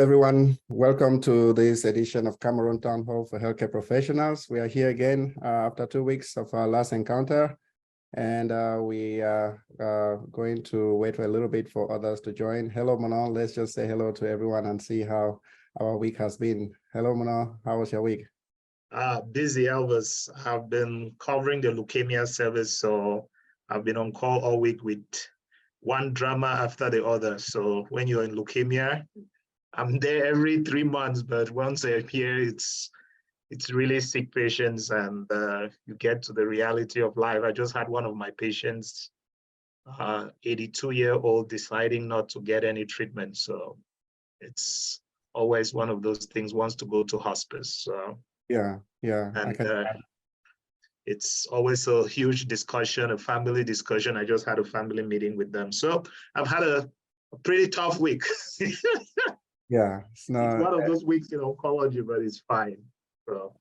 everyone. Welcome to this edition of Cameroon Town Hall for Healthcare Professionals. We are here again after 2 weeks of our last encounter, and we are going to wait for a little bit for others to join. Hello, Manon. Let's just say hello to everyone and see how our week has been. Hello, Manon. How was your week? Busy, Elvis. I've been covering the leukemia service, so I've been on call all week with one drama after the other. So when you're in leukemia, I'm there every 3 months, but once I'm here, it's really sick patients, and you get to the reality of life. I just had one of my patients, 82-year-old, deciding not to get any treatment. So it's always one of those things, wants to go to hospice. So yeah. And it's always a huge discussion, a family discussion. I just had a family meeting with them. So I've had a pretty tough week. Yeah, it's one of those weeks in oncology, but it's fine. So.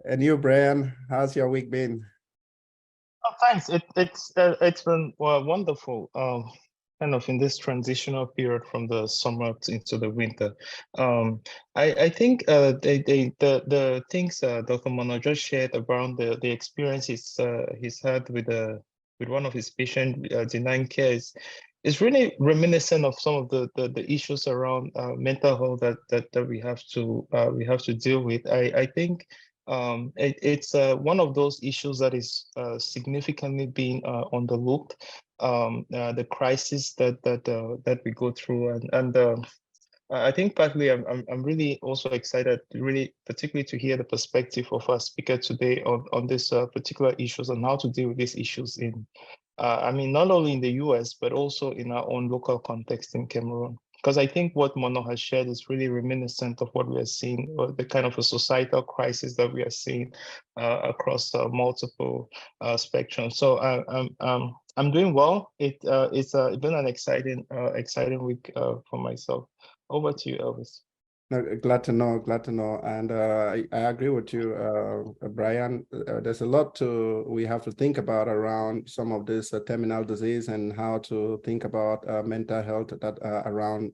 And you, Brian, how's your week been? Oh, thanks. It's been wonderful. Kind of in this transitional period from the summer into the winter. I think the things Dr. Mono just shared around the experiences he's had with one of his patients denying care is really reminiscent of some of the issues around mental health that we have to deal with. I think it's one of those issues that is significantly being underlooked. The crisis that we go through, and I think partly I'm really also excited, really particularly to hear the perspective of our speaker today on this particular issues and how to deal with these issues in, I mean, not only in the US but also in our own local context in Cameroon. Because I think what Mono has shared is really reminiscent of what we are seeing, or the kind of a societal crisis that we are seeing across multiple spectrums. So I'm doing well. It's been an exciting week for myself. Over to you, Elvis. No, glad to know. And I agree with you, Brian. There's a lot we have to think about around some of this terminal disease and how to think about mental health that around,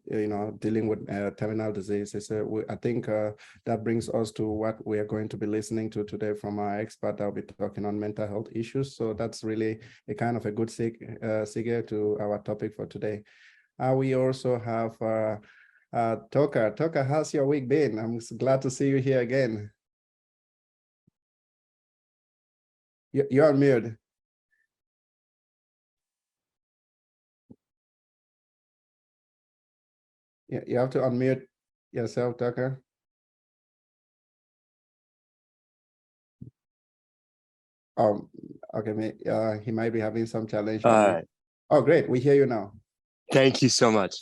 dealing with terminal disease. I think that brings us to what we are going to be listening to today from our expert that will be talking on mental health issues. So that's really a kind of a good segue to our topic for today. We also have Toka, how's your week been? I'm glad to see you here again. You're on mute. Yeah, you have to unmute yourself, Toka. Okay, he might be having some challenge. Oh, great, we hear you now. Thank you so much.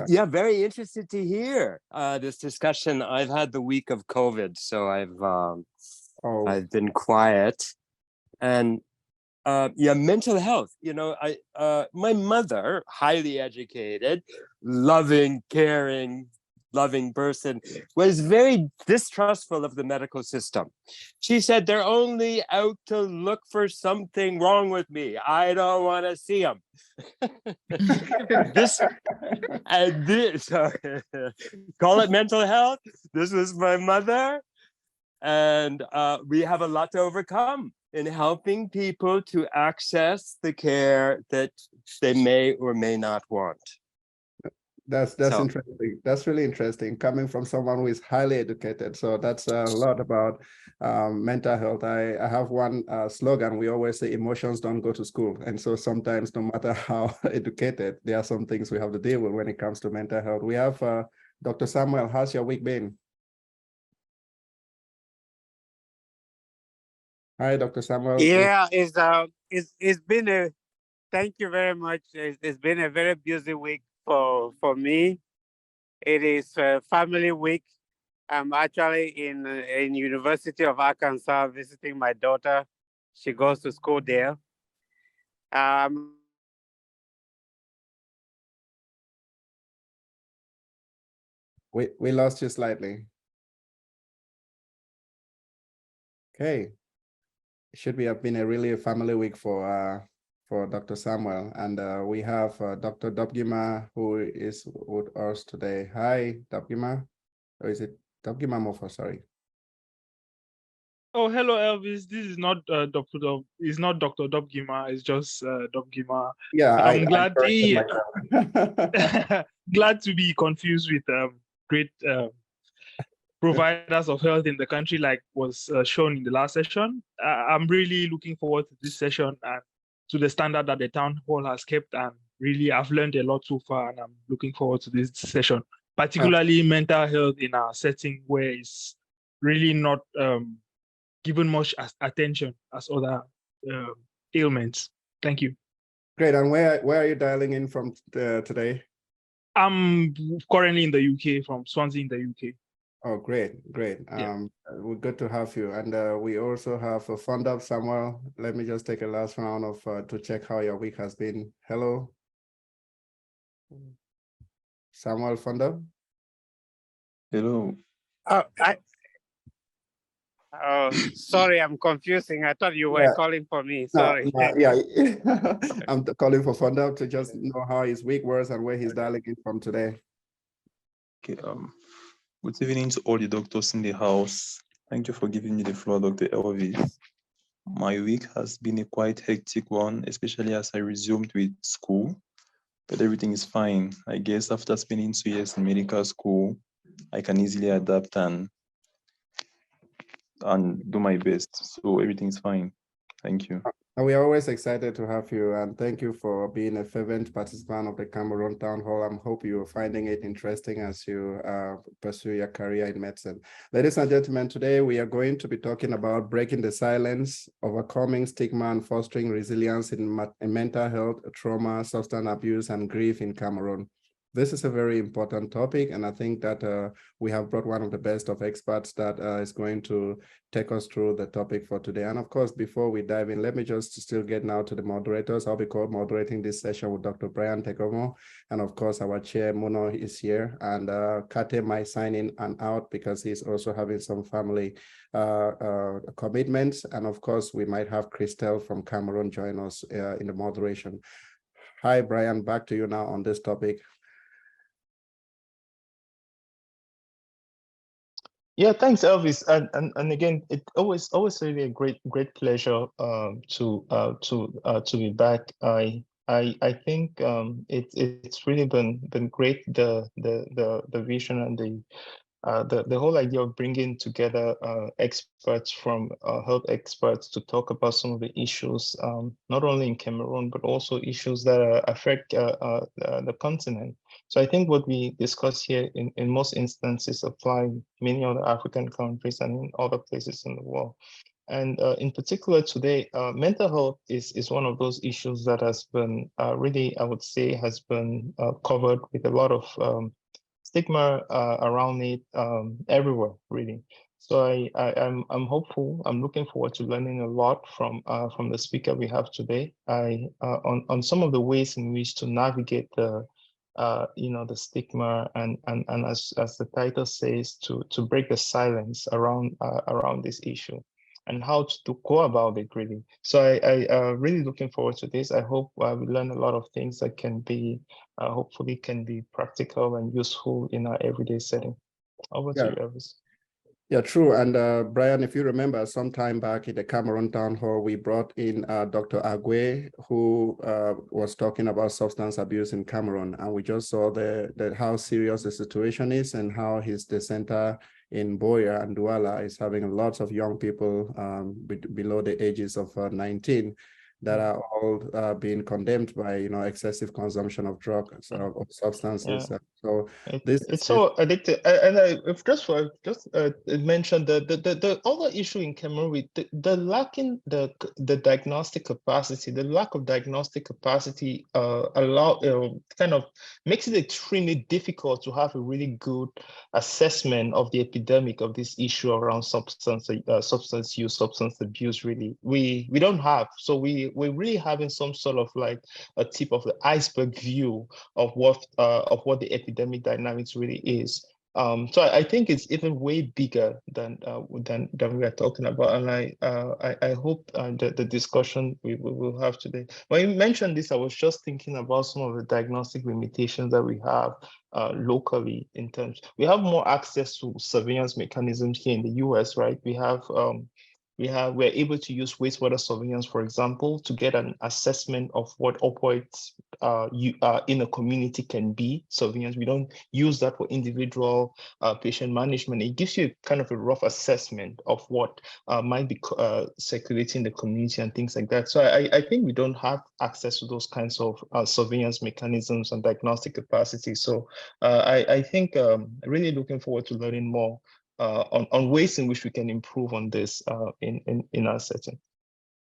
Yeah, very interested to hear this discussion. I've had the week of COVID, so I've been quiet, and mental health. My mother, highly educated, loving, caring, loving person, was very distrustful of the medical system. She said they're only out to look for something wrong with me. I don't want to see them. Call it mental health. This was my mother, and we have a lot to overcome in helping people to access the care that they may or may not want. That's interesting. That's really interesting coming from someone who is highly educated. So that's a lot about mental health. I have one slogan. We always say emotions don't go to school. And so sometimes, no matter how educated, there are some things we have to deal with when it comes to mental health. We have Dr. Samuel. How's your week been? Hi, Dr. Samuel. Yeah, it's been thank you very much. It's been a very busy week for me. It is family week. I'm actually in University of Arkansas visiting my daughter. She goes to school there. We lost you slightly. Okay. Should have been a really family week for for Dr. Samuel. And we have Dr. Dobgima, who is with us today. Hi, Dobgima. Or is it Dobgima Mofo? Sorry. Oh, hello, Elvis. This is not Dr. Dob. It's not Dr. Dobgima. It's just Dobgima. Yeah, I'm glad. myself. Glad to be confused with great providers of health in the country, like was shown in the last session. I'm really looking forward to this session and to the standard that the town hall has kept. And really, I've learned a lot so far, and I'm looking forward to this session, particularly mental health in our setting where it's really not given much attention as other ailments. Thank you. Great. And where are you dialing in from today? I'm currently in the UK, from Swansea in the UK. Oh, great. Yeah. We're good to have you. And we also have a fund up, Samuel. Let me just take a last round of to check how your week has been. Hello. Samuel Funda. Hello. Oh, sorry, I'm confusing. I thought you were calling for me. Sorry. Yeah, I'm calling for Funda to just know how his week was and where he's dialing in from today. Okay. Good evening to all the doctors in the house. Thank you for giving me the floor, Dr. Elvis. My week has been a quite hectic one, especially as I resumed with school, but everything is fine. I guess after spending 2 years in medical school, I can easily adapt and do my best. So everything is fine. Thank you. And we are always excited to have you, and thank you for being a fervent participant of the Cameroon Town Hall. I hope you're finding it interesting as you pursue your career in medicine. Ladies and gentlemen, today we are going to be talking about breaking the silence, overcoming stigma, and fostering resilience in mental health, trauma, substance abuse, and grief in Cameroon. This is a very important topic, and I think that we have brought one of the best of experts that is going to take us through the topic for today. And of course, before we dive in, let me just still get now to the moderators. I'll be moderating this session with Dr. Brian Tegomo. And of course, our chair, Muno, is here. And Kate might sign in and out because he's also having some family commitments. And of course, we might have Christelle from Cameroon join us in the moderation. Hi, Brian, back to you now on this topic. Yeah, thanks, Elvis. And again, it always really a great pleasure to be back. I think it's really been great, the vision and the whole idea of bringing together experts from health experts to talk about some of the issues, not only in Cameroon, but also issues that affect the continent. So I think what we discuss here in most instances apply in many other African countries and in other places in the world. And in particular today, mental health is one of those issues that has been really, I would say, has been covered with a lot of stigma around it everywhere, really. So I'm hopeful. I'm looking forward to learning a lot from the speaker we have today. On some of the ways in which to navigate the the stigma and as the title says, to break the silence around this issue, and how to go about it, really. So I really looking forward to this. I hope we learn a lot of things that can be hopefully can be practical and useful in our everyday setting. Over to you, Elvis. Yeah, true. And Brian, if you remember, some time back in the Cameroon Town Hall, we brought in Dr. Agwe, who was talking about substance abuse in Cameroon. And we just saw how serious the situation is and how the center in Boya and Douala is having lots of young people below the ages of 19 that are all being condemned by excessive consumption of drugs of substances. Yeah. So it's so addictive. And I just mentioned the other issue in Cameroon with the lacking the diagnostic capacity, the lack of diagnostic capacity kind of makes it extremely difficult to have a really good assessment of the epidemic of this issue around substance use, substance abuse. Really, we don't have. So we're really having some sort of like a tip of the iceberg view of what the epidemic dynamics really is. So I think it's even way bigger than we are talking about, and I hope that the discussion we will have today. When you mentioned this, I was just thinking about some of the diagnostic limitations that we have locally. In terms, we have more access to surveillance mechanisms here in the US, right? We're able to use wastewater surveillance, for example, to get an assessment of what opioids in a community can be. Surveillance, we don't use that for individual patient management. It gives you kind of a rough assessment of what might be circulating in the community and things like that. So I think we don't have access to those kinds of surveillance mechanisms and diagnostic capacity. So I think really looking forward to learning more on ways in which we can improve on this in our setting.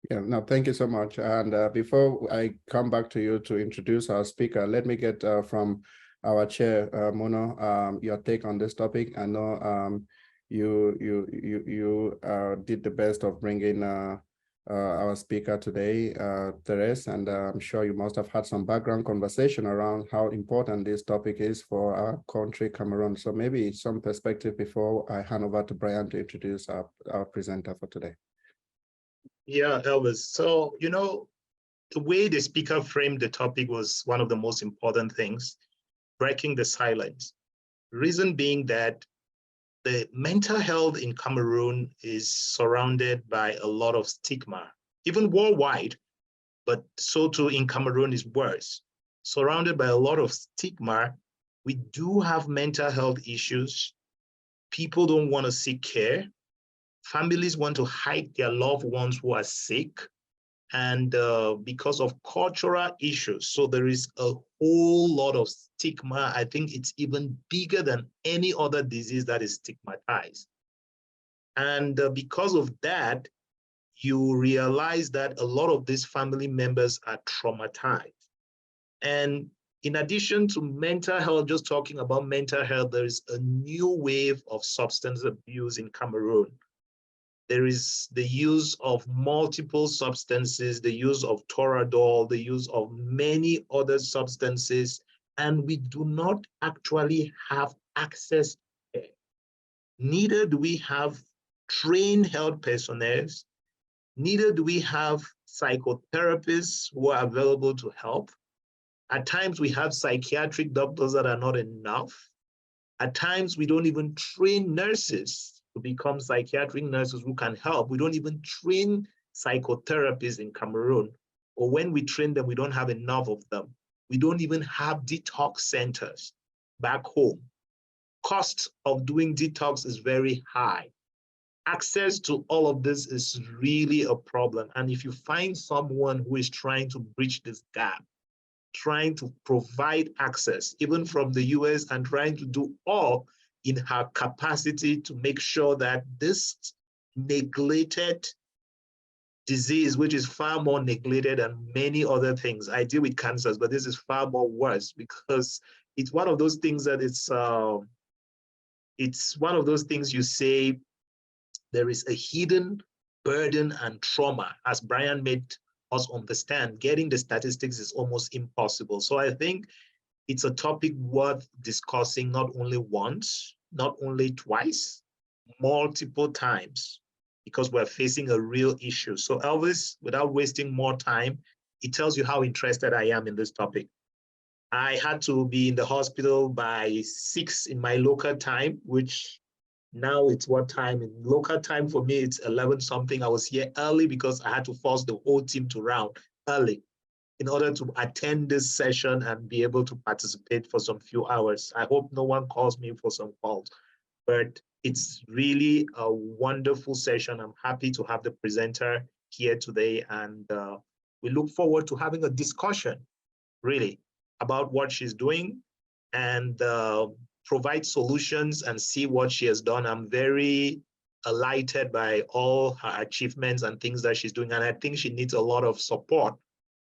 Yeah, no, thank you so much. And before I come back to you to introduce our speaker, let me get from our chair, Mono, your take on this topic. I know you did the best of bringing our speaker today, Therese, and I'm sure you must have had some background conversation around how important this topic is for our country, Cameroon. So maybe some perspective before I hand over to Brian to introduce our presenter for today. Yeah, Elvis. So, you know, the way the speaker framed the topic was one of the most important things, breaking the silence. Reason being that the mental health in Cameroon is surrounded by a lot of stigma, even worldwide, but so too in Cameroon is worse. Surrounded by a lot of stigma, we do have mental health issues. People don't want to seek care. Families want to hide their loved ones who are sick, and because of cultural issues. So there is a whole lot of stigma. I think it's even bigger than any other disease that is stigmatized. And because of that, you realize that a lot of these family members are traumatized. And in addition to mental health, just talking about mental health, there is a new wave of substance abuse in Cameroon. There is the use of multiple substances, the use of Toradol, the use of many other substances, and we do not actually have access to care. Neither do we have trained health personnel, neither do we have psychotherapists who are available to help. At times we have psychiatric doctors that are not enough. At times we don't even train nurses to become psychiatric nurses who can help. We don't even train psychotherapists in Cameroon. Or when we train them, we don't have enough of them. We don't even have detox centers back home. Cost of doing detox is very high. Access to all of this is really a problem. And if you find someone who is trying to bridge this gap, trying to provide access, even from the US, and trying to do all in her capacity to make sure that this neglected disease, which is far more neglected than many other things. I deal with cancers, but this is far more worse because it's one of those things that it's one of those things you say there is a hidden burden and trauma. As Brian made us understand, getting the statistics is almost impossible. So I think it's a topic worth discussing not only once, not only twice, multiple times, because we're facing a real issue. So Elvis, without wasting more time, it tells you how interested I am in this topic. I had to be in the hospital by 6 in my local time, which now it's what time? In local time for me, it's 11 something. I was here early because I had to force the whole team to round early in order to attend this session and be able to participate for some few hours. I hope no one calls me for some calls, but it's really a wonderful session. I'm happy to have the presenter here today, and we look forward to having a discussion, really, about what she's doing and provide solutions and see what she has done. I'm very elated by all her achievements and things that she's doing, and I think she needs a lot of support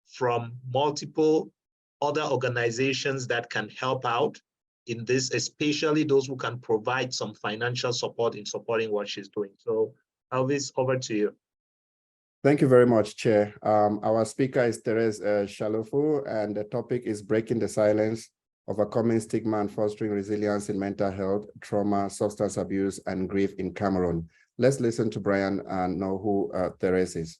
from multiple other organizations that can help out in this, especially those who can provide some financial support in supporting what she's doing. So Elvis, over to you. Thank you very much, Chair. Our speaker is Therese Shalo-Fuh, and the topic is breaking the silence, Overcoming Stigma and Fostering Resilience in Mental Health, Trauma, Substance Abuse, and Grief in Cameroon. Let's listen to Brian and know who Therese is.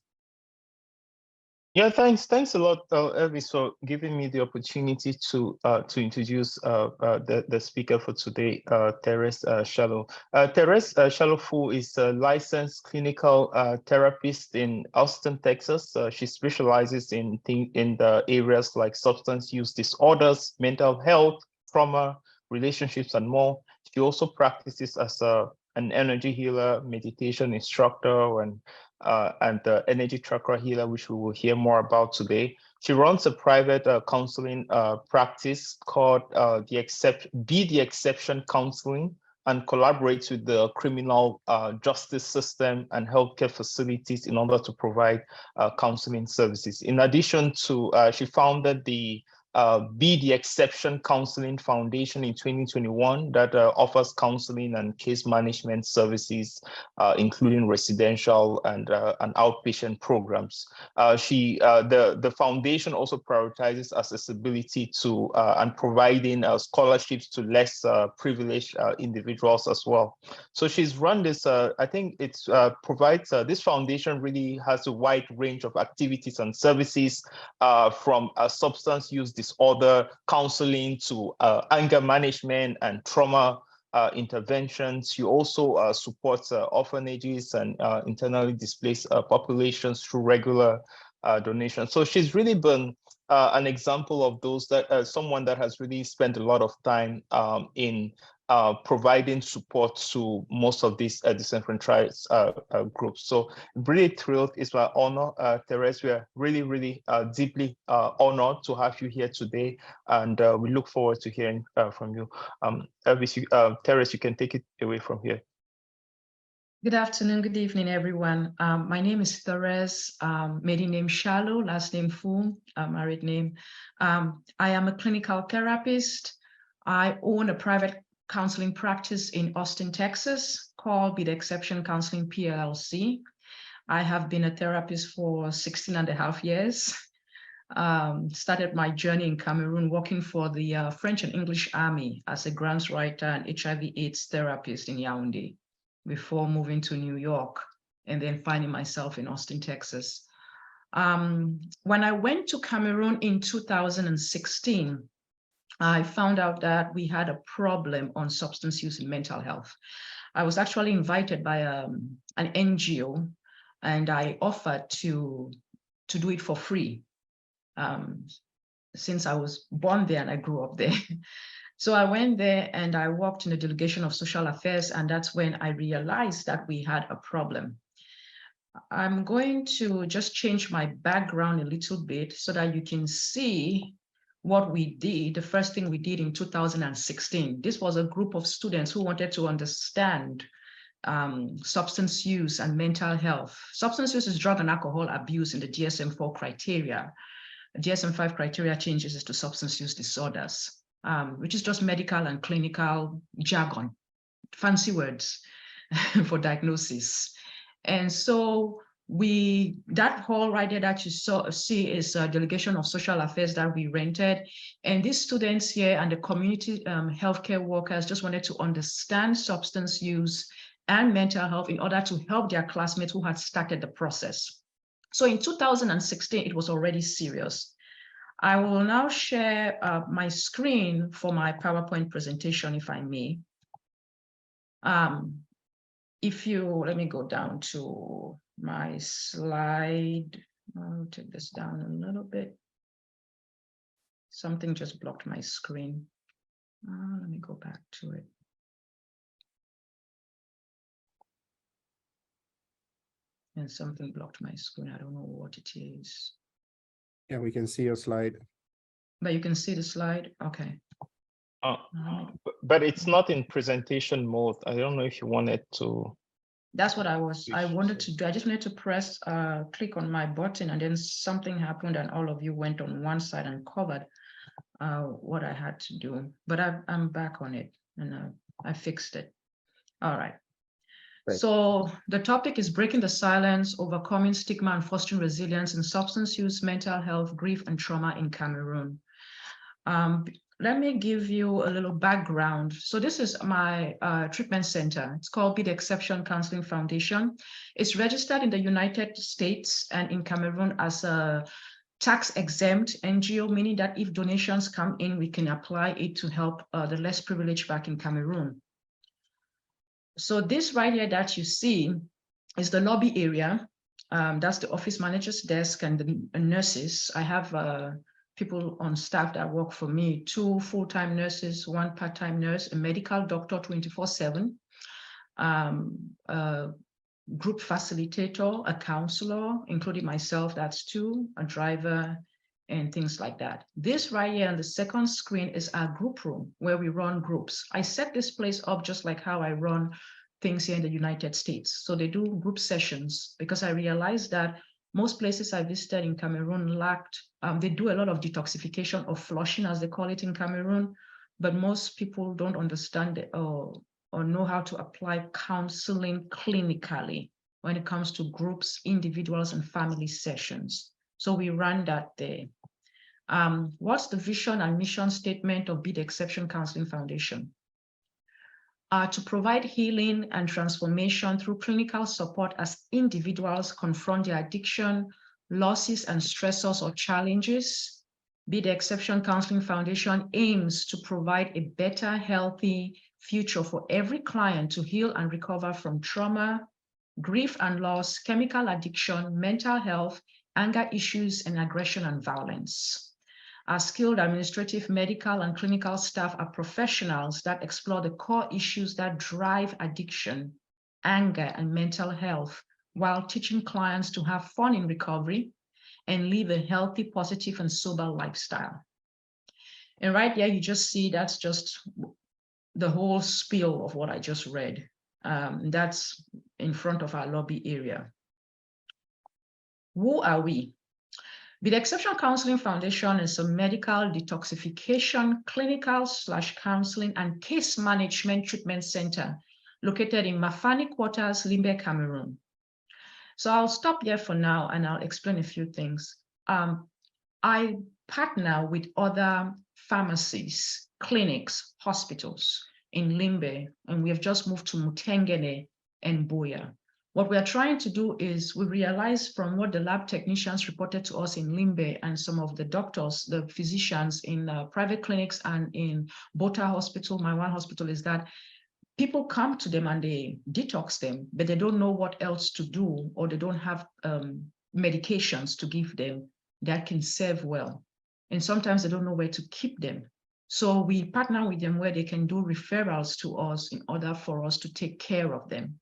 Yeah, thanks a lot, Elvis, for giving me the opportunity to introduce the speaker for today, Therese Shalo. Therese Shalo-Fuh is a licensed clinical therapist in Austin, Texas. She specializes in the areas like substance use disorders, mental health, trauma, relationships, and more. She also practices as an energy healer, meditation instructor, and the energy chakra healer, which we will hear more about today. She runs a private counseling practice called Be the Exception Counseling, and collaborates with the criminal justice system and healthcare facilities in order to provide counseling services. In addition to, she founded the Be the Exception Counseling Foundation in 2021 that offers counseling and case management services, including residential and outpatient programs. The foundation also prioritizes accessibility to and providing scholarships to less privileged individuals as well. So she's run this. I think it provides this foundation really has a wide range of activities and services from substance use disorder counseling to anger management and trauma interventions. She also supports orphanages and internally displaced populations through regular donations. So she's really been an example of those that someone that has really spent a lot of time in providing support to most of these disenfranchised groups. So really thrilled. It's my honor, Therese. We are really deeply honored to have you here today, and we look forward to hearing from you. Elvis, Therese, you can take it away from here. Good afternoon, good evening, everyone. My name is Therese, maiden name Shalo, last name Fu, married name. I am a clinical therapist. I own a private counseling practice in Austin, Texas, called Be the Exception Counseling PLC. I have been a therapist for 16.5 years. Started my journey in Cameroon working for the French and English Army as a grants writer and HIV/AIDS therapist in Yaoundé before moving to New York and then finding myself in Austin, Texas. When I went to Cameroon in 2016, I found out that we had a problem on substance use and mental health. I was actually invited by an NGO, and I offered to do it for free since I was born there and I grew up there. So I went there and I worked in the delegation of social affairs, and that's when I realized that we had a problem. I'm going to just change my background a little bit so that you can see what we did. The first thing we did in 2016, this was a group of students who wanted to understand substance use and mental health. Substance use is drug and alcohol abuse in the DSM-4 criteria. The DSM-5 criteria changes to substance use disorders, which is just medical and clinical jargon, fancy words for diagnosis. And so that hall right there that you see is a delegation of social affairs that we rented. And these students here and the community healthcare workers just wanted to understand substance use and mental health in order to help their classmates who had started the process. So in 2016, it was already serious. I will now share my screen for my PowerPoint presentation, if I may. Let me go down to my slide. I'll take this down a little bit. Something just blocked my screen. Let me go back to it. And something blocked my screen. I don't know what it is. Yeah, we can see your slide. But you can see the slide? Okay. But it's not in presentation mode. I don't know if you wanted to. That's what I wanted to do. I just wanted to press, click on my button, and then something happened and all of you went on one side and covered what I had to do. But I'm back on it and I fixed it. All right. Great. So the topic is breaking the silence, overcoming stigma and fostering resilience in substance use, mental health, grief, and trauma in Cameroon. Let me give you a little background. So this is my treatment center. It's called Be the Exception Counseling Foundation. It's registered in the United States and in Cameroon as a tax-exempt NGO, meaning that if donations come in, we can apply it to help the less privileged back in Cameroon. So this right here that you see is the lobby area. That's the office manager's desk and the nurses. I have people on staff that work for me, 2 full-time nurses, 1 part-time nurse, a medical doctor 24/7, a group facilitator, a counselor, including myself, that's 2, a driver, and things like that. This right here on the second screen is our group room where we run groups. I set this place up just like how I run things here in the United States. So they do group sessions because I realized that most places I visited in Cameroon lacked, they do a lot of detoxification or flushing, as they call it in Cameroon, but most people don't understand it or know how to apply counseling clinically when it comes to groups, individuals, and family sessions. So we run that there. What's the vision and mission statement of Be the Exception Counseling Foundation? To provide healing and transformation through clinical support as individuals confront their addiction, losses, and stressors or challenges. Be the Exception Counseling Foundation aims to provide a better, healthy future for every client to heal and recover from trauma, grief and loss, chemical addiction, mental health, anger issues, and aggression and violence. Our skilled administrative, medical, and clinical staff are professionals that explore the core issues that drive addiction, anger, and mental health, while teaching clients to have fun in recovery and live a healthy, positive, and sober lifestyle. And right here, you just see that's just the whole spiel of what I just read. That's in front of our lobby area. Who are we? Be the Exception Counseling Foundation is a medical detoxification, clinical/counseling, and case management treatment center located in Mafani Quarters, Limbe, Cameroon. So I'll stop there for now and I'll explain a few things. I partner with other pharmacies, clinics, hospitals in Limbe, and we have just moved to Mutengene and Boya. What we are trying to do is we realize from what the lab technicians reported to us in Limbe and some of the doctors, the physicians in private clinics and in Bota Hospital, my one hospital, is that people come to them and they detox them, but they don't know what else to do, or they don't have medications to give them that can serve well. And sometimes they don't know where to keep them. So we partner with them where they can do referrals to us in order for us to take care of them.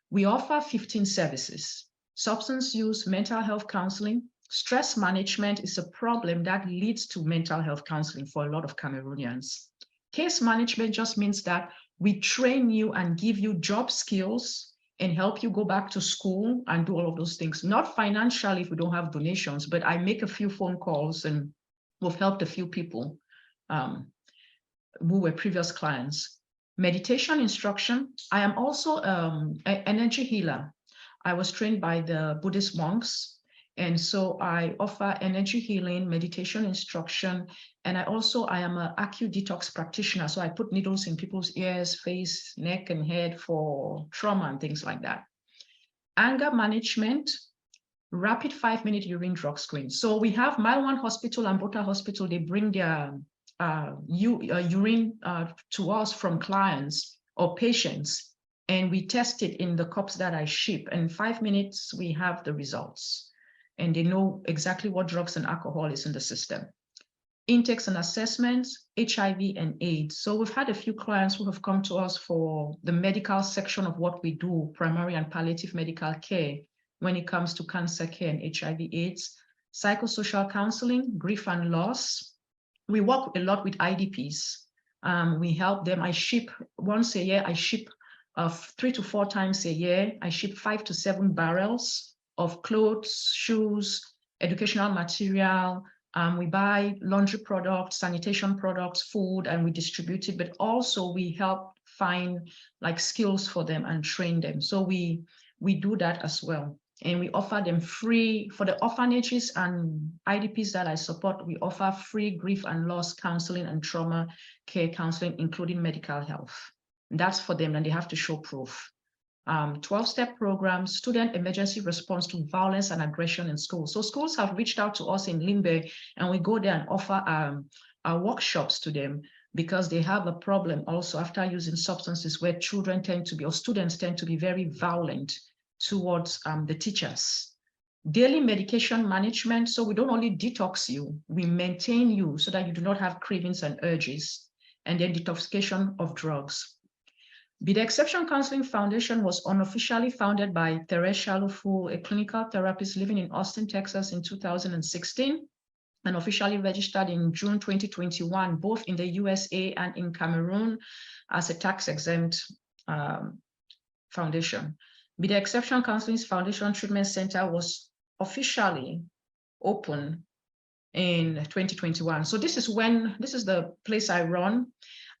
We offer 15 services: substance use, mental health counseling. Stress management is a problem that leads to mental health counseling for a lot of Cameroonians. Case management just means that we train you and give you job skills and help you go back to school and do all of those things. Not financially if we don't have donations, but I make a few phone calls and we've helped a few people who were previous clients. Meditation instruction. I am also an energy healer. I was trained by the Buddhist monks, and so I offer energy healing, meditation instruction, and I am an Acu-Detox practitioner. So I put needles in people's ears, face, neck, and head for trauma and things like that. Anger management, rapid 5-minute urine drug screen. So we have my one hospital and Bota Hospital, they bring their urine to us from clients or patients, and we test it in the cups that I ship. In 5 minutes, we have the results, and they know exactly what drugs and alcohol is in the system. Intakes and assessments, HIV and AIDS. So we've had a few clients who have come to us for the medical section of what we do, primary and palliative medical care when it comes to cancer care and HIV AIDS. Psychosocial counseling, grief and loss. We work a lot with IDPs. We help them. I ship once a year. I ship 3 to 4 times a year. I ship 5 to 7 barrels of clothes, shoes, educational material. We buy laundry products, sanitation products, food, and we distribute it. But also we help find like skills for them and train them. So we do that as well. and we offer them free, for the orphanages and IDPs that I support, we offer free grief and loss counseling and trauma care counseling, including medical health. And that's for them, and they have to show proof. 12-step program, student emergency response to violence and aggression in schools. So schools have reached out to us in Limbe, and we go there and offer our workshops to them, because they have a problem also after using substances where children tend to be, or students tend to be very violent towards the teachers. Daily medication management. So we don't only detox you, we maintain you so that you do not have cravings and urges. And then detoxification of drugs. The Exception Counseling Foundation was unofficially founded by Therese Shalo-Fuh, a clinical therapist living in Austin, Texas in 2016, and officially registered in June 2021, both in the USA and in Cameroon as a tax-exempt foundation. The Exception Counseling Foundation Treatment Center was officially open in 2021. So this is the place I run.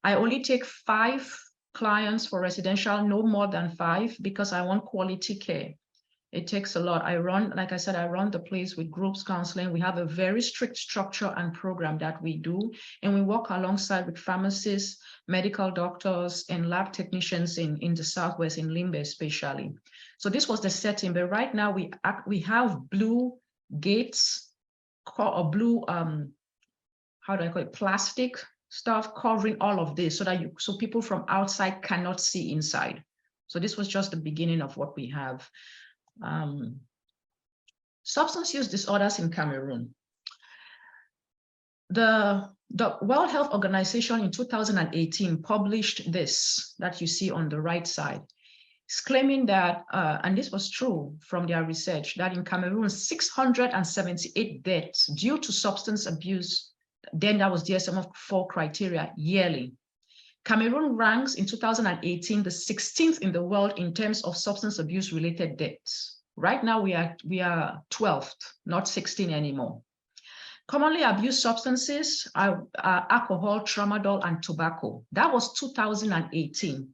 I only take 5 clients for residential, no more than 5, because I want quality care. It takes a lot. I run, like I said, I run the place with groups counseling. We have a very strict structure and program that we do, and we work alongside with pharmacists, medical doctors, and lab technicians in the Southwest, in Limbe especially. So this was the setting, but right now we have blue gates, or blue, how do I call it, plastic stuff covering all of this, so that so people from outside cannot see inside. So this was just the beginning of what we have. Substance use disorders in Cameroon. The World Health Organization in 2018 published this that you see on the right side. It's claiming that, and this was true from their research, that in Cameroon, 678 deaths due to substance abuse, then that was DSM-4 criteria, yearly. Cameroon ranks in 2018 the 16th in the world in terms of substance abuse related deaths. Right now we are 12th, not 16 anymore. Commonly abused substances are alcohol, tramadol, and tobacco. That was 2018.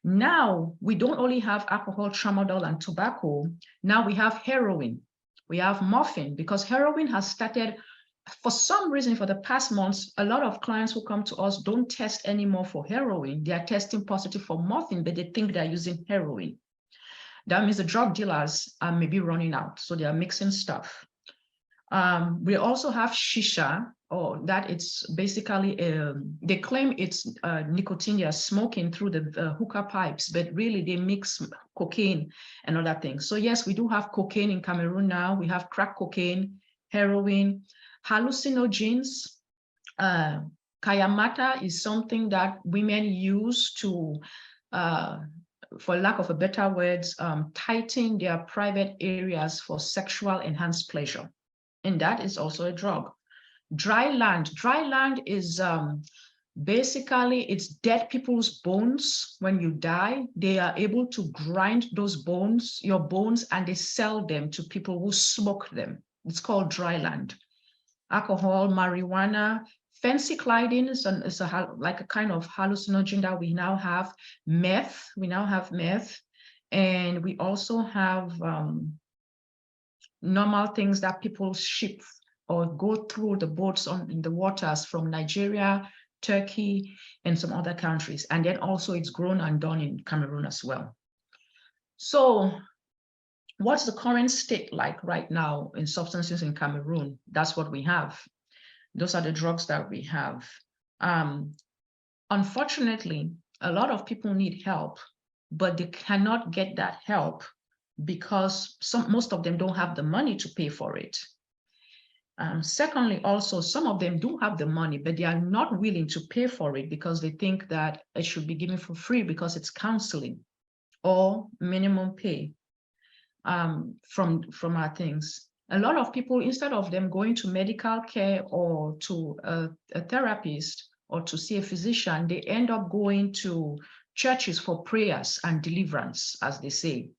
Now we don't only have alcohol, tramadol, and tobacco. Now we have heroin, we have morphine, because heroin has started. For some reason, for the past months, a lot of clients who come to us don't test anymore for heroin. They are testing positive for morphine, but they think they're using heroin. That means the drug dealers are maybe running out, so they are mixing stuff. We also have shisha, or that it's basically, they claim it's nicotine, they are smoking through the hookah pipes, but really they mix cocaine and other things. So yes, we do have cocaine in Cameroon now. We have crack cocaine, heroin, hallucinogens. Kayamata is something that women use to, for lack of a better words, tighten their private areas for sexual enhanced pleasure. And that is also a drug. Dry land is basically, it's dead people's bones. When you die, they are able to grind those bones, your bones, and they sell them to people who smoke them. It's called dry land. Alcohol, marijuana, fancy clothing is like a kind of hallucinogen that we now have. Meth, we now have meth. And we also have normal things that people ship or go through the boats in the waters from Nigeria, Turkey, and some other countries. And then also it's grown and done in Cameroon as well. So what's the current state like right now in substances in Cameroon? That's what we have. Those are the drugs that we have. Unfortunately, a lot of people need help, but they cannot get that help because most of them don't have the money to pay for it. Secondly, also, some of them do have the money, but they are not willing to pay for it because they think that it should be given for free because it's counseling or minimum pay from our things. A lot of people, instead of them going to medical care or to a therapist or to see a physician, they end up going to churches for prayers and deliverance, as they say.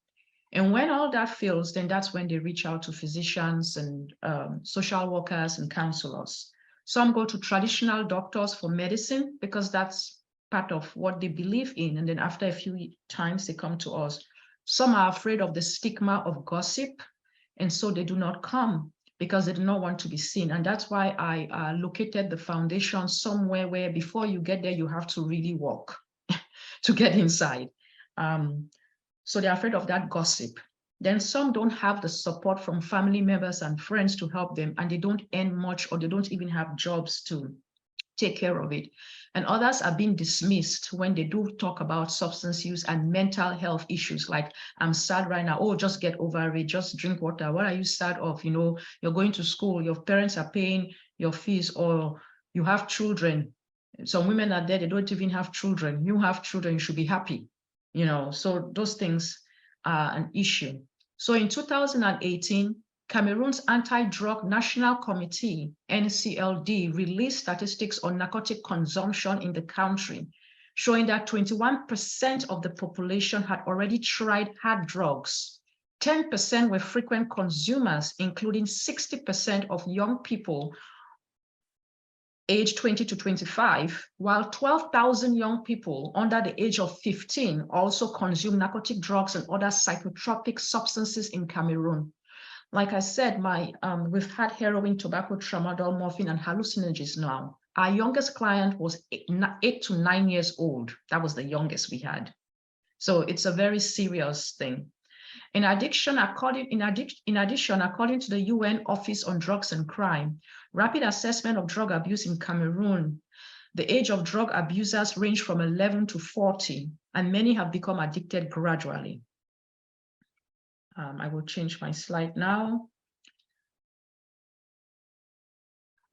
And when all that fails, then that's when they reach out to physicians and social workers and counselors. Some go to traditional doctors for medicine because that's part of what they believe in. And then after a few times, they come to us Some are afraid of the stigma of gossip, and so they do not come because they do not want to be seen. And that's why I located the foundation somewhere where before you get there, you have to really walk to get inside. So they're afraid of that gossip. Then some don't have the support from family members and friends to help them, and they don't earn much, or they don't even have jobs to take care of it. And others are being dismissed when they do talk about substance use and mental health issues, like, I'm sad right now. Oh, just get over it, just drink water. What are you sad of? You know, you're going to school, your parents are paying your fees, or you have children. Some women are there, they don't even have children. You have children, you should be happy. You know, so those things are an issue. So in 2018, Cameroon's Anti-Drug National Committee, NCLD, released statistics on narcotic consumption in the country, showing that 21% of the population had already tried hard drugs. 10% were frequent consumers, including 60% of young people aged 20 to 25, while 12,000 young people under the age of 15 also consume narcotic drugs and other psychotropic substances in Cameroon. Like I said, we've had heroin, tobacco, tramadol, morphine, and hallucinogens now. Our youngest client was 8 to 9 years old. That was the youngest we had. So it's a very serious thing. In addition, according to the UN Office on Drugs and Crime, rapid assessment of drug abuse in Cameroon, the age of drug abusers range from 11 to 40, and many have become addicted gradually. I will change my slide now.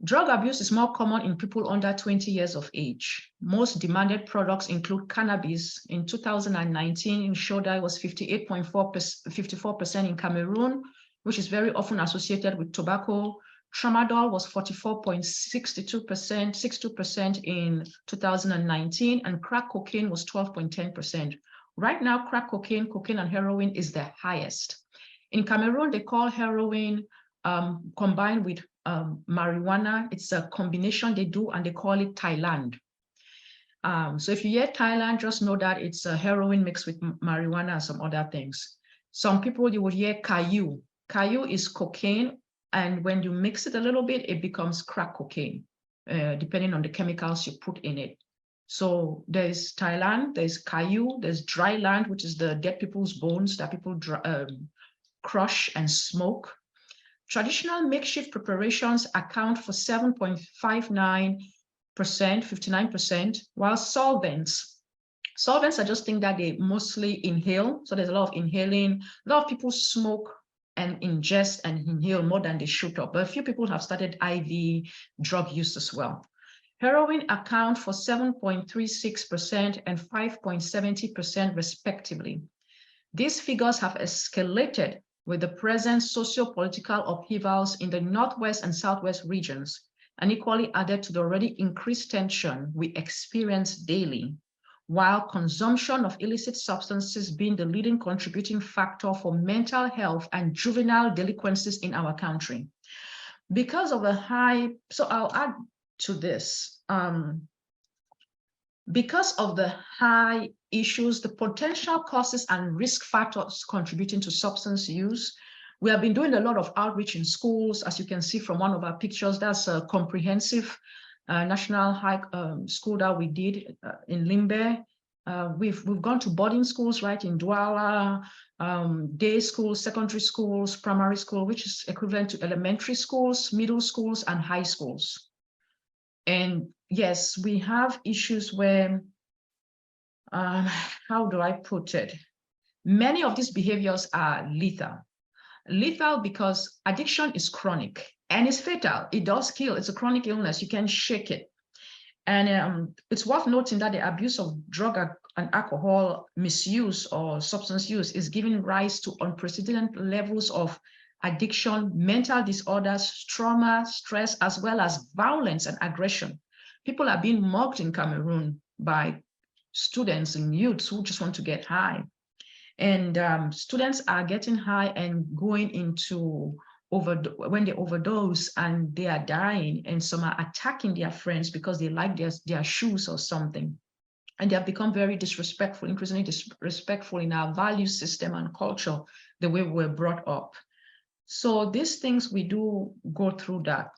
Drug abuse is more common in people under 20 years of age. Most demanded products include cannabis. In 2019, it showed that it was 54% in Cameroon, which is very often associated with tobacco. Tramadol was 62% in 2019, and crack cocaine was 12.10%. Right now, crack cocaine, and heroin is the highest. In Cameroon, they call heroin combined with marijuana. It's a combination they do, and they call it Thailand. So if you hear Thailand, just know that it's a heroin mixed with marijuana and some other things. Some people, you would hear Caillou. Caillou is cocaine, and when you mix it a little bit, it becomes crack cocaine, depending on the chemicals you put in it. So there's Thailand, there's Caillou, there's dry land, which is the dead people's bones that people crush and smoke. Traditional makeshift preparations account for 7.59%, 59%, while solvents are just things that they mostly inhale. So there's a lot of inhaling. A lot of people smoke and ingest and inhale more than they should have, but a few people have started IV drug use as well. Heroin account for 7.36% and 5.70% respectively. These figures have escalated with the present socio-political upheavals in the Northwest and Southwest regions, and equally added to the already increased tension we experience daily, while consumption of illicit substances being the leading contributing factor for mental health and juvenile delinquencies in our country. Because of the high, so I'll add to this, because of the high issues, the potential causes and risk factors contributing to substance use, we have been doing a lot of outreach in schools. As you can see from one of our pictures, that's a comprehensive national high school that we did in Limbe. We've gone to boarding schools, right, in Douala, day schools, secondary schools, primary school, which is equivalent to elementary schools, middle schools, and high schools. And yes, we have issues where, how do I put it? Many of these behaviors are lethal. Lethal because addiction is chronic and it's fatal. It does kill. It's a chronic illness. You can't shake it. And it's worth noting that the abuse of drug and alcohol misuse or substance use is giving rise to unprecedented levels of addiction, mental disorders, trauma, stress, as well as violence and aggression. People are being mugged in Cameroon by students and youths who just want to get high. And students are getting high and going into when they overdose and they are dying, and some are attacking their friends because they like their shoes or something. And they have become very disrespectful, increasingly disrespectful in our value system and culture, the way we were brought up. So these things, we do go through that.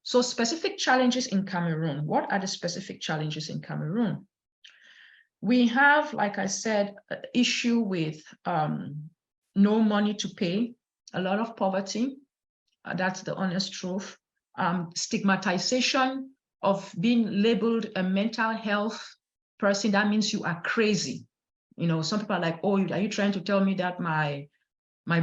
So specific challenges in Cameroon. What are the specific challenges in Cameroon? We have, like I said, an issue with no money to pay, a lot of poverty. That's the honest truth. Stigmatization of being labeled a mental health person. That means you are crazy. You know, some people are like, oh, are you trying to tell me that my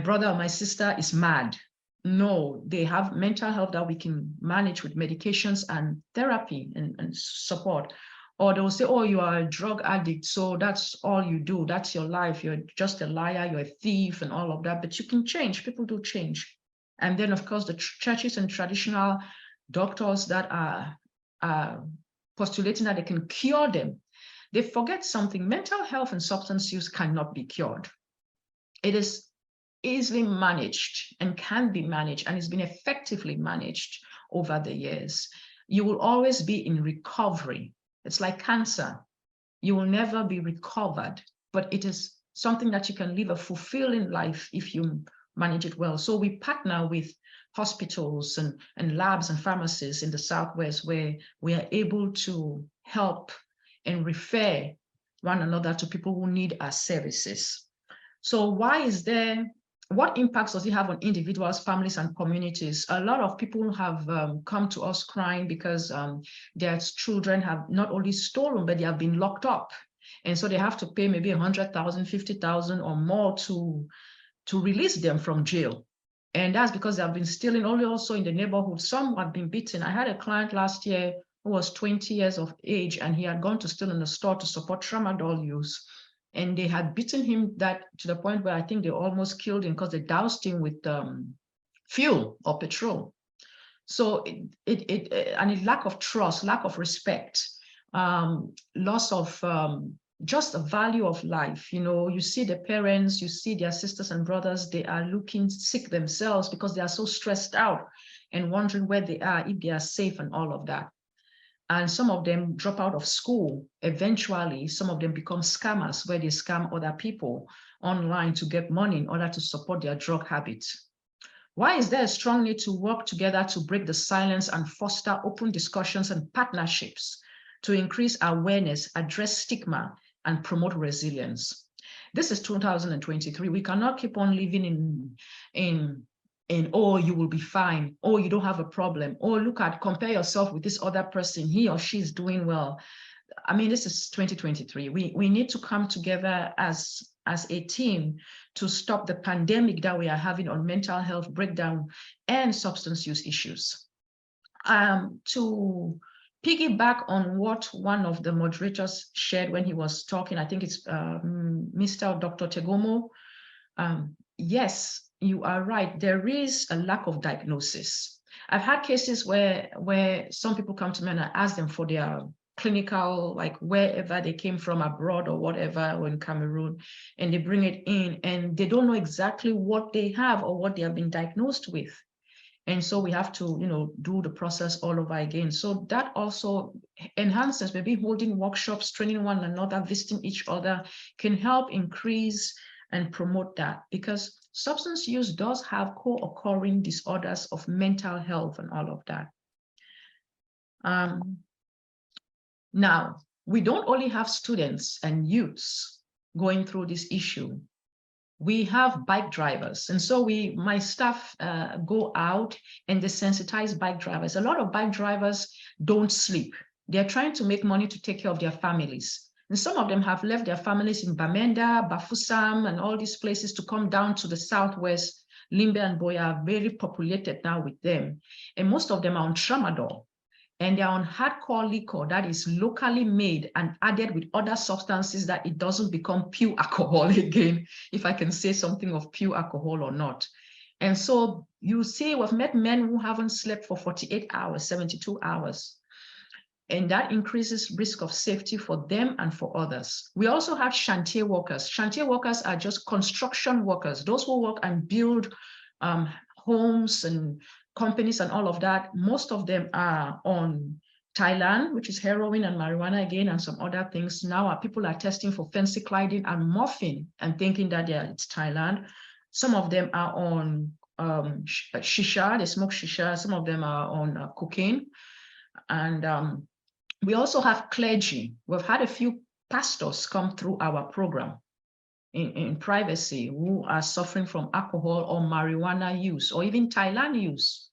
brother or my sister is mad? No, they have mental health that we can manage with medications and therapy and support. Or they'll say, oh, you are a drug addict, so that's all you do. That's your life. You're just a liar, you're a thief and all of that. But you can change. People do change. And then, of course, the churches and traditional doctors that are postulating that they can cure them, they forget something. Mental health and substance use cannot be cured. It is easily managed and can be managed, and it's been effectively managed over the years. You will always be in recovery. It's like cancer. You will never be recovered, but it is something that you can live a fulfilling life if you manage it well. So we partner with hospitals and labs and pharmacists in the Southwest, where we are able to help and refer one another to people who need our services. So why is there, what impacts does it have on individuals, families, and communities? A lot of people have come to us crying because their children have not only stolen, but they have been locked up. And so they have to pay maybe 100,000, 50,000 or more to release them from jail. And that's because they have been stealing. Only also in the neighborhood, some have been beaten. I had a client last year who was 20 years of age, and he had gone to steal in the store to support tramadol use. And they had beaten him that to the point where I think they almost killed him because they doused him with fuel or petrol. So and lack of trust, lack of respect, loss of just the value of life. You know, you see the parents, you see their sisters and brothers, they are looking sick themselves because they are so stressed out and wondering where they are, if they are safe and all of that. And some of them drop out of school. Eventually, some of them become scammers, where they scam other people online to get money in order to support their drug habits. Why is there a strong need to work together to break the silence and foster open discussions and partnerships to increase awareness, address stigma, and promote resilience? This is 2023. We cannot keep on living in oh, you will be fine. Oh, you don't have a problem. Oh, look at, compare yourself with this other person. He or she is doing well. I mean, this is 2023. We need to come together as a team to stop the pandemic that we are having on mental health breakdown and substance use issues. To piggyback on what one of the moderators shared when he was talking, I think it's Mr. Dr. Tegomo. Yes, you are right. There is a lack of diagnosis. I've had cases where some people come to me and I ask them for their clinical, like wherever they came from, abroad or whatever, or in Cameroon, and they bring it in and they don't know exactly what they have or what they have been diagnosed with. And so we have to, you know, do the process all over again. So that also enhances, maybe holding workshops, training one another, visiting each other can help increase and promote that, because substance use does have co-occurring disorders of mental health and all of that. Now, we don't only have students and youths going through this issue. We have bike drivers. And so my staff go out and they sensitize bike drivers. A lot of bike drivers don't sleep. They're trying to make money to take care of their families. And some of them have left their families in Bamenda, Bafoussam, and all these places to come down to the Southwest. Limbe and Boya are very populated now with them. And most of them are on tramadol. And they're on hardcore liquor that is locally made and added with other substances that it doesn't become pure alcohol again, if I can say something of pure alcohol or not. And so you see, we've met men who haven't slept for 48 hours, 72 hours. And that increases risk of safety for them and for others. We also have chantier workers. Chantier workers are just construction workers, those who work and build homes and companies and all of that. Most of them are on Thailand, which is heroin and marijuana again, and some other things. Now people are testing for phencyclidine and morphine and thinking that it's Thailand. Some of them are on shisha, they smoke shisha. Some of them are on cocaine. And we also have clergy. We've had a few pastors come through our program in privacy who are suffering from alcohol or marijuana use or even Thailand use.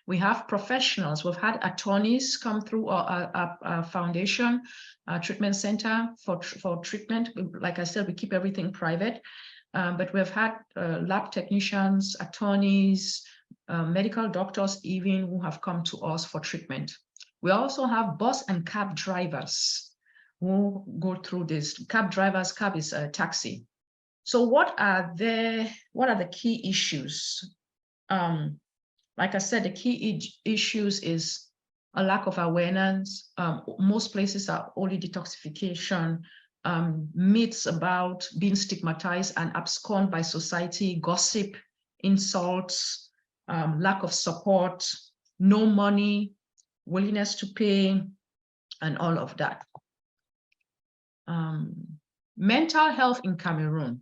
We have professionals. We've had attorneys come through our foundation, treatment center for treatment. Like I said, we keep everything private, but we've had lab technicians, attorneys, medical doctors even who have come to us for treatment. We also have bus and cab drivers who go through this. Cab drivers, cab is a taxi. So what are the key issues? Like I said, the key issues is a lack of awareness. Most places are only detoxification, myths about being stigmatized and absconded by society, gossip, insults, lack of support, no money, willingness to pay, and all of that. Mental health in Cameroon.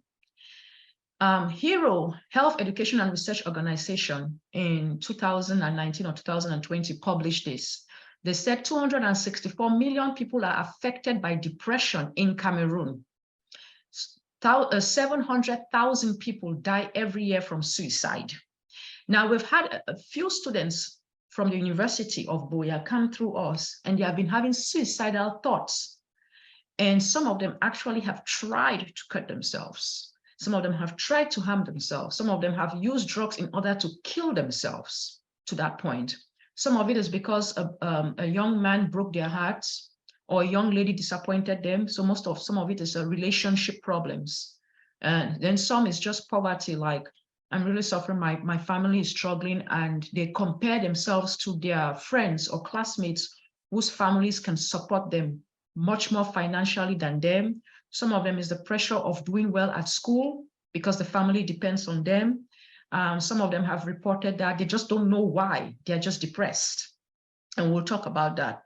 HERO, Health Education and Research Organization, in 2019 or 2020 published this. They said 264 million people are affected by depression in Cameroon. 700,000 people die every year from suicide. Now, we've had a few students from the University of Buea come through us, and they have been having suicidal thoughts. And some of them actually have tried to cut themselves. Some of them have tried to harm themselves. Some of them have used drugs in order to kill themselves to that point. Some of it is because a young man broke their hearts or a young lady disappointed them. So some of it is relationship problems. And then some is just poverty, like I'm really suffering, my family is struggling, and they compare themselves to their friends or classmates whose families can support them much more financially than them. Some of them is the pressure of doing well at school because the family depends on them. Some of them have reported that they just don't know why, they're just depressed. And we'll talk about that.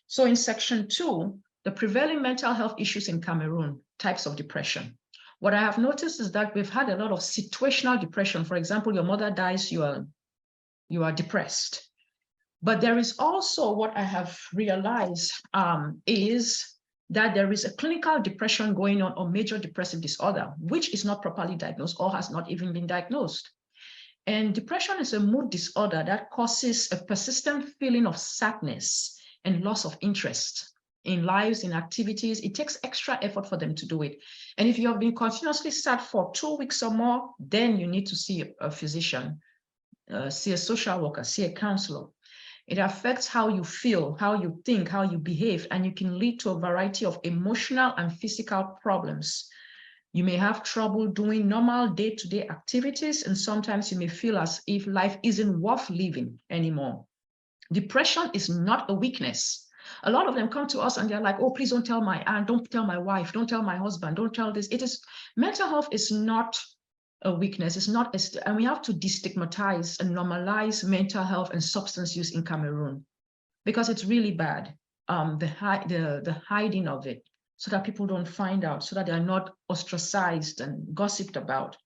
So in section 2, the prevailing mental health issues in Cameroon, types of depression. What I have noticed is that we've had a lot of situational depression. For example, your mother dies, you are depressed. But there is also what I have realized is that there is a clinical depression going on or major depressive disorder, which is not properly diagnosed or has not even been diagnosed. And depression is a mood disorder that causes a persistent feeling of sadness and loss of interest in lives, in activities. It takes extra effort for them to do it. And if you have been continuously sad for 2 weeks or more, then you need to see a physician, see a social worker, see a counselor. It affects how you feel, how you think, how you behave, and you can lead to a variety of emotional and physical problems. You may have trouble doing normal day-to-day activities, and sometimes you may feel as if life isn't worth living anymore. Depression is not a weakness. A lot of them come to us and they're like, oh, please don't tell my aunt, don't tell my wife, don't tell my husband, don't tell this. Mental health is not a weakness. It's not, and we have to destigmatize and normalize mental health and substance use in Cameroon, because it's really bad. The hiding of it, so that people don't find out, so that they are not ostracized and gossiped about.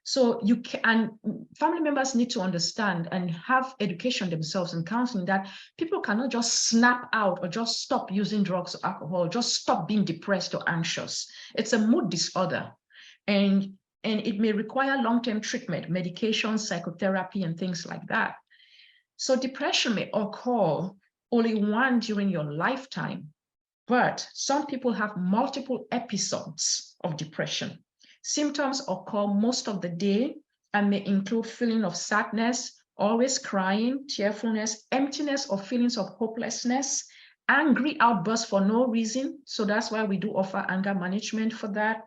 So and family members need to understand and have education themselves and counseling that people cannot just snap out or just stop using drugs or alcohol, just stop being depressed or anxious. It's a mood disorder, and it may require long-term treatment, medication, psychotherapy, and things like that. So depression may occur only once during your lifetime, but some people have multiple episodes of depression. Symptoms occur most of the day and may include feeling of sadness, always crying, tearfulness, emptiness or feelings of hopelessness, angry outbursts for no reason. So that's why we do offer anger management for that.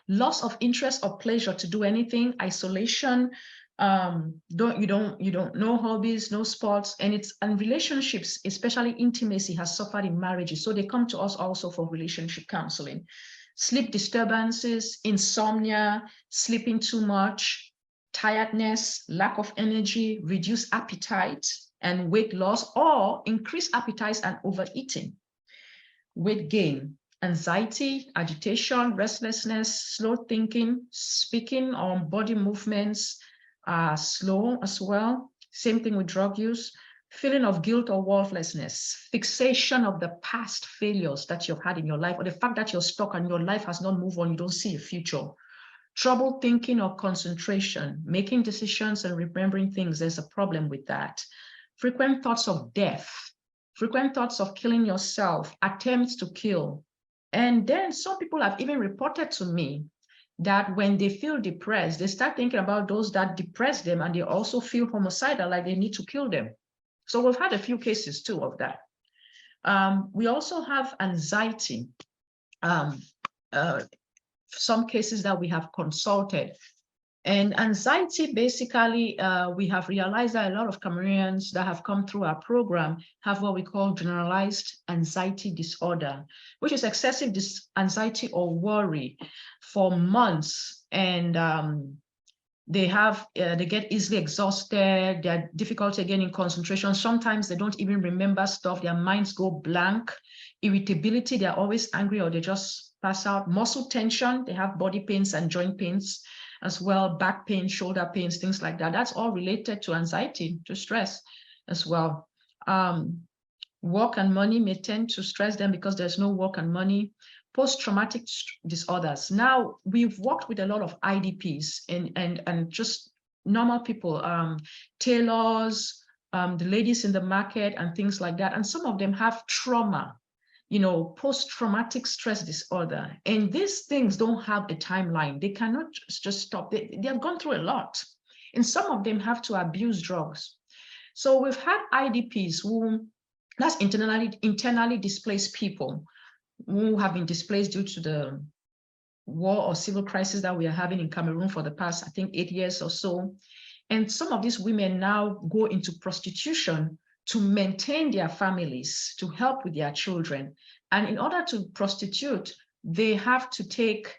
Loss of interest or pleasure to do anything, isolation, no hobbies, no sports, and relationships, especially intimacy, has suffered in marriages. So they come to us also for relationship counseling. Sleep disturbances, insomnia, sleeping too much, tiredness, lack of energy, reduced appetite, and weight loss, or increased appetite and overeating. Weight gain, anxiety, agitation, restlessness, slow thinking, speaking on body movements are slow as well. Same thing with drug use. Feeling of guilt or worthlessness, fixation of the past failures that you've had in your life, or the fact that you're stuck and your life has not moved on, you don't see a future. Trouble thinking or concentration, making decisions and remembering things, there's a problem with that. Frequent thoughts of death, frequent thoughts of killing yourself, attempts to kill. And then some people have even reported to me that when they feel depressed, they start thinking about those that depress them, and they also feel homicidal, like they need to kill them. So we've had a few cases too of that. We also have anxiety. Some cases that we have consulted. And anxiety, basically, we have realized that a lot of Cameroonians that have come through our program have what we call generalized anxiety disorder, which is excessive anxiety or worry for months. And they get easily exhausted, they're difficult again in concentration. Sometimes they don't even remember stuff, their minds go blank. Irritability, they're always angry or they just pass out. Muscle tension, they have body pains and joint pains as well, back pain, shoulder pains, things like that. That's all related to anxiety, to stress as well. Work and money may tend to stress them because there's no work and money. Post-traumatic disorders. Now, we've worked with a lot of IDPs and just normal people, tailors, the ladies in the market and things like that. And some of them have trauma, post-traumatic stress disorder. And these things don't have a timeline. They cannot just stop. They have gone through a lot. And some of them have to abuse drugs. So we've had IDPs that's internally displaced people who have been displaced due to the war or civil crisis that we are having in Cameroon for the past, I think, 8 years or so. And some of these women now go into prostitution to maintain their families, to help with their children. And in order to prostitute, they have to take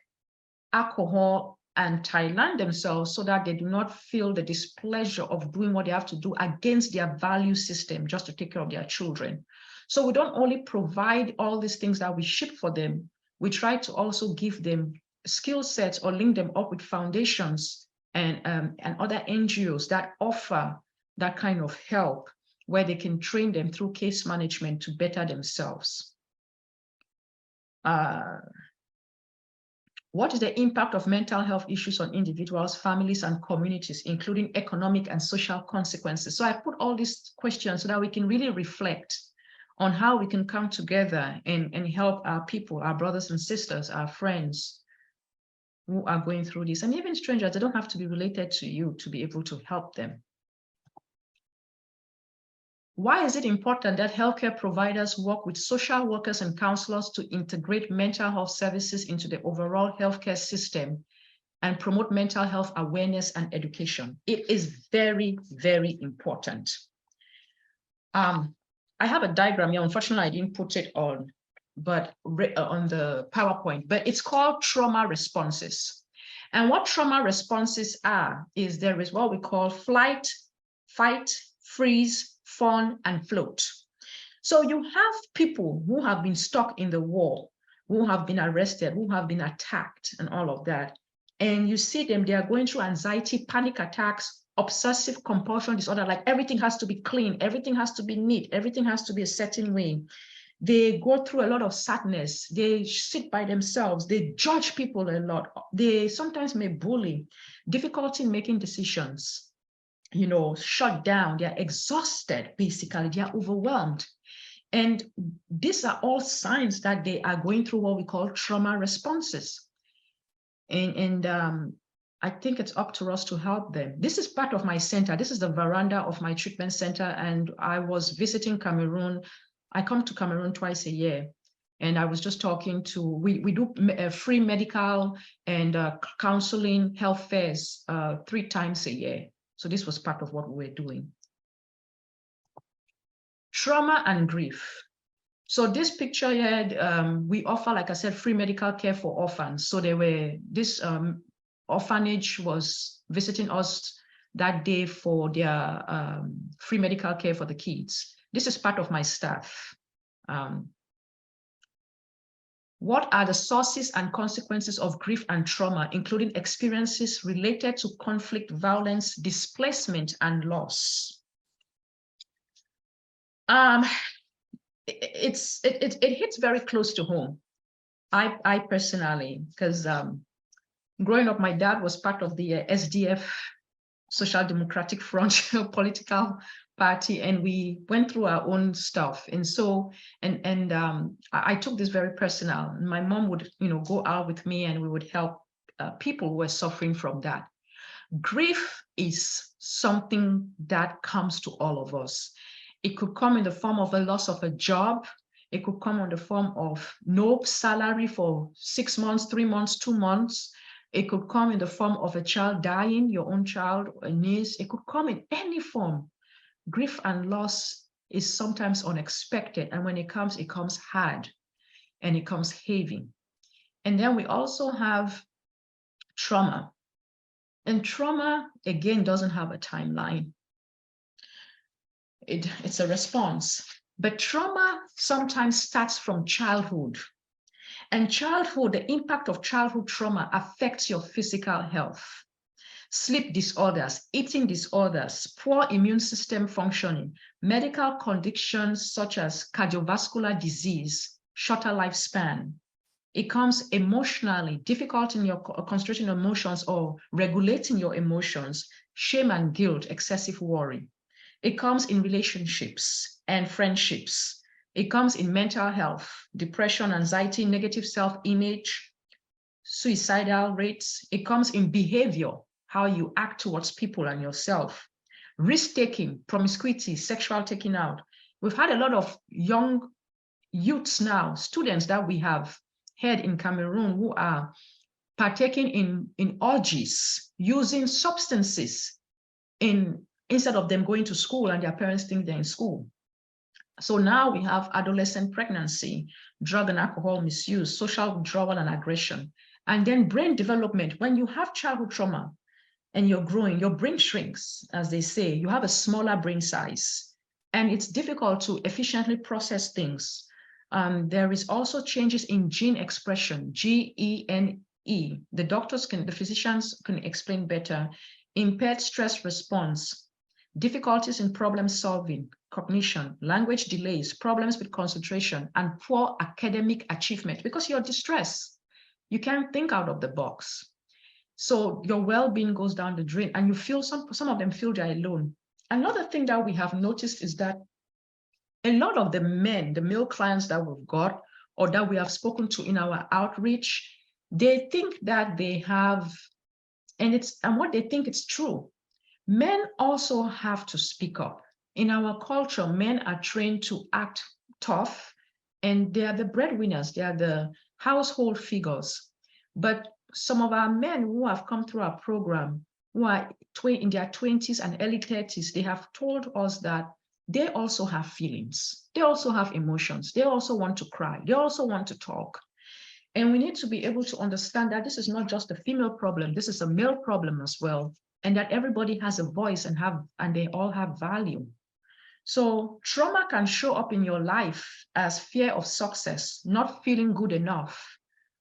alcohol and Thailand themselves so that they do not feel the displeasure of doing what they have to do against their value system just to take care of their children. So we don't only provide all these things that we ship for them, we try to also give them skill sets or link them up with foundations and other NGOs that offer that kind of help where they can train them through case management to better themselves. What is the impact of mental health issues on individuals, families, and communities, including economic and social consequences? So I put all these questions so that we can really reflect on how we can come together and help our people, our brothers and sisters, our friends who are going through this. And even strangers, they don't have to be related to you to be able to help them. Why is it important that healthcare providers work with social workers and counselors to integrate mental health services into the overall healthcare system and promote mental health awareness and education? It is very, very important. I have a diagram here. Unfortunately, I didn't put it on the PowerPoint, but it's called trauma responses. And what trauma responses are is there is what we call flight, fight, freeze, fawn, and float. So you have people who have been stuck in the war, who have been arrested, who have been attacked and all of that. And you see them, they are going through anxiety, panic attacks, obsessive compulsion disorder, like everything has to be clean, everything has to be neat, everything has to be a certain way. They go through a lot of sadness. They sit by themselves. They judge people a lot. They sometimes may bully, difficulty in making decisions, shut down. They're exhausted, basically. They are overwhelmed. And these are all signs that they are going through what we call trauma responses. And I think it's up to us to help them. This is part of my center. This is the veranda of my treatment center. And I was visiting Cameroon. I come to Cameroon twice a year. And I was just talking to, we do free medical and counseling health fairs 3 times a year. So this was part of what we were doing. Trauma and grief. So this picture here, we offer, like I said, free medical care for orphans. So this orphanage was visiting us that day for their free medical care for the kids. This is part of my staff. What are the sources and consequences of grief and trauma, including experiences related to conflict, violence, displacement, and loss? It hits very close to home. I personally, because growing up, my dad was part of the SDF, Social Democratic Front political party, and we went through our own stuff. And so, I took this very personal. My mom would, go out with me, and we would help people who were suffering from that. Grief is something that comes to all of us. It could come in the form of a loss of a job. It could come in the form of no salary for 6 months, 3 months, 2 months. It could come in the form of a child dying, your own child, a niece. It could come in any form. Grief and loss is sometimes unexpected. And when it comes hard and it comes heavy. And then we also have trauma. And trauma, again, doesn't have a timeline. It's a response. But trauma sometimes starts from childhood. And childhood, the impact of childhood trauma affects your physical health. Sleep disorders, eating disorders, poor immune system functioning, medical conditions such as cardiovascular disease, shorter lifespan. It comes emotionally, difficult in your concentrating emotions or regulating your emotions, shame and guilt, excessive worry. It comes in relationships and friendships. It comes in mental health, depression, anxiety, negative self-image, suicidal rates. It comes in behavior, how you act towards people and yourself. Risk-taking, promiscuity, sexual taking out. We've had a lot of young youths now, students that we have had in Cameroon who are partaking in orgies, using substances instead of them going to school, and their parents think they're in school. So now we have adolescent pregnancy, drug and alcohol misuse, social withdrawal and aggression, and then brain development. When you have childhood trauma and you're growing, your brain shrinks, as they say. You have a smaller brain size, and it's difficult to efficiently process things. There is also changes in gene expression, GENE. The physicians can explain better. Impaired stress response, difficulties in problem solving, cognition, language delays, problems with concentration, and poor academic achievement because you're distressed. You can't think out of the box. So your well-being goes down the drain, and you feel some of them feel they're alone. Another thing that we have noticed is that a lot of the men, the male clients that we've got or that we have spoken to in our outreach, they think that they have, and what they think is true. Men also have to speak up. In our culture, men are trained to act tough, and they are the breadwinners, they are the household figures. But some of our men who have come through our program, who are in their 20s and early 30s, they have told us that they also have feelings. They also have emotions. They also want to cry. They also want to talk. And we need to be able to understand that this is not just a female problem. This is a male problem as well. And that everybody has a voice and they all have value. So trauma can show up in your life as fear of success, not feeling good enough,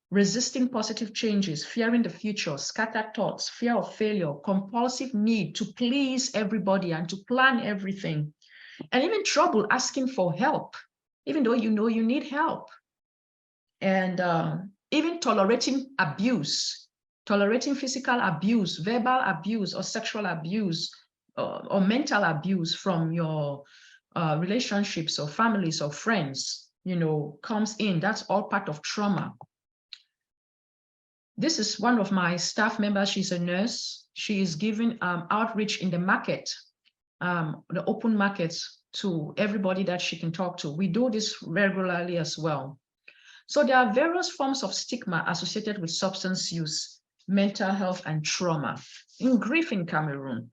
resisting positive changes, fearing the future, scattered thoughts, fear of failure, compulsive need to please everybody and to plan everything, and even trouble asking for help, even though you know you need help. And even tolerating abuse, tolerating physical abuse, verbal abuse, or sexual abuse, or mental abuse from your relationships or families or friends, comes in. That's all part of trauma. This is one of my staff members. She's a nurse. She is giving outreach in the market, the open markets, to everybody that she can talk to. We do this regularly as well. So there are various forms of stigma associated with substance use, mental health, and trauma in grief in Cameroon.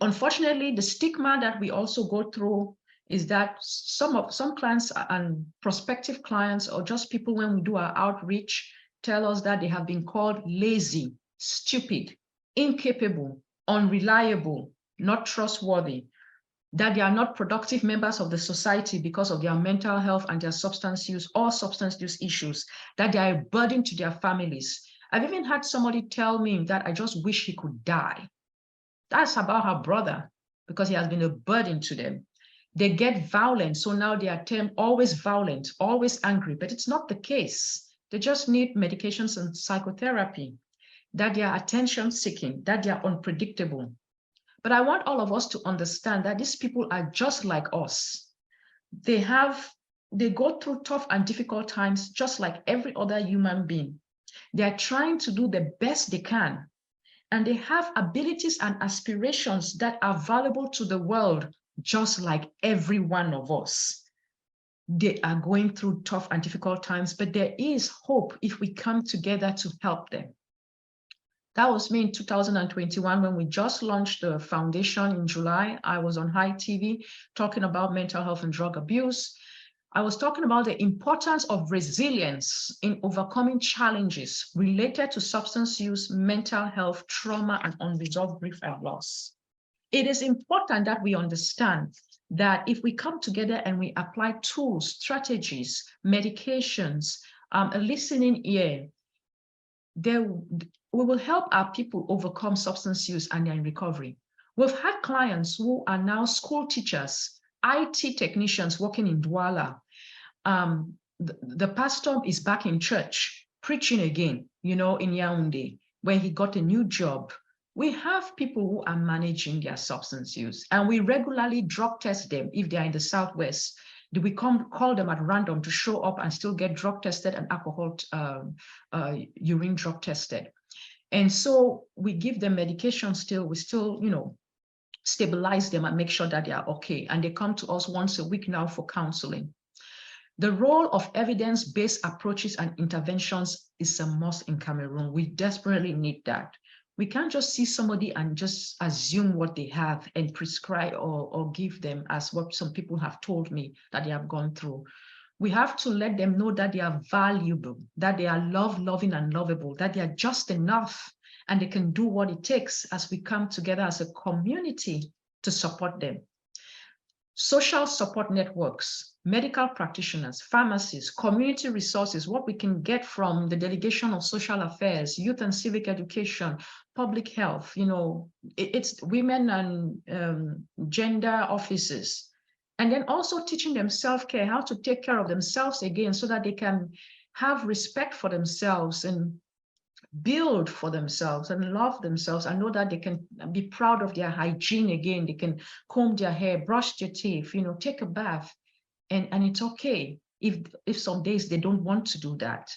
Unfortunately, the stigma that we also go through is that some clients and prospective clients, or just people when we do our outreach, tell us that they have been called lazy, stupid, incapable, unreliable, not trustworthy, that they are not productive members of the society because of their mental health and their substance use or substance use issues, that they are a burden to their families. I've even had somebody tell me that I just wish he could die. That's about her brother, because he has been a burden to them. They get violent, so now they are termed always violent, always angry, but it's not the case. They just need medications and psychotherapy, that they are attention seeking, that they are unpredictable. But I want all of us to understand that these people are just like us. They go through tough and difficult times just like every other human being. They are trying to do the best they can, and they have abilities and aspirations that are valuable to the world, just like every one of us. They are going through tough and difficult times, but there is hope if we come together to help them. That was me in 2021 when we just launched the foundation in July. I was on High TV talking about mental health and drug abuse. I was talking about the importance of resilience in overcoming challenges related to substance use, mental health, trauma, and unresolved grief and loss. It is important that we understand that if we come together and we apply tools, strategies, medications, a listening ear, we will help our people overcome substance use and they're in recovery. We've had clients who are now school teachers, IT technicians working in Douala. The pastor is back in church, preaching again, in Yaoundé, where he got a new job. We have people who are managing their substance use, and we regularly drug test them if they are in the Southwest. Do we call them at random to show up and still get drug tested and alcohol urine drug tested? And so we give them medication still, we still, stabilize them and make sure that they are okay. And they come to us once a week now for counseling. The role of evidence-based approaches and interventions is a must in Cameroon. We desperately need that. We can't just see somebody and just assume what they have and prescribe or give them as what some people have told me that they have gone through. We have to let them know that they are valuable, that they are loving and lovable, that they are just enough, and they can do what it takes as we come together as a community to support them. Social support networks, medical practitioners, pharmacists, community resources, what we can get from the Delegation of Social Affairs, Youth and Civic Education, public health, it's women and gender offices. And then also teaching them self-care, how to take care of themselves again so that they can have respect for themselves and build for themselves and love themselves and know that they can be proud of their hygiene again. They can comb their hair, brush their teeth, take a bath. And it's okay if some days they don't want to do that.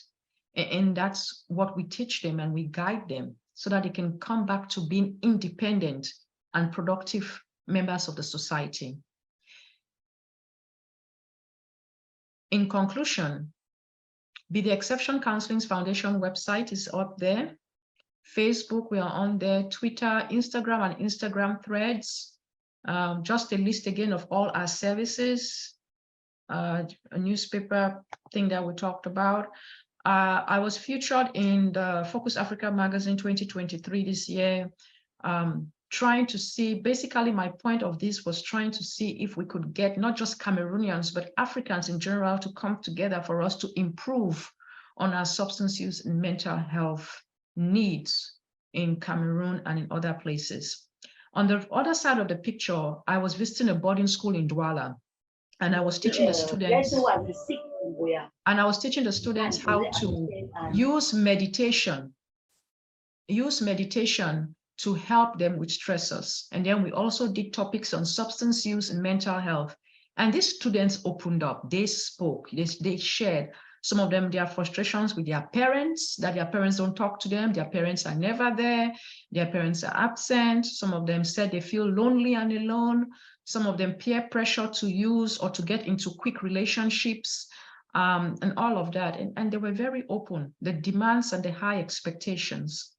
And that's what we teach them and we guide them so that they can come back to being independent and productive members of the society. In conclusion, Be the Exception Counseling Foundation website is up there. Facebook, we are on there. Twitter, Instagram, and Instagram threads. Just a list again of all our services. A newspaper thing that we talked about. I was featured in the Focus Africa magazine 2023 this year. Trying to see, basically my point of this was trying to see if we could get not just Cameroonians, but Africans in general to come together for us to improve on our substance use and mental health needs in Cameroon and in other places. On the other side of the picture, I was visiting a boarding school in Douala, and I was teaching the students, how to use meditation to help them with stressors. And then we also did topics on substance use and mental health. And these students opened up, they spoke, they shared. Some of them, their frustrations with their parents, that their parents don't talk to them, their parents are never there, their parents are absent. Some of them said they feel lonely and alone. Some of them peer pressure to use or to get into quick relationships, and all of that. And they were very open, the demands and the high expectations.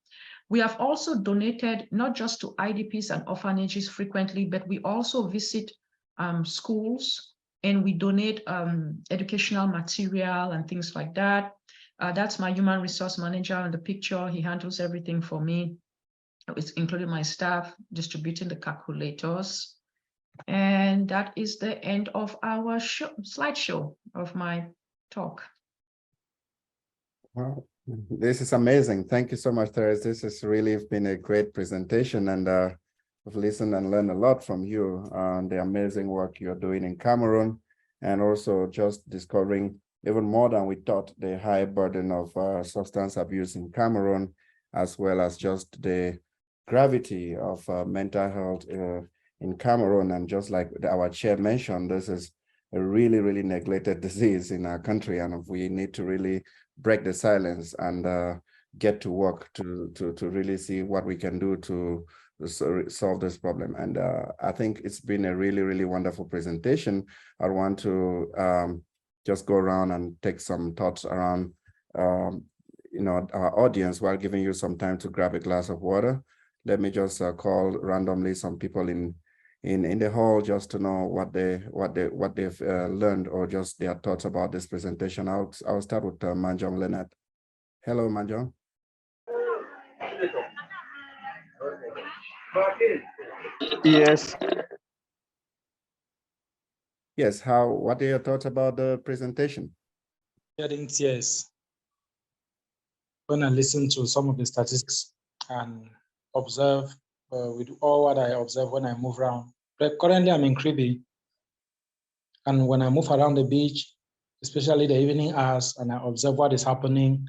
We have also donated not just to IDPs and orphanages frequently, but we also visit schools and we donate educational material and things like that. That's my human resource manager in the picture. He handles everything for me. it's including my staff, distributing the calculators. And that is the end of our slideshow of my talk. Wow, this is amazing. Thank you so much, Therese. This has really been a great presentation, and I've listened and learned a lot from you on the amazing work you're doing in Cameroon, and also just discovering even more than we thought the high burden of substance abuse in Cameroon, as well as just the gravity of mental health in Cameroon. And just like our chair mentioned, this is a really, really neglected disease in our country, and we need to really break the silence and get to work to really see what we can do to solve this problem. And I think it's been a really, really wonderful presentation. I want to just go around and take some thoughts around our audience while giving you some time to grab a glass of water. Let me just call randomly some people in the hall just to know what they've learned or just their thoughts about this presentation. I'll start with Manjong Leonard. Hello, Manjong. Yes. Yes. What are your thoughts about the presentation? Shedding tears when I listen to some of the statistics and observe with all what I observe when I move around. But currently, I'm in Kribi, and when I move around the beach, especially the evening hours, and I observe what is happening,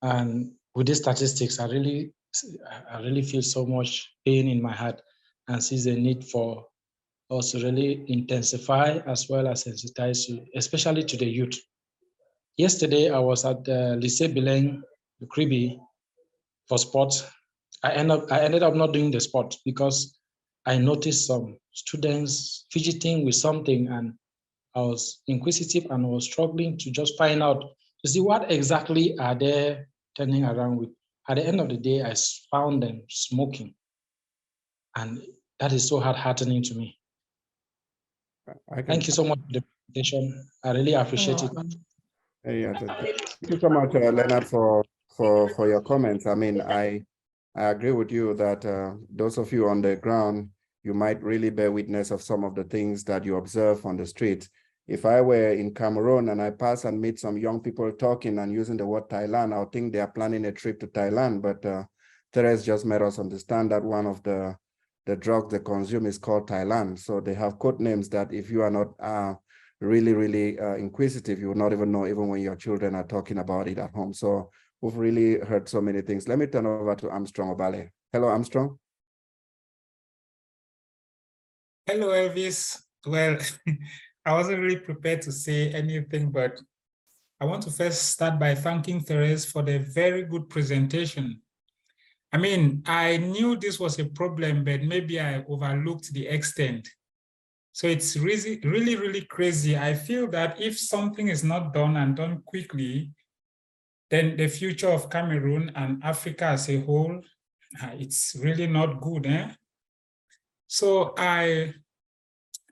and with these statistics, I really feel so much pain in my heart and see the need for us to really intensify as well as sensitize, especially to the youth. Yesterday, I was at the Lycée Bilingue, Kribi, for sports. I ended up not doing the sport because I noticed some students fidgeting with something, and I was inquisitive and I was struggling to just find out to see what exactly are they turning around with. At the end of the day, I found them smoking, and that is so heart-heartening to me. Thank you so much for the presentation. I really appreciate it. Yeah, thank you so much, Leonard, for your comments. I mean, I agree with you that those of you on the ground, you might really bear witness of some of the things that you observe on the street. If I were in Cameroon and I pass and meet some young people talking and using the word Thailand, I would think they are planning a trip to Thailand. But Therese just made us understand that one of the drugs they consume is called Thailand. So they have code names that if you are not really inquisitive, you will not even know, even when your children are talking about it at home. So we've really heard so many things. Let me turn over to Armstrong Obale. Hello, Armstrong. Hello, Elvis. Well, I wasn't really prepared to say anything, but I want to first start by thanking Therese for the very good presentation. I mean, I knew this was a problem, but maybe I overlooked the extent. So it's really crazy. I feel that if something is not done and done quickly, then the future of Cameroon and Africa as a whole, it's really not good. So I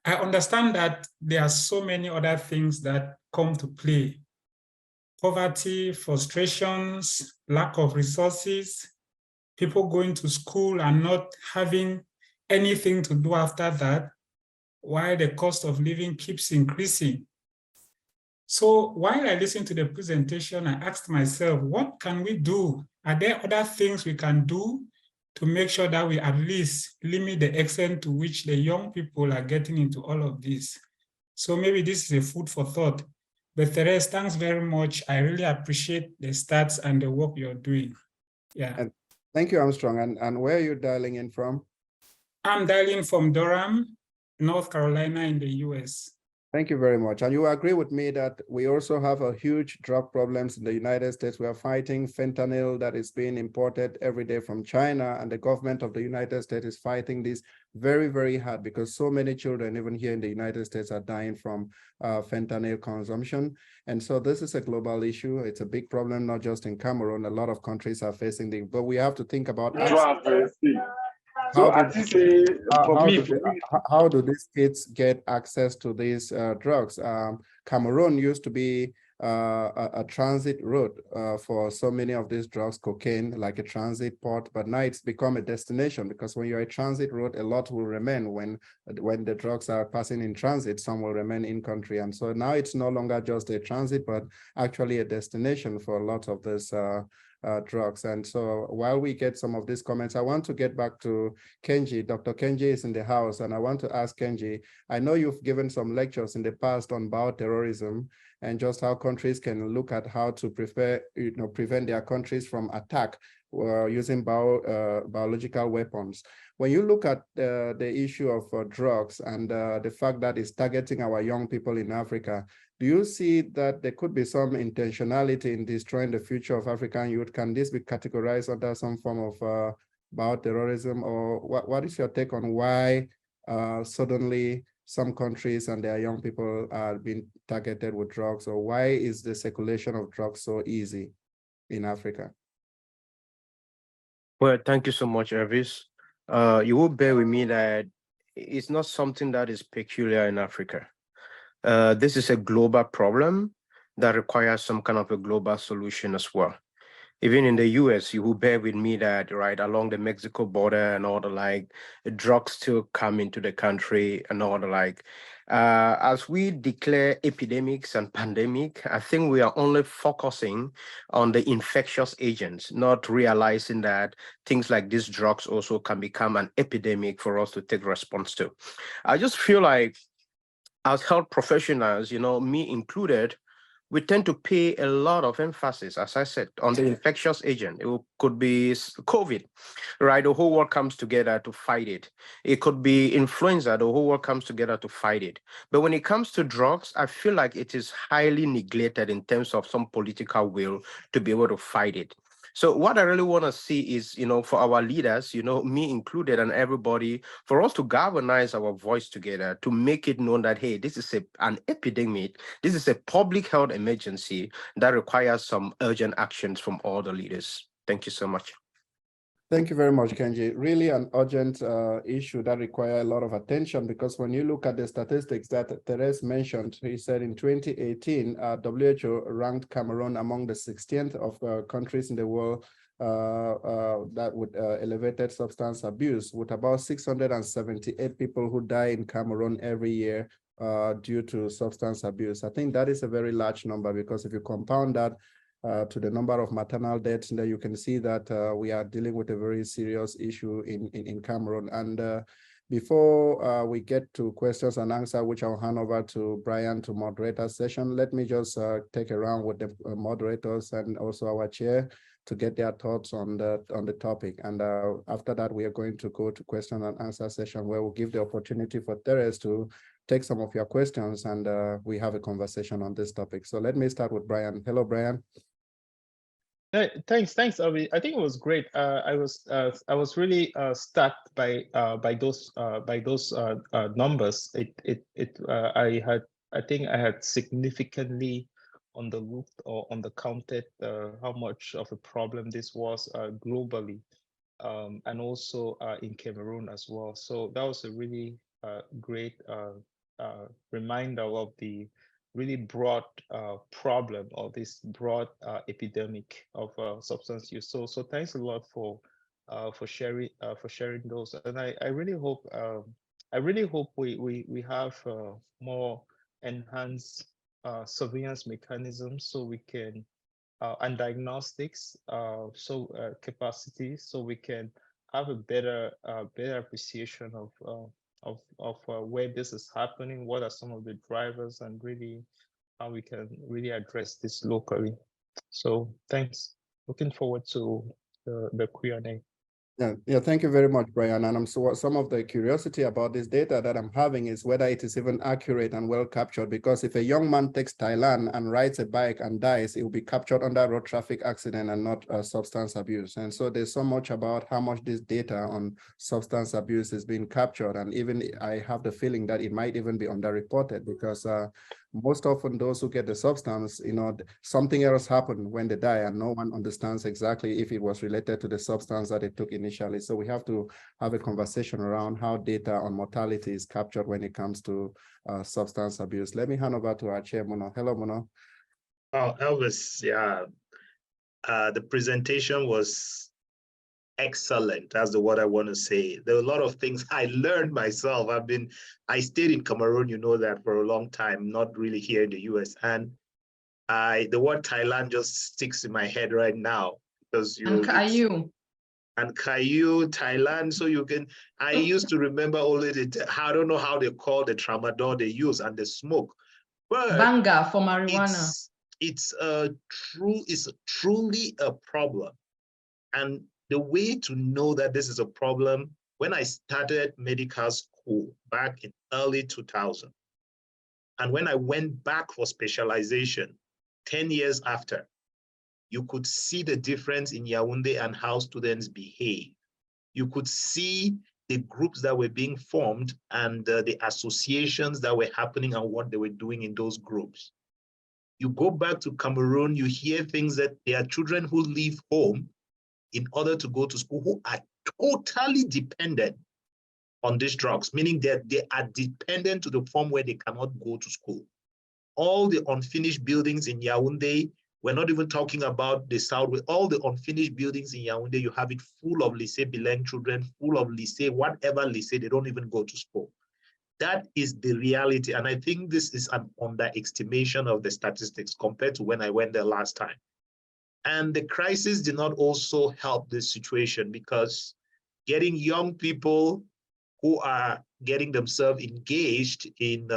understand that there are so many other things that come to play. Poverty, frustrations, lack of resources, people going to school and not having anything to do after that, while the cost of living keeps increasing. So while I listened to the presentation, I asked myself, what can we do? Are there other things we can do to make sure that we at least limit the extent to which the young people are getting into all of this? So maybe this is a food for thought. But Therese, thanks very much. I really appreciate the stats and the work you're doing. Yeah. And thank you, Armstrong. And where are you dialing in from? I'm dialing from Durham, North Carolina in the US. Thank you very much. And you agree with me that we also have a huge drug problems in the United States. We are fighting fentanyl that is being imported every day from China, and the government of the United States is fighting this very hard because so many children, even here in the United States, are dying from fentanyl consumption. And so this is a global issue. It's a big problem, not just in Cameroon. A lot of countries are facing it, but we have to think about how do these kids get access to these drugs? Cameroon used to be a transit route for so many of these drugs, cocaine, like a transit port, but now it's become a destination, because when you're a transit route, a lot will remain. When the drugs are passing in transit, some will remain in country. And so now it's no longer just a transit, but actually a destination for a lot of this drugs. And so while we get some of these comments, I want to get back to Kenji. Dr. Kenji is in the house, and I want to ask Kenji, I know you've given some lectures in the past on bioterrorism and just how countries can look at how to prevent their countries from attack using biological weapons. When you look at the issue of drugs and the fact that it's targeting our young people in Africa, do you see that there could be some intentionality in destroying the future of African youth? Can this be categorized under some form of bioterrorism? Or what is your take on why suddenly some countries and their young people are being targeted with drugs, or why is the circulation of drugs so easy in Africa? Well, thank you so much, Elvis. You will bear with me that it's not something that is peculiar in Africa. This is a global problem that requires some kind of a global solution as well. Even in the US, you will bear with me that right along the Mexico border and all the like, drugs still come into the country and all the like. As we declare epidemics and pandemic, I think we are only focusing on the infectious agents, not realizing that things like these drugs also can become an epidemic for us to take response to. I just feel like as health professionals, me included, we tend to pay a lot of emphasis, as I said, on the infectious agent. It could be COVID, right? The whole world comes together to fight it. It could be influenza. The whole world comes together to fight it. But when it comes to drugs, I feel like it is highly neglected in terms of some political will to be able to fight it. So what I really want to see is, for our leaders, me included and everybody, for us to galvanize our voice together to make it known that, hey, this is an epidemic. This is a public health emergency that requires some urgent actions from all the leaders. Thank you so much. Thank you very much, Kenji. Really an urgent issue that requires a lot of attention, because when you look at the statistics that Therese mentioned, he said in 2018, WHO ranked Cameroon among the 16th of countries in the world that with elevated substance abuse, with about 678 people who die in Cameroon every year due to substance abuse. I think that is a very large number, because if you compound that to the number of maternal deaths, then you can see that we are dealing with a very serious issue in Cameroon. And before we get to questions and answers, which I'll hand over to Brian to moderate our session, let me just take a round with the moderators and also our chair to get their thoughts on the topic. And after that, we are going to go to question and answer session, where we'll give the opportunity for Therese to take some of your questions, and we have a conversation on this topic. So let me start with Brian. Hello, Brian. Thanks, Avi. I think it was great. I was really struck by those numbers. I think I had significantly underlooked or undercounted how much of a problem this was globally, and also in Cameroon as well. So that was a really great reminder of the really broad problem, or this broad epidemic of substance use. So thanks a lot for sharing those. And I really hope we have more enhanced surveillance mechanisms, so we can and diagnostics capacity, so we can have a better appreciation of where this is happening, what are some of the drivers, and really how we can really address this locally. So thanks. Looking forward to the Q&A. Yeah, thank you very much, Brian. And some of the curiosity about this data that I'm having is whether it is even accurate and well captured, because if a young man takes Thailand and rides a bike and dies, it will be captured under road traffic accident and not substance abuse. And so there's so much about how much this data on substance abuse is being captured. And even I have the feeling that it might even be underreported, because most often those who get the substance, something else happened when they die, and no one understands exactly if it was related to the substance that they took initially. So we have to have a conversation around how data on mortality is captured when it comes to substance abuse. Let me hand over to our chair, Mono. Hello, Mono. Oh, Elvis, yeah. The presentation was excellent. That's the word I want to say. There are a lot of things I learned myself. I stayed in Cameroon, you know that, for a long time, not really here in the US. And the word Thailand just sticks in my head right now because And Caillou. And Caillou, Thailand. So I used to remember only I don't know how they call the tramadol they use and the smoke. But Banga for marijuana. It's truly a problem. And the way to know that this is a problem, when I started medical school back in early 2000, and when I went back for specialization 10 years after, you could see the difference in Yaoundé and how students behave. You could see the groups that were being formed and the associations that were happening and what they were doing in those groups. You go back to Cameroon, you hear things that there are children who leave home in order to go to school who are totally dependent on these drugs, meaning that they are dependent to the form where they cannot go to school. All the unfinished buildings in Yaoundé, we're not even talking about the south, with all the unfinished buildings in Yaoundé, you have it full of lycée bilingue children, full of lycée, whatever lycée, they don't even go to school. That is the reality. And I think this is an underestimation of the statistics compared to when I went there last time. And the crisis did not also help this situation because getting young people who are getting themselves engaged in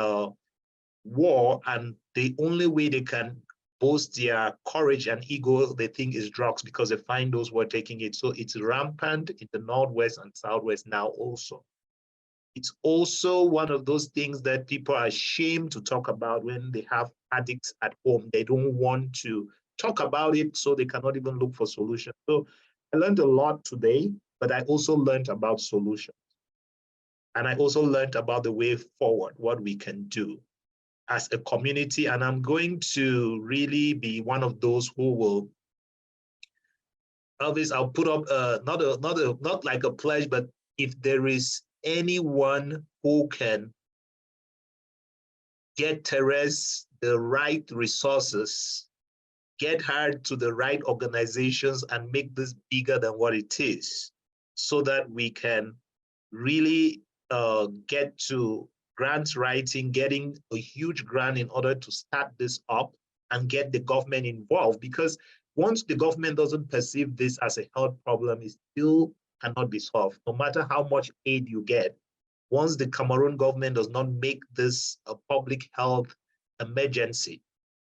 war, and the only way they can boast their courage and ego, they think, is drugs because they find those who are taking it. So it's rampant in the Northwest and Southwest now also. It's also one of those things that people are ashamed to talk about when they have addicts at home. They don't want to talk about it, so they cannot even look for solutions. So I learned a lot today, but I also learned about solutions. And I also learned about the way forward, what we can do as a community. And I'm going to really be one of those who will, Elvis, I'll put up not like a pledge, but if there is anyone who can get Therese the right resources, get her to the right organizations and make this bigger than what it is, so that we can really get to grants writing, getting a huge grant in order to start this up and get the government involved. Because once the government doesn't perceive this as a health problem, it still cannot be solved, no matter how much aid you get. Once the Cameroon government does not make this a public health emergency,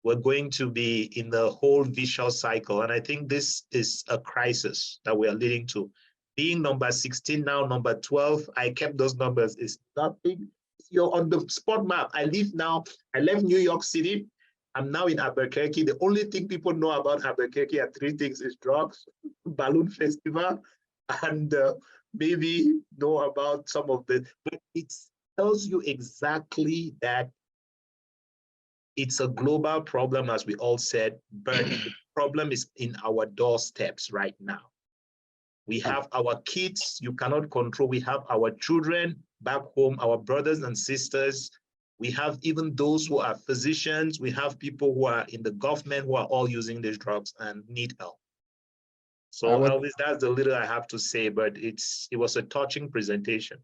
we're going to be in the whole vicious cycle. And I think this is a crisis that we are leading to. Being number 16 now, number 12, I kept those numbers, is nothing. You're on the spot map. I left New York City. I'm now in Albuquerque. The only thing people know about Albuquerque are three things: is drugs, balloon festival, and maybe know about some of the, but it tells you exactly that it's a global problem, as we all said, but the problem is in our doorsteps right now. We have our kids you cannot control. We have our children back home, our brothers and sisters. We have even those who are physicians. We have people who are in the government who are all using these drugs and need help. So Elvis, that's the little I have to say, but it was a touching presentation.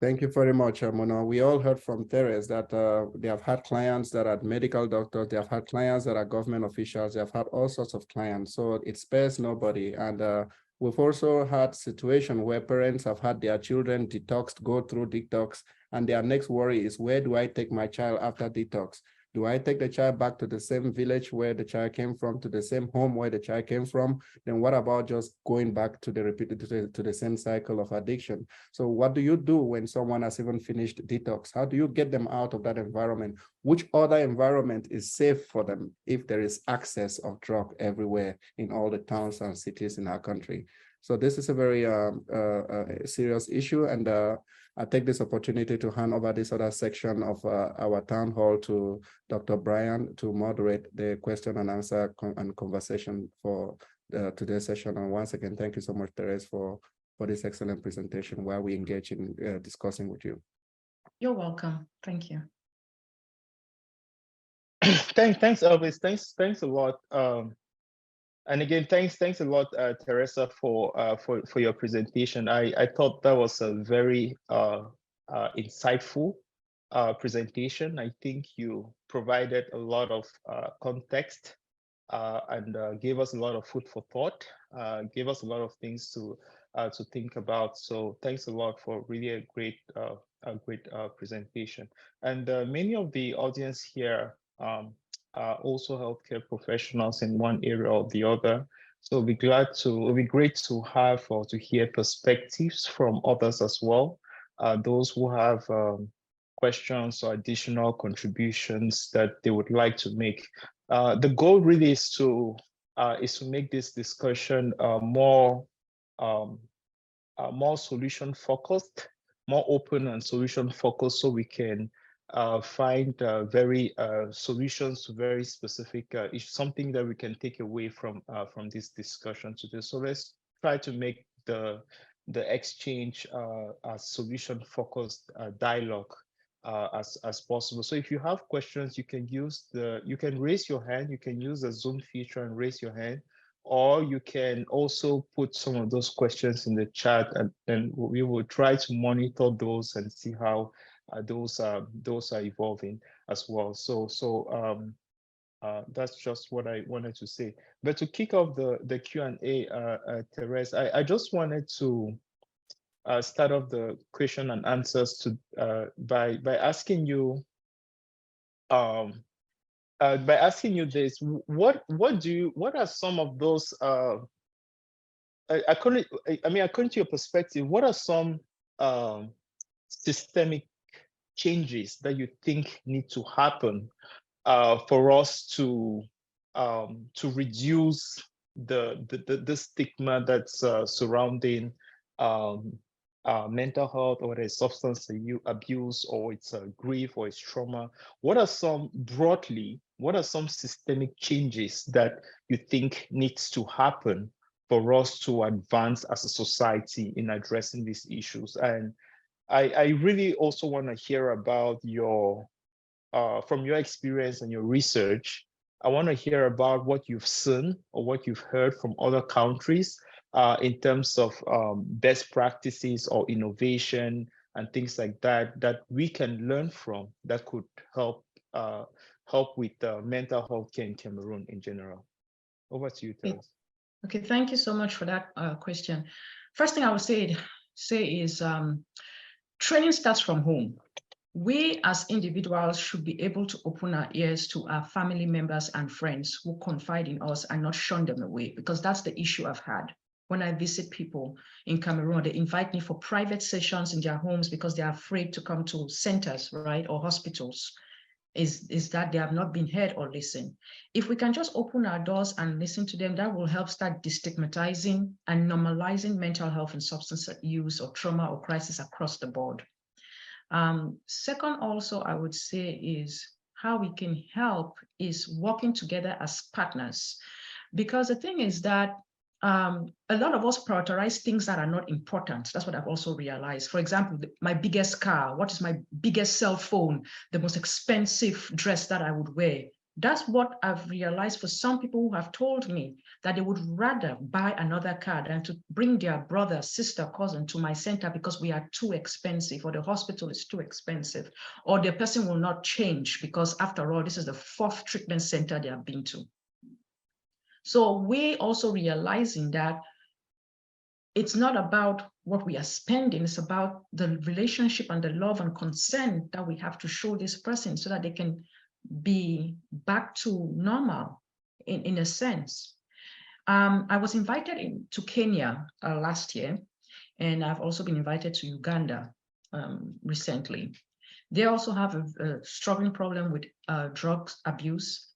Thank you very much, Mona. We all heard from Therese that they have had clients that are medical doctors, they have had clients that are government officials, they have had all sorts of clients. So it spares nobody. And we've also had situations where parents have had their children go through detox, and their next worry is, where do I take my child after detox? Do I take the child back to the same village where the child came from, to the same home where the child came from? Then what about just going back to the same cycle of addiction? So what do you do when someone has even finished detox? How do you get them out of that environment? Which other environment is safe for them if there is access of drug everywhere in all the towns and cities in our country? So this is a very serious issue, and I take this opportunity to hand over this other section of our town hall to Dr. Brian to moderate the question and answer and conversation for today's session. And once again, thank you so much, Therese, for this excellent presentation where we engage in discussing with you. You're welcome. Thank you. Thanks, Elvis. Thanks a lot. And again, thanks a lot, Teresa, for your presentation. I thought that was a very insightful presentation. I think you provided a lot of context and gave us a lot of food for thought, gave us a lot of things to think about. So thanks a lot for really a great presentation. And many of the audience here are also healthcare professionals in one area or the other. So it'll be great to have or to hear perspectives from others as well. Those who have questions or additional contributions that they would like to make. The goal really is to make this discussion more solution focused, more open and solution focused, so we can find very solutions to very specific issues, something that we can take away from this discussion today. So let's try to make the exchange a solution focused dialogue as possible. So if you have questions, you can raise your hand. You can use the Zoom feature and raise your hand, or you can also put some of those questions in the chat, and then we will try to monitor those and see how those are evolving as well. So that's just what I wanted to say. But to kick off the Q&A, Therese, I just wanted to start off the question and answers to by asking you this: what are some of those according to your perspective, what are some systemic changes that you think need to happen for us to reduce the stigma that's surrounding mental health, or whether it's substance abuse, or it's grief, or it's trauma? What are some systemic changes that you think needs to happen for us to advance as a society in addressing these issues? And I really also want to hear about your, from your experience and your research, I want to hear about what you've seen or what you've heard from other countries in terms of best practices or innovation and things like that, that we can learn from, that could help with mental health care in Cameroon in general. Over to you, Therese. Okay, thank you so much for that question. First thing I would say is training starts from home. We as individuals should be able to open our ears to our family members and friends who confide in us and not shun them away, because that's the issue I've had. When I visit people in Cameroon, they invite me for private sessions in their homes because they're afraid to come to centers, right, or hospitals, is that they have not been heard or listened. If we can just open our doors and listen to them, that will help start destigmatizing and normalizing mental health and substance use or trauma or crisis across the board. Second, also, I would say is how we can help is working together as partners. Because the thing is that a lot of us prioritize things that are not important. That's what I've also realized. For example, my biggest car, what is my biggest cell phone, the most expensive dress that I would wear. That's what I've realized for some people who have told me that they would rather buy another car than to bring their brother, sister, cousin to my center because we are too expensive, or the hospital is too expensive, or the person will not change because after all, this is the 4th treatment center they have been to. So we're also realizing that it's not about what we are spending, it's about the relationship and the love and concern that we have to show this person so that they can be back to normal in a sense. I was invited to Kenya last year, and I've also been invited to Uganda recently. They also have a struggling problem with drug abuse.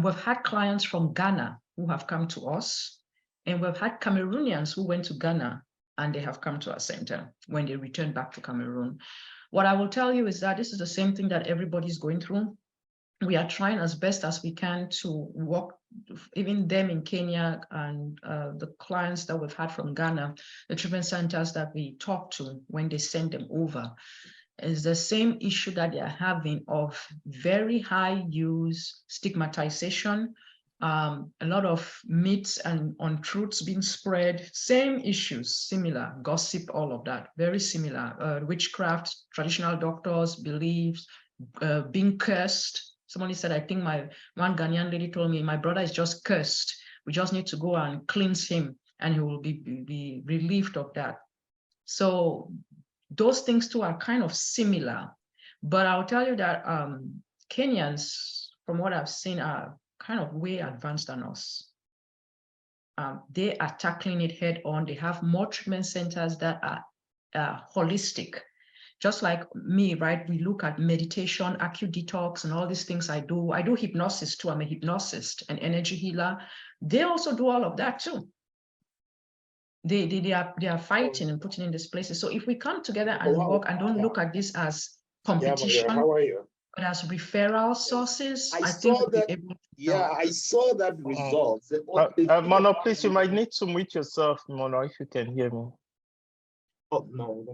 We've had clients from Ghana who have come to us, and we've had Cameroonians who went to Ghana and they have come to our center when they return back to Cameroon. What I will tell you is that this is the same thing that everybody's going through. We are trying as best as we can to work, even them in Kenya and the clients that we've had from Ghana, the treatment centers that we talk to when they send them over. is the same issue that they are having of very high use, stigmatization, a lot of myths and untruths being spread, same issues, similar, gossip, all of that, very similar. Witchcraft, traditional doctors, beliefs, being cursed. Somebody said, I think one Ghanaian lady told me, my brother is just cursed. We just need to go and cleanse him and he will be relieved of that. So those things too are kind of similar, but I'll tell you that Kenyans, from what I've seen, are kind of way advanced than us. They are tackling it head on. They have more treatment centers that are holistic. Just like me, right? We look at meditation, Acu-Detox, and all these things I do. I do hypnosis too. I'm a hypnosist, an energy healer. They also do all of that too. They are fighting and putting in these places. So if we come together and work and don't look at this as competition, how are you? But as referral sources, I think saw we'll that. be able to Yeah, help. I saw that result. Mono, please, you might need to mute yourself, Mono, if you can hear me. Oh, no.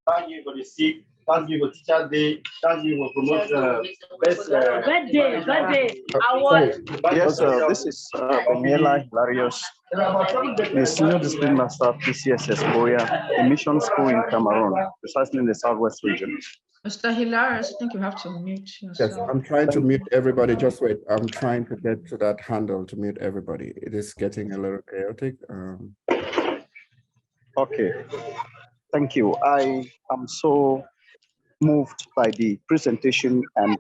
Thank you for the seat. Thank you for Teacher's Day. Thank you for promoting best. Birthday. Award. Yes, this is Daniela Hilarious, the Senior Discipline Master of PCSS Boya, a mission school in Cameroon, precisely in the southwest region. Mr. Hilarious, I think you have to mute yourself. Yes, I'm trying to mute everybody. Just wait. I'm trying to get to that handle to mute everybody. It is getting a little chaotic. Okay, thank you. I am so moved by the presentation and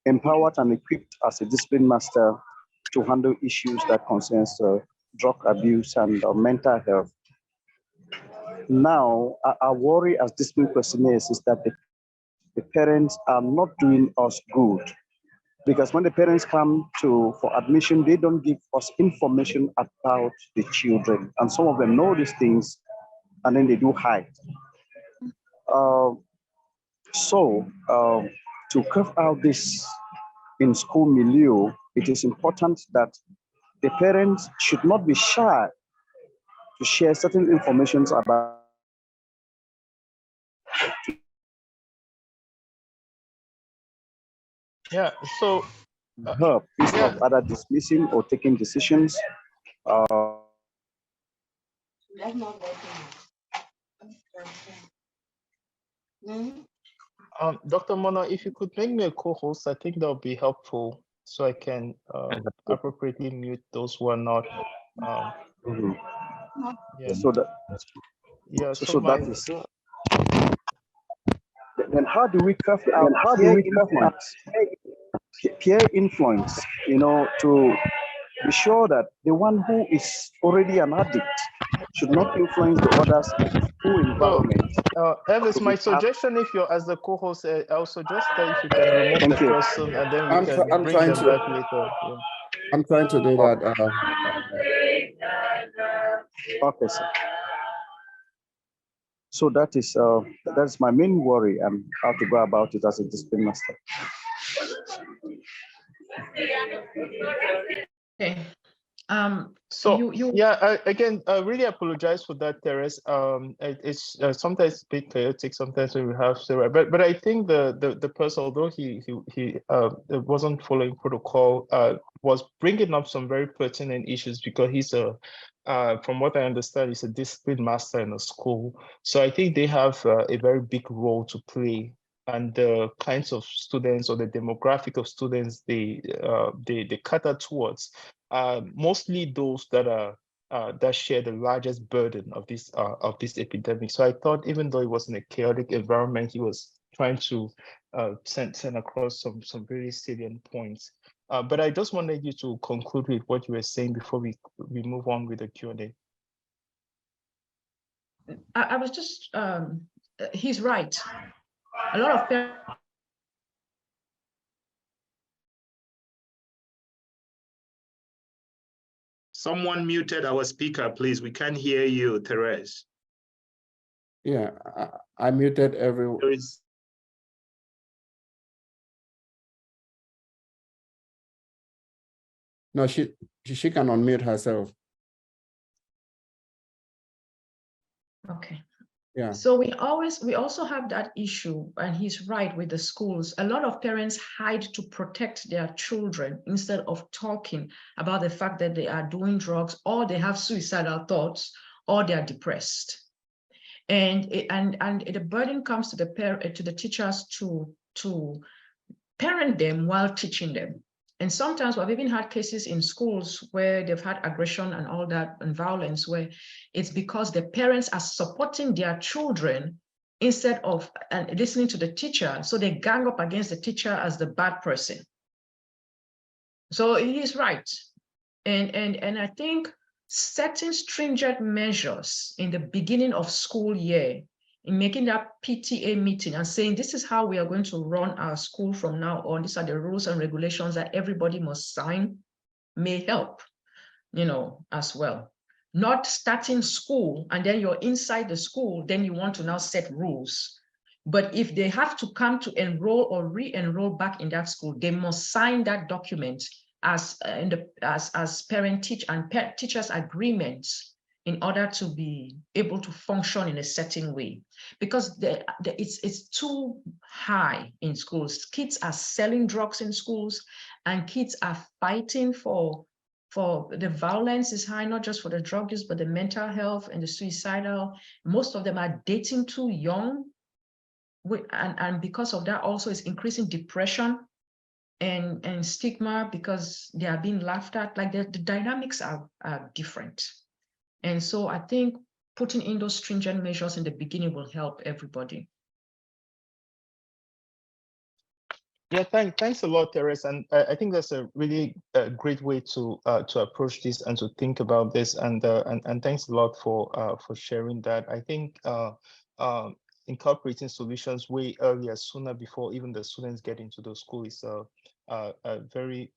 empowered and equipped as a discipline master to handle issues that concerns drug abuse and mental health. Now, our worry as discipline questionnaires is that the parents are not doing us good, because when the parents come for admission, they don't give us information about the children, and some of them know these things and then they do hide. To carve out this in school milieu, it is important that the parents should not be shy to share certain information about. Yeah, so help instead of either dismissing or taking decisions. Dr. Mono, if you could make me a co-host, I think that would be helpful, so I can appropriately mute those who are not. Yeah. So that. Yeah. So that is. Then how do we carve out peer influence? You know, to be sure that the one who is already an addict should not influence the others in the school environment. Elvis, my suggestion, if you're as the co-host, I'll suggest that if you can remove the person and then we can bring them back later. Yeah. I'm trying to do that. Okay, sir. So that's my main worry and how to go about it as a discipline master. Okay. Again, I really apologize for that, Therese. It's sometimes a bit chaotic. Sometimes when we have Sarah, but I think the person, although he wasn't following protocol, was bringing up some very pertinent issues, because he's from what I understand, he's a discipline master in a school. So I think they have a very big role to play. And the kinds of students or the demographic of students they cater towards, mostly those that share the largest burden of this epidemic. So I thought, even though it was in a chaotic environment, he was trying to send across some very salient points. But I just wanted you to conclude with what you were saying before we move on with the Q&A. I was just, he's right. A lot of parents. Someone muted our speaker, please. We can't hear you, Therese. Yeah, I muted everyone. No, she can unmute herself. Okay. Yeah. So we also have that issue, and he's right with the schools. A lot of parents hide to protect their children instead of talking about the fact that they are doing drugs, or they have suicidal thoughts, or they are depressed. And the burden comes to the teachers to parent them while teaching them. And sometimes we've even had cases in schools where they've had aggression and all that and violence, where it's because the parents are supporting their children instead of listening to the teacher. So they gang up against the teacher as the bad person. So he is right. And I think setting stringent measures in the beginning of school year, in making that PTA meeting and saying, this is how we are going to run our school from now on. These are the rules and regulations that everybody must sign, may help, as well. Not starting school and then you're inside the school, then you want to now set rules. But if they have to come to enroll or re-enroll back in that school, they must sign that document as teachers agreements in order to be able to function in a certain way, because it's too high in schools. Kids are selling drugs in schools, and kids are fighting for the violence is high, not just for the drug use, but the mental health and the suicidal. Most of them are dating too young, and because of that also is increasing depression and stigma, because they are being laughed at. Like the dynamics are different. And so I think putting in those stringent measures in the beginning will help everybody. Yeah, thanks a lot, Therese. And I think that's a really great way to approach this and to think about this. And thanks a lot for sharing that. I think incorporating solutions way earlier, sooner, before even the students get into the school is a very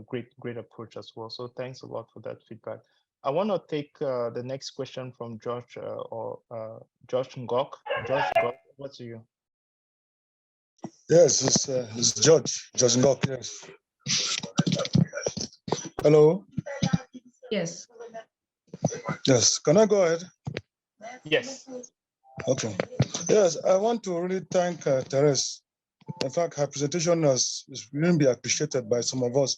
great approach as well. So thanks a lot for that feedback. I want to take the next question from Josh Josh Ngok. Josh Ngok, what's you? Yes, it's George Ngok, yes. Hello? Yes. Yes, can I go ahead? Yes. Okay. Yes, I want to really thank Therese. In fact, her presentation is really be appreciated by some of us.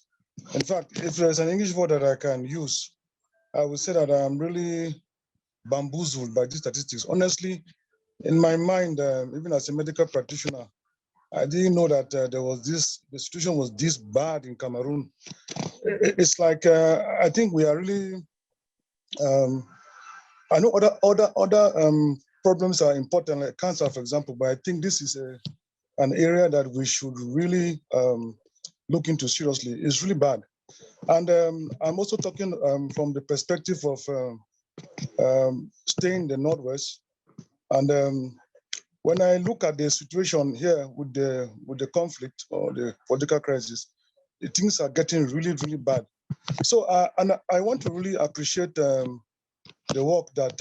In fact, if there's an English word that I can use, I would say that I'm really bamboozled by these statistics. Honestly, in my mind, even as a medical practitioner, I didn't know that the situation was this bad in Cameroon. It's like, I think we are really, I know other problems are important, like cancer, for example, but I think this is an area that we should really look into seriously. It's really bad. And I'm also talking from the perspective of staying in the Northwest. And when I look at the situation here with the conflict or the political crisis, things are getting really, really bad. So, and I want to really appreciate the work that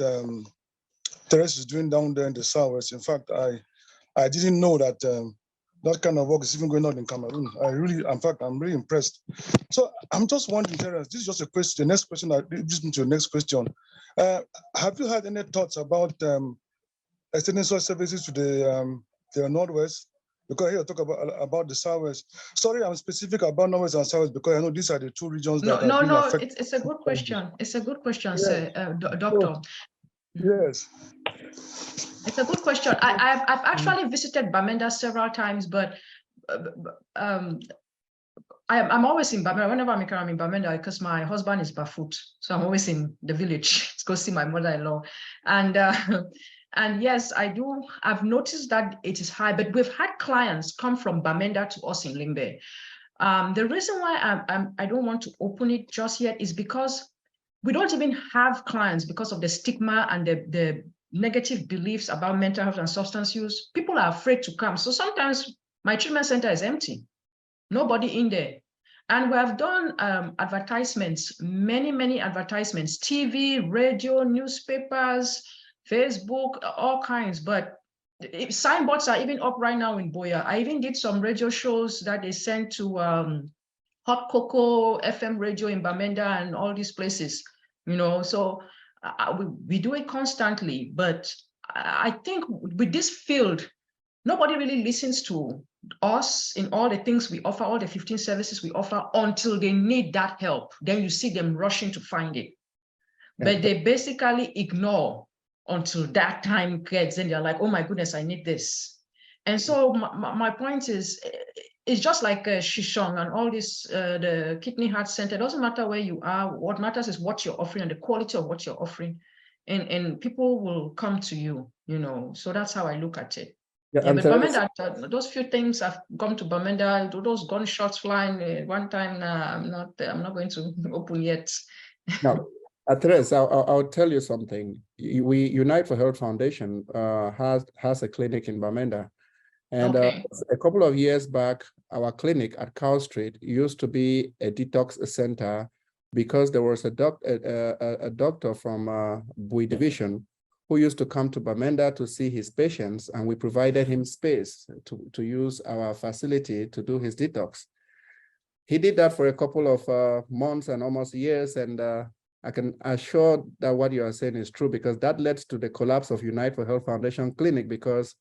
Therese is doing down there in the Southwest. In fact, I didn't know that that kind of work is even going on in Cameroon. In fact, I'm really impressed. So I'm just wondering, Therese, this is just a question. The next question, leads me to the next question. Have you had any thoughts about extending such services to the Northwest? Because here I talk about the Southwest. Sorry, I'm specific about Northwest and Southwest because I know these are the two regions that are being affected. It's a good question. It's a good question, Yes. Sir, Doctor. Yes. It's a good question. I've actually visited Bamenda several times, but I'm always in Bamenda. Whenever I'm in Bamenda, because my husband is barefoot, so I'm always in the village to go see my mother-in-law. And yes, I do. I've noticed that it is high, but we've had clients come from Bamenda to us in Limbe. The reason why I don't want to open it just yet is because we don't even have clients because of the stigma and the negative beliefs about mental health and substance use. People are afraid to come. So sometimes my treatment center is empty, nobody in there. And we have done advertisements, many advertisements, TV, radio, newspapers, Facebook, all kinds, but signboards are even up right now in Boya. I even did some radio shows that they sent to Hot Cocoa FM radio in Bamenda and all these places, so we do it constantly, but I think with this field, nobody really listens to us in all the things we offer, all the 15 services we offer, until they need that help. Then you see them rushing to find it. But they basically ignore until that time gets, and they're like, oh my goodness, I need this. And so my point is, it's just like Shishong and all this, the Kidney Heart Center. It doesn't matter where you are. What matters is what you're offering and the quality of what you're offering. And people will come to you, you know. So that's how I look at it. Yeah, but Bamenda, those few things I've gone to Bamenda, those gunshots flying one time. I'm not going to open yet. No, Therese, I'll tell you something. We Unite for Health Foundation has a clinic in Bamenda, and a couple of years back, our clinic at Cow Street used to be a detox center because there was a doctor from Bui Division who used to come to Bamenda to see his patients, and we provided him space to use our facility to do his detox. He did that for a couple of months and almost years, and I can assure that what you are saying is true, because that led to the collapse of Unite for Health Foundation Clinic, because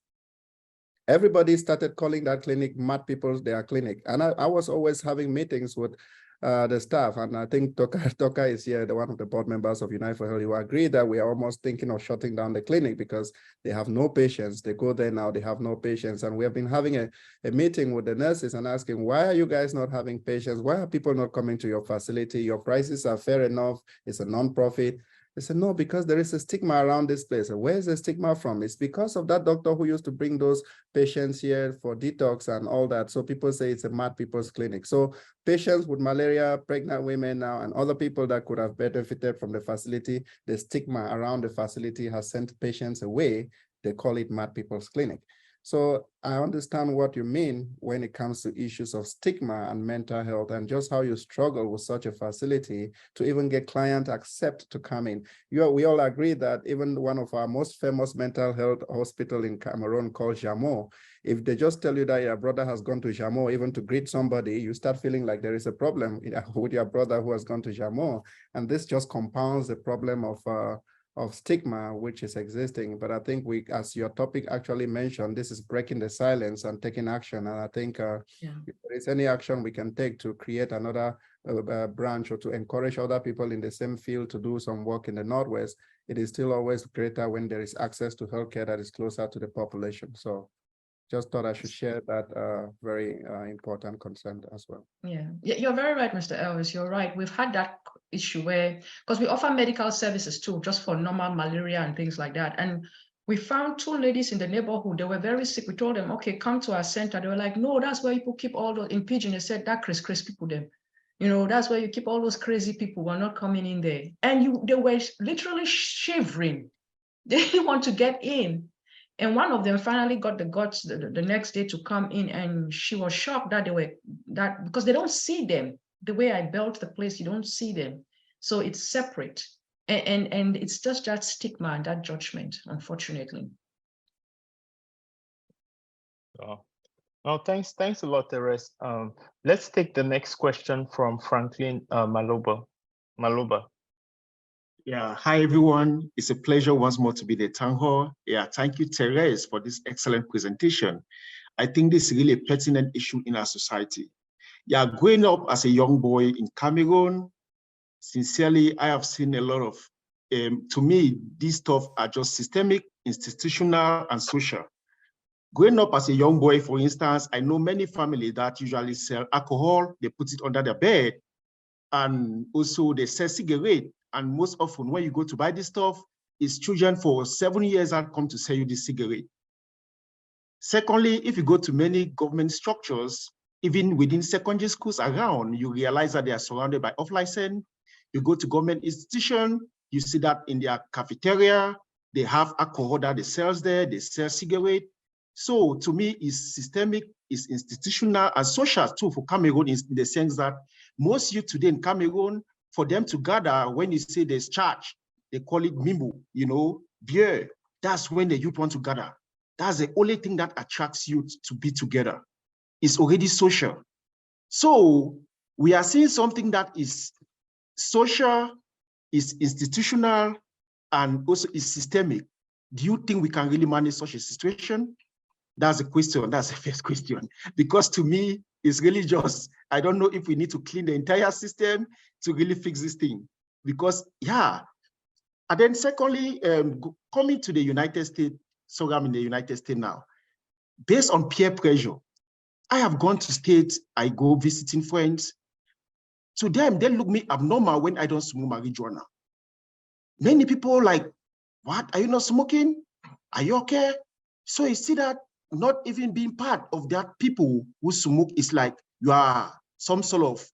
everybody started calling that clinic Mad People's Their Clinic. And I was always having meetings with the staff, and I think Toka is here, one of the board members of Unite for Health. You agree that we are almost thinking of shutting down the clinic because they have no patients. They go there now, they have no patients. And we have been having a meeting with the nurses and asking, why are you guys not having patients? Why are people not coming to your facility? Your prices are fair enough. It's a non-profit. They said, no, because there is a stigma around this place. Where is the stigma from? It's because of that doctor who used to bring those patients here for detox and all that. So people say it's a Mad People's Clinic. So patients with malaria, pregnant women now, and other people that could have benefited from the facility, the stigma around the facility has sent patients away. They call it Mad People's Clinic. So I understand what you mean when it comes to issues of stigma and mental health, and just how you struggle with such a facility to even get clients accept to come in. We all agree that even one of our most famous mental health hospital in Cameroon called Jamo, if they just tell you that your brother has gone to Jamo, even to greet somebody, you start feeling like there is a problem with your brother who has gone to Jamo. And this just compounds the problem of stigma which is existing. But I think we, as your topic actually mentioned, this is breaking the silence and taking action. And I think if there is any action we can take to create another branch or to encourage other people in the same field to do some work in the Northwest, it is still always greater when there is access to healthcare that is closer to the population. So just thought I should share that very important concern as well. Yeah, you're very right, Mr. Elvis. You're right. We've had that issue where, because we offer medical services too, just for normal malaria and things like that. And we found two ladies in the neighborhood. They were very sick. We told them, okay, come to our center. They were like, no, that's where people keep all those, in Pidgin, they said that crazy people them. You know, that's where you keep all those crazy people who are not coming in there. And they were literally shivering. They didn't want to get in. And one of them finally got the guts the next day to come in, and she was shocked that because they don't see them. The way I built the place, you don't see them. So it's separate. And it's just that stigma and that judgment, unfortunately. Oh, thanks a lot, Therese. Let's take the next question from Franklin Maloba. Yeah, hi everyone. It's a pleasure once more to be the town hall. Yeah, thank you, Therese, for this excellent presentation. I think this is really a pertinent issue in our society. Yeah, growing up as a young boy in Cameroon, sincerely, I have seen a lot of, to me, these stuff are just systemic, institutional, and social. Growing up as a young boy, for instance, I know many families that usually sell alcohol, they put it under their bed, and also they sell cigarettes. And most often when you go to buy this stuff, it's children for 7 years that come to sell you this cigarette. Secondly, if you go to many government structures, even within secondary schools around, you realize that they are surrounded by off-license. You go to government institutions, you see that in their cafeteria, they have alcohol that they sell there, they sell cigarettes. So to me, it's systemic, it's institutional and social too for Cameroon, in the sense that most youth today in Cameroon, for them to gather, when you say there's church, they call it mimbo, you know, beer. That's when the youth want to gather. That's the only thing that attracts youth to be together. It's already social. So we are seeing something that is social, is institutional, and also is systemic, do you think we can really manage such a situation? That's a question. That's the first question. Because to me, it's really just, I don't know if we need to clean the entire system to really fix this thing. Because, yeah. And then secondly, coming to the United States, so I'm in the United States now, based on peer pressure, I have gone to states, I go visiting friends. To them, they look me abnormal when I don't smoke marijuana. Many people like, what, are you not smoking? Are you okay? So you see that not even being part of that people who smoke is like you are some sort of,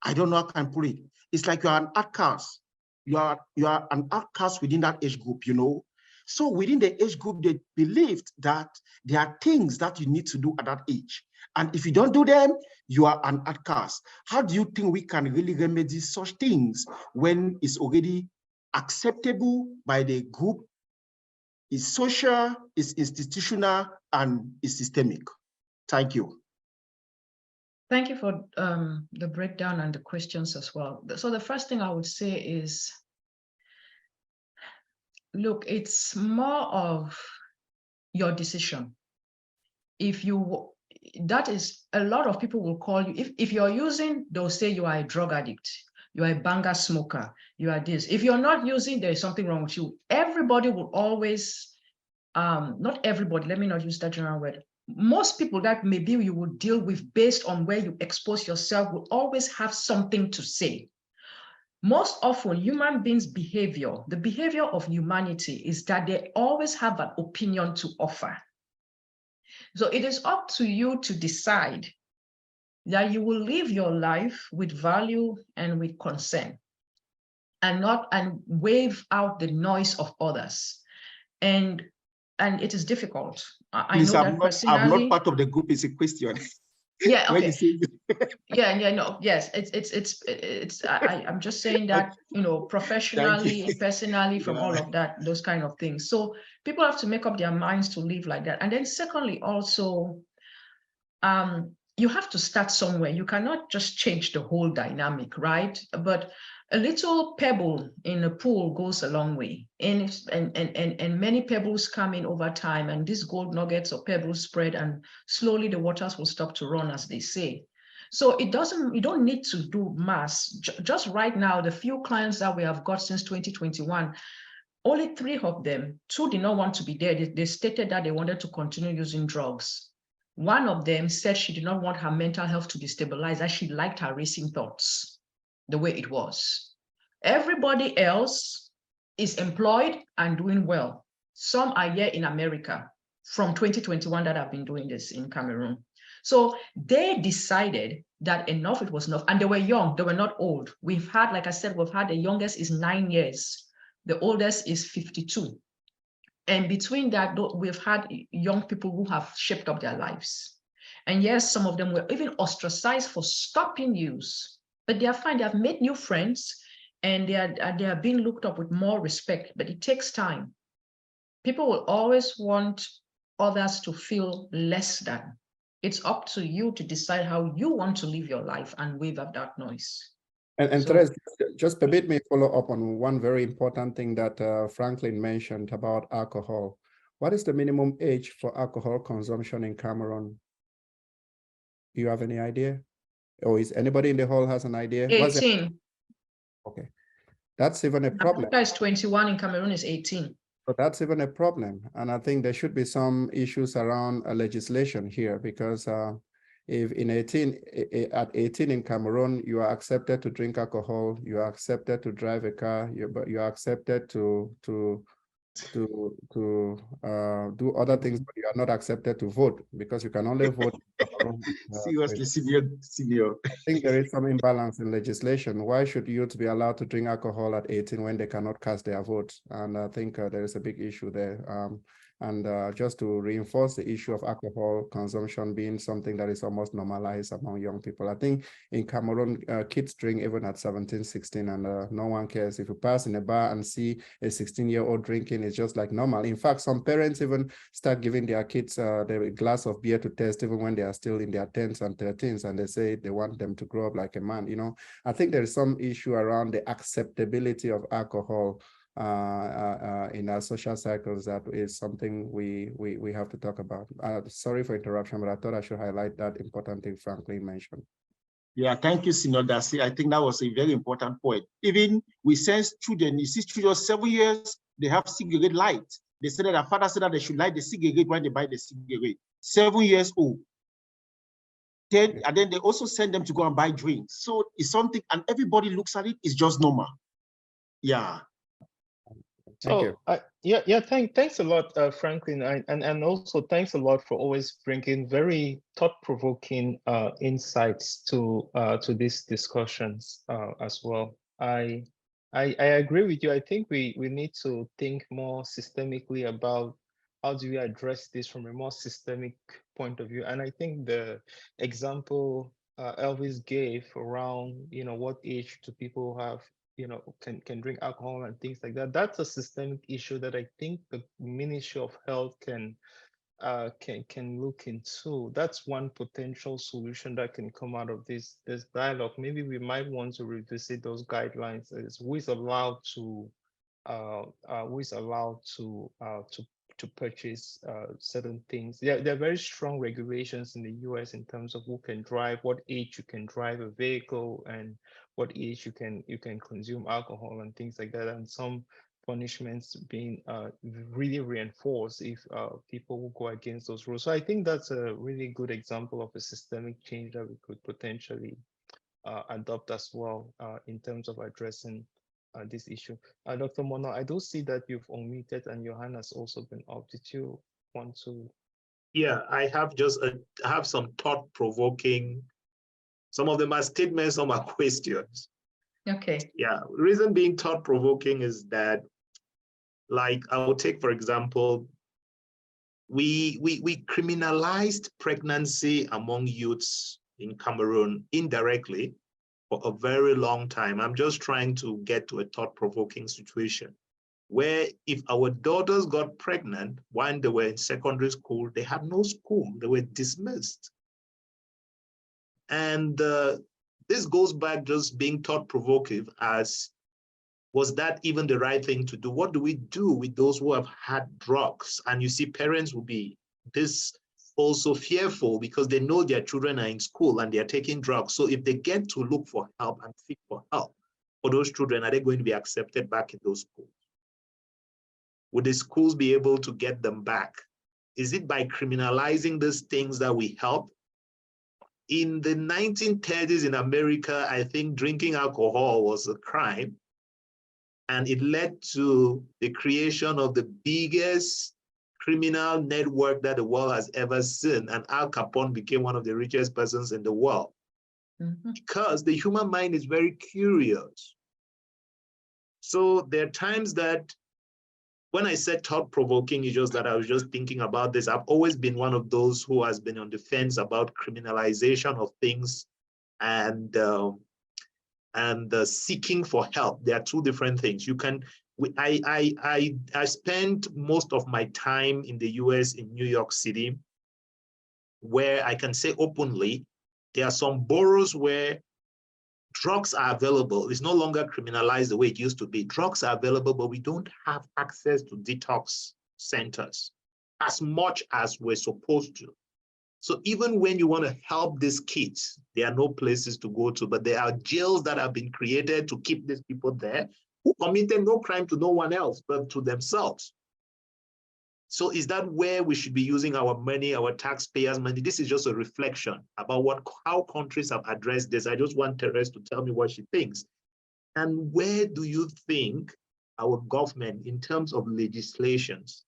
I don't know how I can put it. It's like you are an outcast. You are an outcast within that age group, you know. So within the age group, they believed that there are things that you need to do at that age. And if you don't do them, you are an outcast. How do you think we can really remedy such things when it's already acceptable by the group, is social, is institutional, and is systemic? Thank you. Thank you for the breakdown and the questions as well. So the first thing I would say is, look, it's more of your decision. If you, that is, a lot of people will call you, if you're using, they'll say you are a drug addict, you are a banger smoker, you are this. If you're not using, there is something wrong with you. Everybody will always, not everybody, let me not use that general word. Most people that maybe you would deal with based on where you expose yourself will always have something to say. Most often, human beings' behavior, the behavior of humanity is that they always have an opinion to offer. So it is up to you to decide that you will live your life with value and with concern, and not wave out the noise of others. And it is difficult. I know that personally. I'm not part of the group, is a question. Yeah, okay. No, yes, I'm just saying that, you know, professionally, personally, from all of that, those kind of things. So people have to make up their minds to live like that. And then secondly, also, you have to start somewhere. You cannot just change the whole dynamic, right? But a little pebble in a pool goes a long way. And many pebbles come in over time, and these gold nuggets or pebbles spread, and slowly the waters will stop to run, as they say. So you don't need to do mass. Just right now, the few clients that we have got since 2021, only 3 of them, 2 did not want to be there. They stated that they wanted to continue using drugs. One of them said she did not want her mental health to be stabilized, that she liked her racing thoughts the way it was. Everybody else is employed and doing well. Some are here in America from 2021 that have been doing this in Cameroon. So they decided that enough, it was enough. And they were young, they were not old. We've had, like I said, we've had the youngest is 9 years. The oldest is 52. And between that, we've had young people who have shaped up their lives. And yes, some of them were even ostracized for stopping use, but they are fine. They have made new friends, and they are being looked up with more respect, but it takes time. People will always want others to feel less than. It's up to you to decide how you want to live your life and wave up that noise. And so, Therese, just permit me follow up on one very important thing that Franklin mentioned about alcohol. What is the minimum age for alcohol consumption in Cameroon? Do you have any idea? Or is anybody in the hall has an idea? 18. Okay, that's even a problem. Africa is 21, in Cameroon is 18. So that's even a problem. And I think there should be some issues around legislation here, because if at 18 in Cameroon, you are accepted to drink alcohol, you are accepted to drive a car, but you are accepted to do other things, but you are not accepted to vote, because you can only vote. Seriously, senior. I think there is some imbalance in legislation. Why should youth be allowed to drink alcohol at 18 when they cannot cast their votes? And I think there is a big issue there. And just to reinforce the issue of alcohol consumption being something that is almost normalized among young people. I think in Cameroon, kids drink even at 17, 16, and no one cares. If you pass in a bar and see a 16-year-old drinking, it's just like normal. In fact, some parents even start giving their kids a glass of beer to test even when they are still in their 10s and 13s, and they say they want them to grow up like a man. You know, I think there is some issue around the acceptability of alcohol in our social circles, that is something we have to talk about. Sorry for interruption, but I thought I should highlight that important thing Franklin mentioned. Yeah, thank you, Senior Darcy. I think that was a very important point. Even we sense children, you see children 7 years, they have cigarette light. They said that their father said that they should light the cigarette when they buy the cigarette. 7 years old. And then they also send them to go and buy drinks. So it's something, and everybody looks at it, it's just normal. Yeah. Thank you. Thanks a lot, Franklin, and also thanks a lot for always bringing very thought-provoking insights to these discussions as well. I agree with you. I think we need to think more systemically about how do we address this from a more systemic point of view. And I think the example Elvis gave around, what age do people have, can drink alcohol and things like that. That's a systemic issue that I think the Ministry of Health can look into. That's one potential solution that can come out of this dialogue. Maybe we might want to revisit those guidelines. As who is allowed to purchase certain things. There are very strong regulations in the US in terms of who can drive, what age you can drive a vehicle, and what age you can consume alcohol and things like that, and some punishments being really reinforced if people will go against those rules. So I think that's a really good example of a systemic change that we could potentially adopt as well in terms of addressing this issue. Dr. Mono, I do see that you've unmuted and your hand has also been up. Did you want to? Yeah, I have just have some thought-provoking. Some of them are statements, some are questions. Okay. Yeah, reason being thought-provoking is that, like, I will take, for example, we criminalized pregnancy among youths in Cameroon indirectly for a very long time. I'm just trying to get to a thought-provoking situation where if our daughters got pregnant when they were in secondary school, they had no school, they were dismissed. And this goes back just being thought-provoking as, was that even the right thing to do? What do we do with those who have had drugs? And you see parents will be also fearful because they know their children are in school and they are taking drugs. So if they get to look for help and seek for help for those children, are they going to be accepted back in those schools? Would the schools be able to get them back? Is it by criminalizing these things that we help? In the 1930s in America, I think drinking alcohol was a crime. And it led to the creation of the biggest criminal network that the world has ever seen. And Al Capone became one of the richest persons in the world. Because the human mind is very curious. So there are times that when I said thought-provoking, it's just that I was just thinking about this. I've always been one of those who has been on the fence about criminalization of things and seeking for help. There are two different things. You can. I spent most of my time in the US in New York City, where I can say openly, there are some boroughs where drugs are available. It's no longer criminalized the way it used to be. Drugs are available, but we don't have access to detox centers as much as we're supposed to. So even when you want to help these kids, there are no places to go to, but there are jails that have been created to keep these people there who committed no crime to no one else, but to themselves. So is that where we should be using our money, our taxpayers' money? This is just a reflection about how countries have addressed this. I just want Therese to tell me what she thinks. And where do you think our government, in terms of legislations,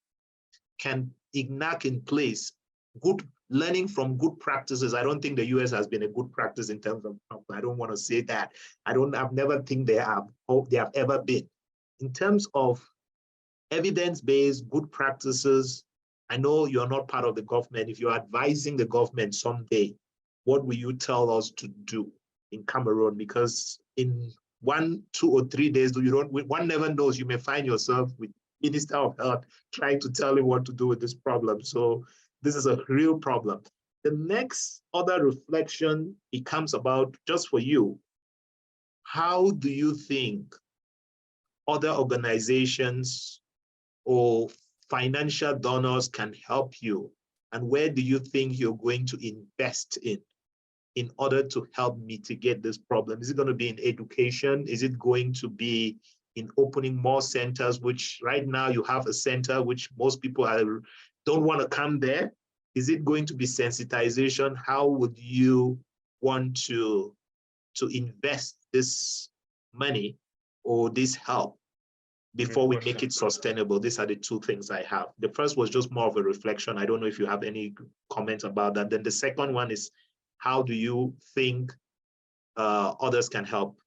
can enact in place good learning from good practices? I don't think the US has been a good practice in terms of, I don't want to say that. I've never think they have ever been. In terms of evidence-based good practices, I know you're not part of the government. If you're advising the government someday, what will you tell us to do in Cameroon? Because in 1, 2, or 3 days, one never knows. You may find yourself with Minister of Health trying to tell him what to do with this problem. So this is a real problem. The next other reflection, it comes about just for you. How do you think other organizations or financial donors can help you? And where do you think you're going to invest in order to help mitigate this problem? Is it going to be in education? Is it going to be in opening more centers, which right now you have a center which most people don't want to come there? Is it going to be sensitization? How would you want to invest this money or this help before we make it sustainable? These are the two things I have. The first was just more of a reflection. I don't know if you have any comments about that. Then the second one is, how do you think others can help,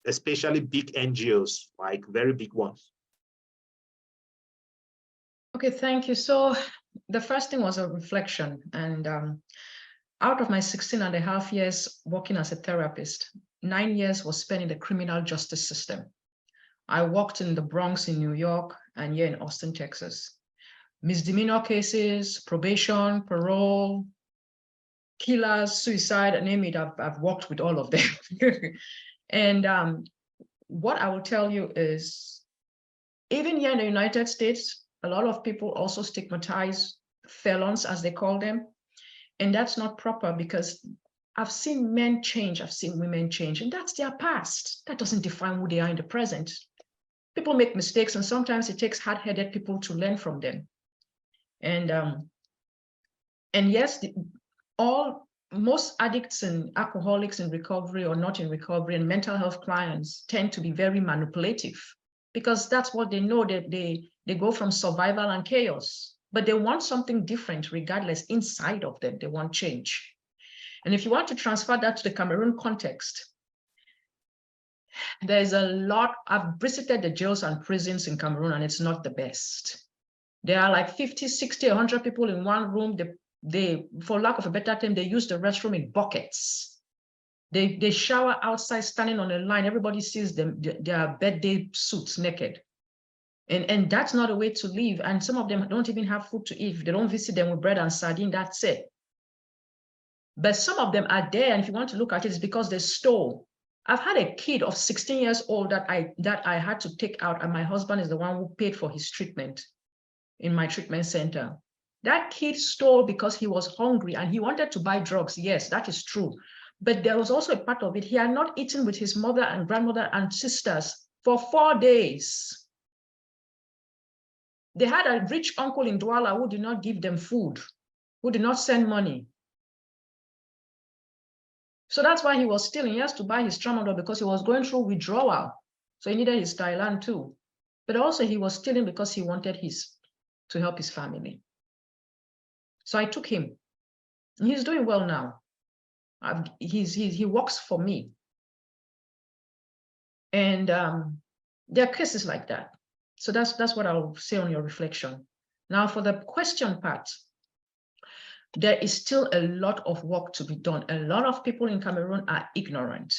especially big NGOs, like very big ones? Okay, thank you. So the first thing was a reflection. And out of my 16.5 years working as a therapist, 9 years was spent in the criminal justice system. I worked in the Bronx in New York and here in Austin, Texas. Misdemeanor cases, probation, parole, killers, suicide, name it, I've worked with all of them. And what I will tell you is, even here in the United States, a lot of people also stigmatize felons, as they call them. And that's not proper, because I've seen men change, I've seen women change, and that's their past. That doesn't define who they are in the present. People make mistakes, and sometimes it takes hard-headed people to learn from them. And yes, most addicts and alcoholics in recovery or not in recovery and mental health clients tend to be very manipulative, because that's what they know, that they go from survival and chaos, but they want something different regardless. Inside of them, they want change. And if you want to transfer that to the Cameroon context, there's a lot. I've visited the jails and prisons in Cameroon, and it's not the best. There are like 50, 60, 100 people in one room. They, for lack of a better term, they use the restroom in buckets. They shower outside, standing on a line. Everybody sees them, their birthday suits naked. And that's not a way to live. And some of them don't even have food to eat. If they don't visit them with bread and sardine, that's it. But some of them are there, and if you want to look at it, it's because they stole. I've had a kid of 16 years old that I had to take out, and my husband is the one who paid for his treatment in my treatment center. That kid stole because he was hungry and he wanted to buy drugs. Yes, that is true. But there was also a part of it. He had not eaten with his mother and grandmother and sisters for 4 days. They had a rich uncle in Douala who did not give them food, who did not send money. So that's why he was stealing. He has to buy his tramadol because he was going through withdrawal. So he needed his Thailand too. But also he was stealing because he wanted to help his family. So I took him. He's doing well now. He works for me. And there are cases like that. So that's what I'll say on your reflection. Now for the question part, there is still a lot of work to be done. A lot of people in Cameroon are ignorant.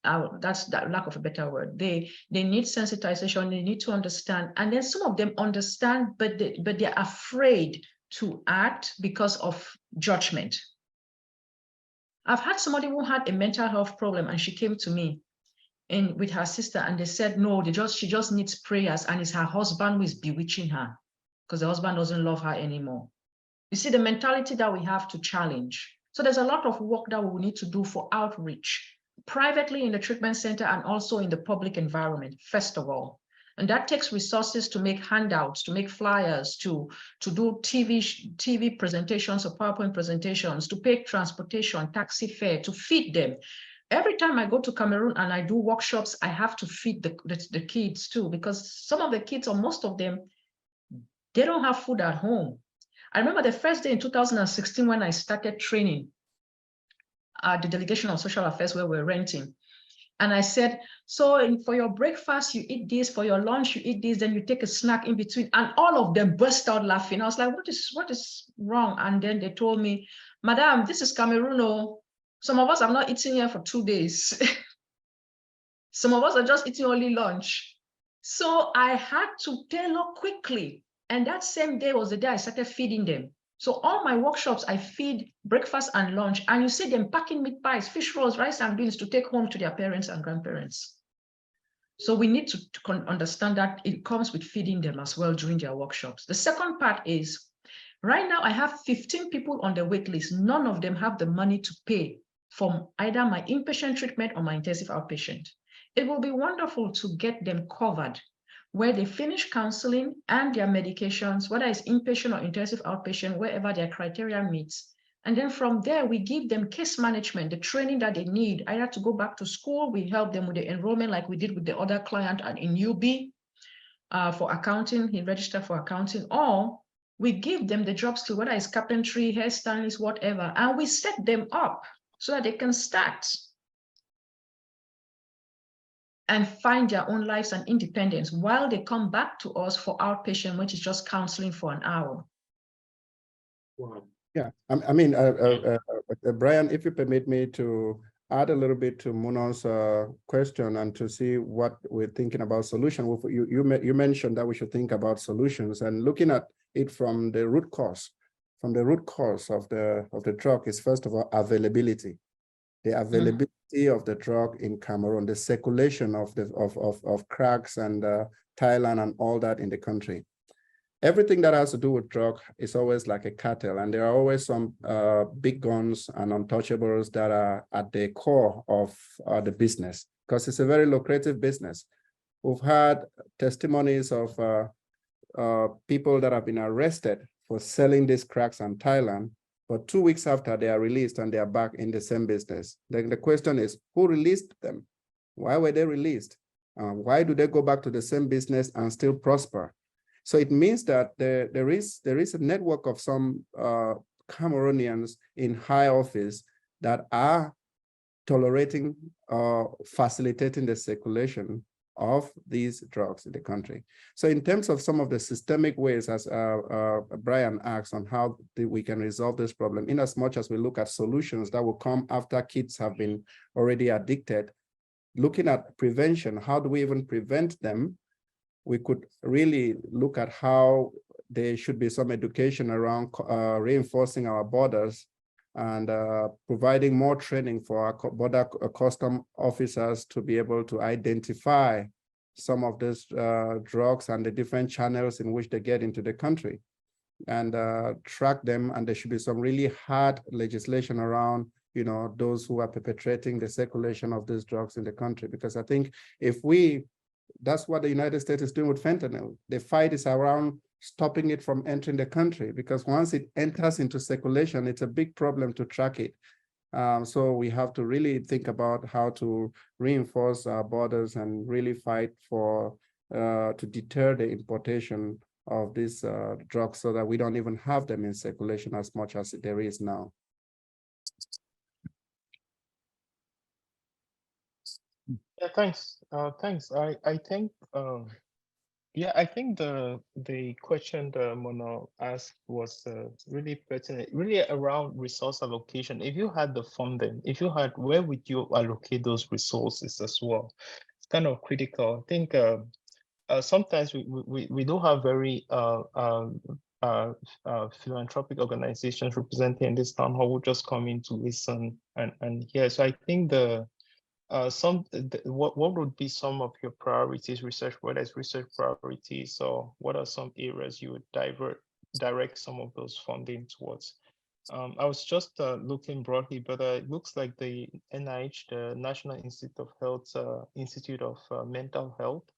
That's that lack of a better word. They need sensitization, they need to understand. And then some of them understand, but they're afraid to act because of judgment. I've had somebody who had a mental health problem, and she came to me and with her sister, and they said, no, she just needs prayers, and it's her husband who is bewitching her because the husband doesn't love her anymore. You see the mentality that we have to challenge. So there's a lot of work that we need to do for outreach, privately in the treatment center and also in the public environment, first of all. And that takes resources to make handouts, to make flyers, to do TV presentations or PowerPoint presentations, to pay transportation, taxi fare, to feed them. Every time I go to Cameroon and I do workshops, I have to feed the kids too, because some of the kids, or most of them, they don't have food at home. I remember the first day in 2016 when I started training at the Delegation of Social Affairs where we're renting. And I said, so for your breakfast, you eat this, for your lunch, you eat this, then you take a snack in between. And all of them burst out laughing. I was like, what is wrong? And then they told me, Madam, this is Cameroon. Oh. Some of us are not eating here for 2 days. Some of us are just eating only lunch. So I had to tailor quickly. And that same day was the day I started feeding them. So all my workshops, I feed breakfast and lunch, and you see them packing meat pies, fish rolls, rice and beans to take home to their parents and grandparents. So we need to understand that it comes with feeding them as well during their workshops. The second part is, right now I have 15 people on the wait list. None of them have the money to pay for either my inpatient treatment or my intensive outpatient. It will be wonderful to get them covered where they finish counseling and their medications, whether it's inpatient or intensive outpatient, wherever their criteria meets. And then from there, we give them case management, the training that they need, either to go back to school. We help them with the enrollment like we did with the other client in UB for accounting, he registered for accounting, or we give them the job skill, whether it's carpentry, hairstylist, whatever, and we set them up so that they can start and find their own lives and independence while they come back to us for outpatient, which is just counseling for an hour. Wow. Yeah, I mean, Brian, if you permit me to add a little bit to Muno's question and to see what we're thinking about solution. You mentioned that we should think about solutions, and looking at it from the root cause. From the root cause of the drug is, first of all, availability. The availability of the drug in Cameroon, the circulation of cracks and Thailand and all that in the country. Everything that has to do with drug is always like a cartel, and there are always some big guns and untouchables that are at the core of the business, because it's a very lucrative business. We've had testimonies of people that have been arrested for selling these cracks in Thailand, but 2 weeks after they are released and they are back in the same business. Then the question is, who released them? Why were they released? Why do they go back to the same business and still prosper? So it means that there is a network of some Cameroonians in high office that are tolerating or facilitating the circulation of these drugs in the country. So in terms of some of the systemic ways, as Brian asked, on how we can resolve this problem, in as much as we look at solutions that will come after kids have been already addicted, looking at prevention, how do we even prevent them? We could really look at how there should be some education around reinforcing our borders and providing more training for our border custom officers to be able to identify some of these drugs and the different channels in which they get into the country, and track them. And there should be some really hard legislation around, you know, those who are perpetrating the circulation of these drugs in the country. Because I think that's what the United States is doing with fentanyl. The fight is around stopping it from entering the country, because once it enters into circulation, it's a big problem to track it. So we have to really think about how to reinforce our borders and really fight for to deter the importation of these drugs, so that we don't even have them in circulation as much as there is now. Yeah, thanks. Thanks. I think yeah, I think the question that Mono asked was really pertinent, really around resource allocation. If you had the funding, where would you allocate those resources as well? It's kind of critical. I think sometimes we do have very philanthropic organizations representing in this town hall who just come in to listen and hear. So I think what would be some of your priorities, whether it's research priorities, or what are some areas you would direct some of those funding towards? I was just looking broadly, but it looks like the NIH, the National Institute of Health, Institute of Mental Health,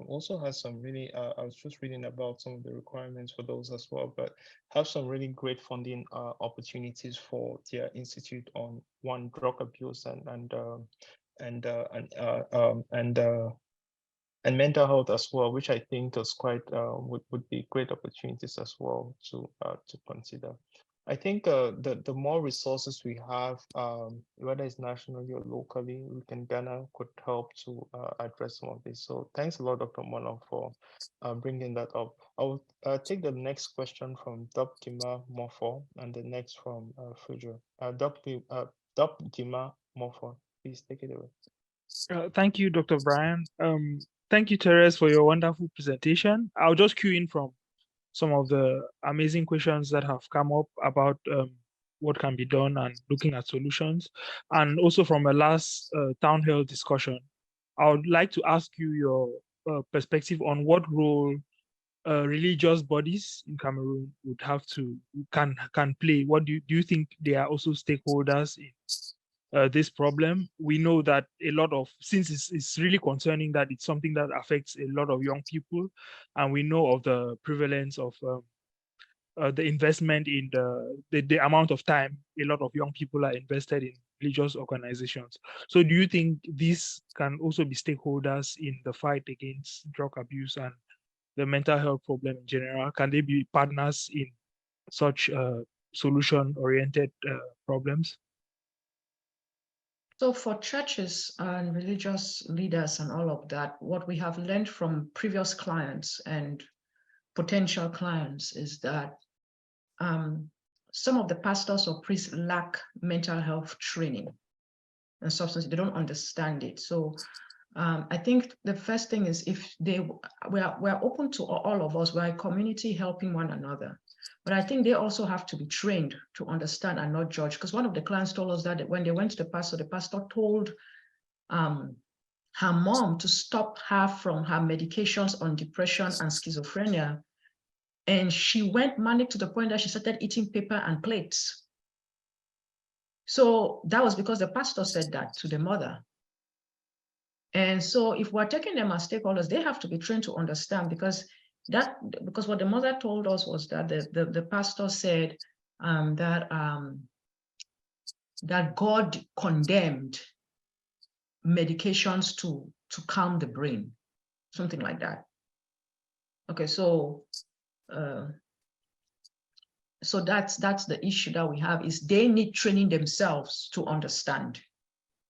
also has some really, I was just reading about some of the requirements for those as well, but have some really great funding opportunities for their institute on drug abuse and mental health as well, which I think is quite would be great opportunities as well to consider. I think the more resources we have, whether it's nationally or locally, we can garner could help to address some of this. So thanks a lot, Dr. Mono, for bringing that up. I will take the next question from Dr. Mofo and the next from Fridjo. Dr. Mofo, please take it away. Thank you, Dr. Brian. Thank you, Therese, for your wonderful presentation. I'll just cue in from some of the amazing questions that have come up about what can be done and looking at solutions, and also from a last town hall discussion I would like to ask you your perspective on what role religious bodies in Cameroon would have to can play. What do you think they are also stakeholders in this problem? We know that a lot of, since it's really concerning that it's something that affects a lot of young people, and we know of the prevalence of the investment in the amount of time a lot of young people are invested in religious organizations. So do you think these can also be stakeholders in the fight against drug abuse and the mental health problem in general? Can they be partners in such solution-oriented problems? So for churches and religious leaders and all of that, what we have learned from previous clients and potential clients is that some of the pastors or priests lack mental health training and substance. They don't understand it. So I think the first thing is, if we're open to all of us, we're a community helping one another. But I think they also have to be trained to understand and not judge. Because one of the clients told us that when they went to the pastor told her mom to stop her from her medications on depression and schizophrenia. And she went manic to the point that she started eating paper and plates. So that was because the pastor said that to the mother. And so if we're taking them as stakeholders, they have to be trained to understand, because what the mother told us was that the pastor said that God condemned medications to calm the brain, something like that. Okay, so that's the issue that we have, is they need training themselves to understand.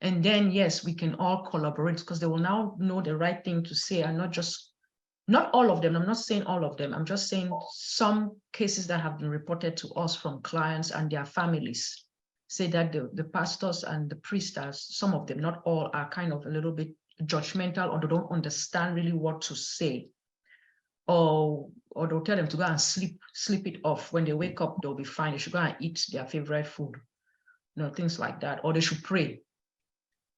And then, yes, we can all collaborate, because they will now know the right thing to say, and not all of them. I'm not saying all of them. I'm just saying some cases that have been reported to us from clients and their families say that the pastors and the priests, some of them, not all, are kind of a little bit judgmental, or they don't understand really what to say. Or they'll tell them to go and sleep it off. When they wake up, they'll be fine. They should go and eat their favorite food, things like that. Or they should pray.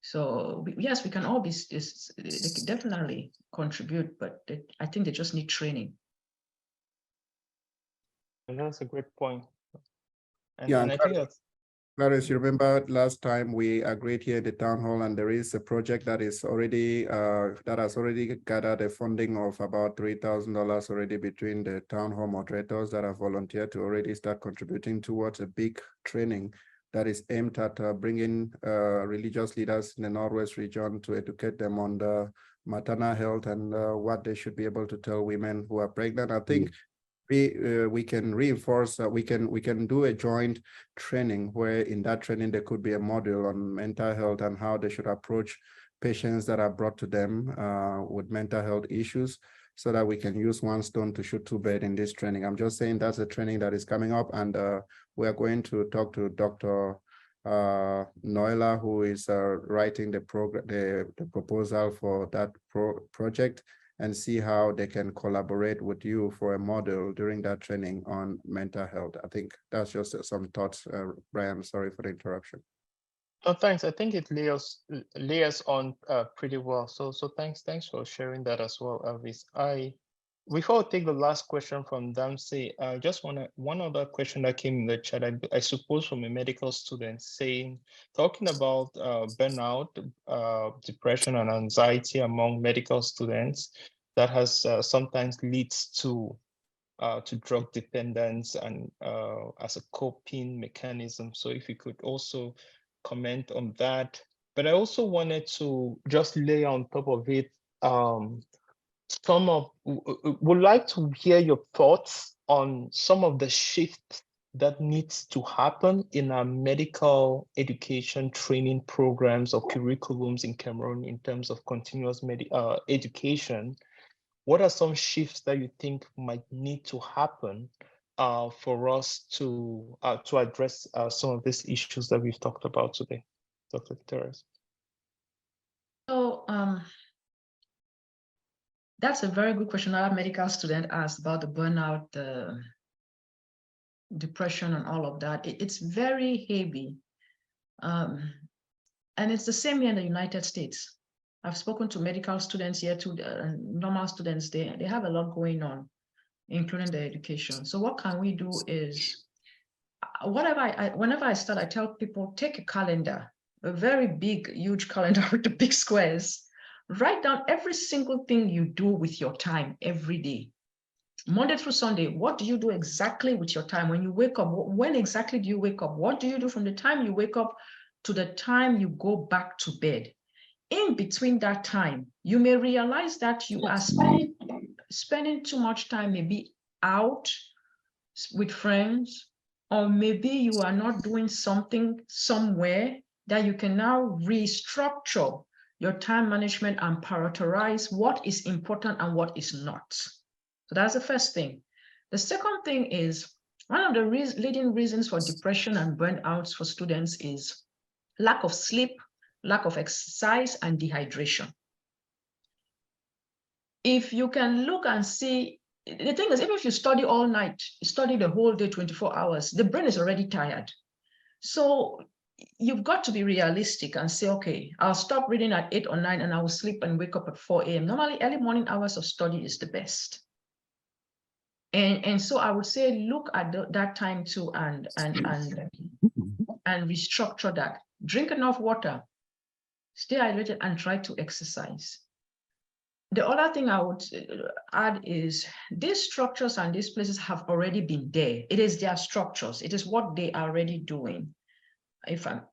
So yes, we can all be, they can definitely contribute, but I think they just need training. And that's a great point. And I think that's, Therese, you remember last time we agreed here at the town hall, and there is a project that is already that has already gathered a funding of about $3,000 already between the town hall moderators that have volunteered to already start contributing towards a big training that is aimed at bringing religious leaders in the Northwest region to educate them on the maternal health and what they should be able to tell women who are pregnant. I think we can reinforce, we can do a joint training where in that training there could be a module on mental health and how they should approach patients that are brought to them with mental health issues, so that we can use one stone to shoot two birds in this training. I'm just saying that's a training that is coming up, and we are going to talk to Dr. Noela, who is writing the proposal for that project, and see how they can collaborate with you for a model during that training on mental health. I think that's just some thoughts. Brian, sorry for the interruption. Oh, thanks. I think it layers on pretty well. So thanks for sharing that as well, Elvis. Before I take the last question from Damsey, I just one other question that came in the chat, I suppose from a medical student, talking about burnout, depression, and anxiety among medical students, that has sometimes leads to drug dependence and as a coping mechanism. So if you could also comment on that. But I also wanted to just lay on top of it, would like to hear your thoughts on some of the shifts that needs to happen in our medical education training programs or curriculums in Cameroon in terms of continuous education. What are some shifts that you think might need to happen for us to address some of these issues that we've talked about today, Dr. Therese? So that's a very good question. Our medical student asked about the burnout, the depression, and all of that. It's very heavy, and it's the same here in the United States. I've spoken to medical students here too, normal students, they have a lot going on, including their education. So what can we do is, whenever I start, I tell people, take a calendar, a very big, huge calendar with the big squares, write down every single thing you do with your time every day. Monday through Sunday, what do you do exactly with your time? When you wake up, when exactly do you wake up? What do you do from the time you wake up to the time you go back to bed? In between that time, you may realize that you are spending too much time maybe out with friends, or maybe you are not doing something somewhere that you can now restructure your time management and prioritize what is important and what is not. So that's the first thing. The second thing is, one of the leading reasons for depression and burnouts for students is lack of sleep, lack of exercise, and dehydration. If you can look and see, the thing is, even if you study all night, you study the whole day, 24 hours, the brain is already tired. So you've got to be realistic and say, okay, I'll stop reading at 8 or 9 and I will sleep and wake up at 4 a.m. Normally, early morning hours of study is the best. And so I would say, look at that time too and restructure that. Drink enough water, stay hydrated, and try to exercise. The other thing I would add is these structures and these places have already been there. It is their structures. It is what they are already doing, if I'm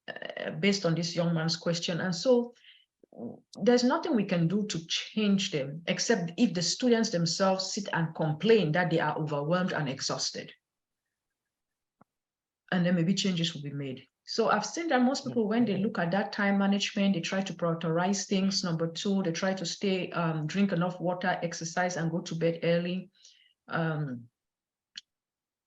based on this young man's question. And so there's nothing we can do to change them, except if the students themselves sit and complain that they are overwhelmed and exhausted. And then maybe changes will be made. So I've seen that most people, when they look at that time management, they try to prioritize things. Number two, they try to stay, drink enough water, exercise, and go to bed early.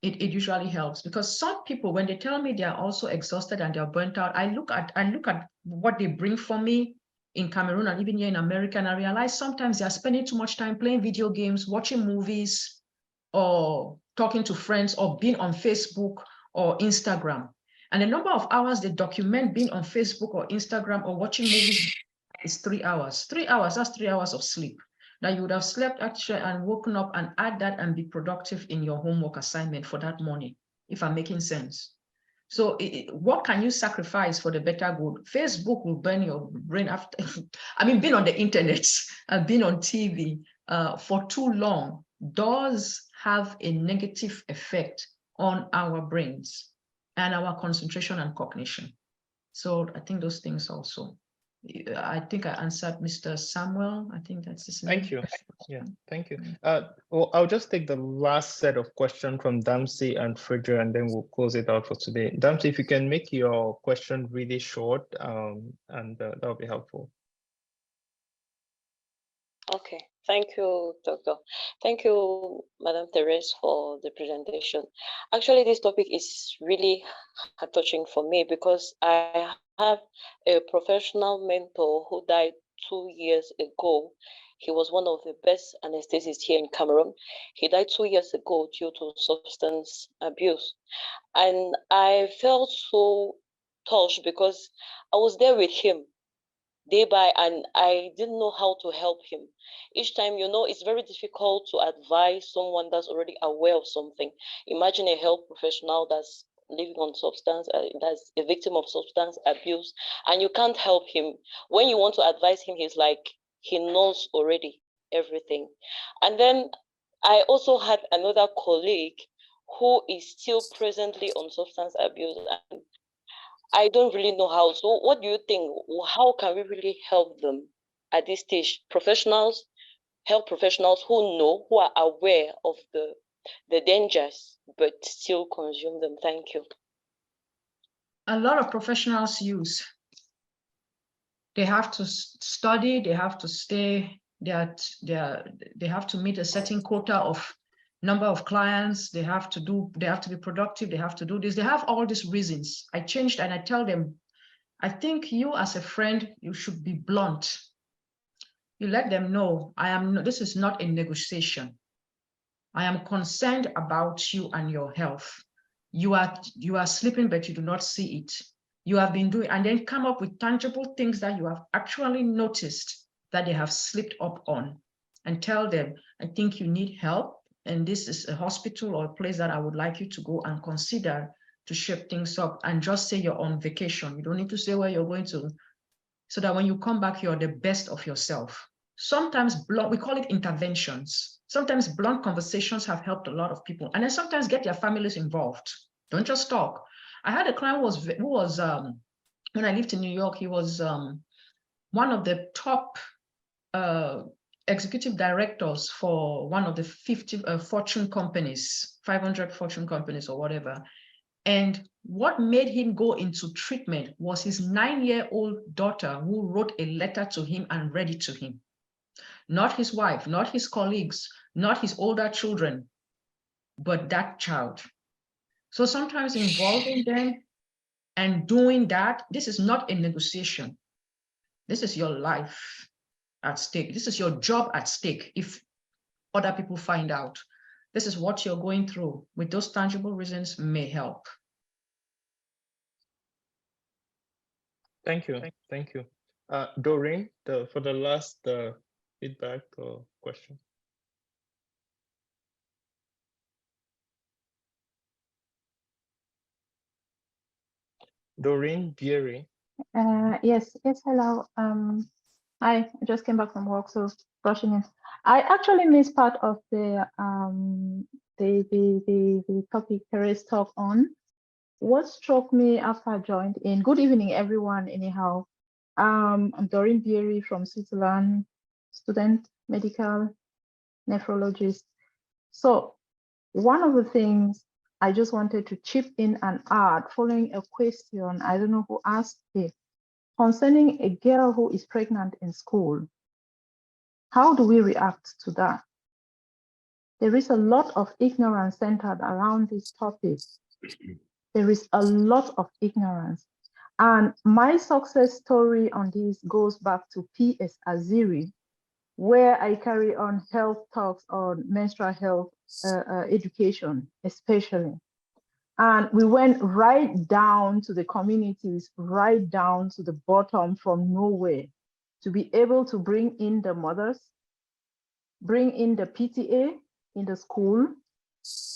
It usually helps, because some people, when they tell me they are also exhausted and they're burnt out, I look at what they bring for me in Cameroon and even here in America, and I realize sometimes they are spending too much time playing video games, watching movies, or talking to friends, or being on Facebook or Instagram. And the number of hours they document being on Facebook or Instagram or watching movies is 3 hours. 3 hours, that's 3 hours of sleep that you would have slept actually and woken up and add that and be productive in your homework assignment for that morning, if I'm making sense. So what can you sacrifice for the better good? Facebook will burn your brain after, I mean, being on the internet and being on TV for too long does have a negative effect on our brains and our concentration and cognition. So I think those things also. I think I answered Mr. Samuel. I think that's his name. Thank you. Yeah, thank you. Well, I'll just take the last set of questions from Dempsey and Frederick, and then we'll close it out for today. Dempsey, if you can make your question really short, and that'll be helpful. Okay, thank you, Doctor. Thank you, Madam Therese, for the presentation. Actually, this topic is really touching for me because I have a professional mentor who died 2 years ago. He was one of the best anesthetists here in Cameroon. He died 2 years ago due to substance abuse. And I felt so touched because I was there with him day by, and I didn't know how to help him. Each time, you know, it's very difficult to advise someone that's already aware of something. Imagine a health professional that's living on substance, that's a victim of substance abuse, and you can't help him. When you want to advise him, he's like, he knows already everything. And then I also had another colleague who is still presently on substance abuse, and I don't really know how. So what do you think? How can we really help them at this stage? Professionals, health professionals who know, who are aware of the dangers, but still consume them. Thank you. A lot of professionals use. They have to study, they have to stay, they have to meet a certain quota of number of clients, they have to be productive, they have to do this, they have all these reasons. I changed and I tell them, I think you as a friend, you should be blunt. You let them know, this is not a negotiation. I am concerned about you and your health. You are sleeping, but you do not see it. You have been doing, and then come up with tangible things that you have actually noticed that they have slipped up on and tell them, I think you need help, and this is a hospital or a place that I would like you to go and consider to shape things up, and just say you're on vacation. You don't need to say where you're going to, so that when you come back, you're the best of yourself. Sometimes blunt, we call it interventions. Sometimes blunt conversations have helped a lot of people, and then sometimes get their families involved. Don't just talk. I had a client who was when I lived in New York, he was one of the top executive directors for one of the 50 Fortune companies, 500 Fortune companies or whatever. And what made him go into treatment was his 9-year-old daughter, who wrote a letter to him and read it to him. Not his wife, not his colleagues, not his older children, but that child. So sometimes involving them and doing that, this is not a negotiation. This is your life at stake. This is your job at stake. If other people find out, this is what you're going through, with those tangible reasons may help. Thank you. Thank you. Doreen, for the last feedback or question. Doreen Beery. Yes, hello. Hi, I just came back from work, so rushing in. I actually missed part of the topic Therese talked on. What struck me after I joined in, good evening, everyone, anyhow. I'm Doreen Beery from Switzerland, student, medical, nephrologist. So one of the things I just wanted to chip in and add, following a question, I don't know who asked it, concerning a girl who is pregnant in school. How do we react to that? There is a lot of ignorance centered around this topic. There is a lot of ignorance. And my success story on this goes back to PS Aziri, where I carry on health talks on menstrual health education, especially. And we went right down to the communities, right down to the bottom from nowhere, to be able to bring in the mothers, bring in the PTA in the school,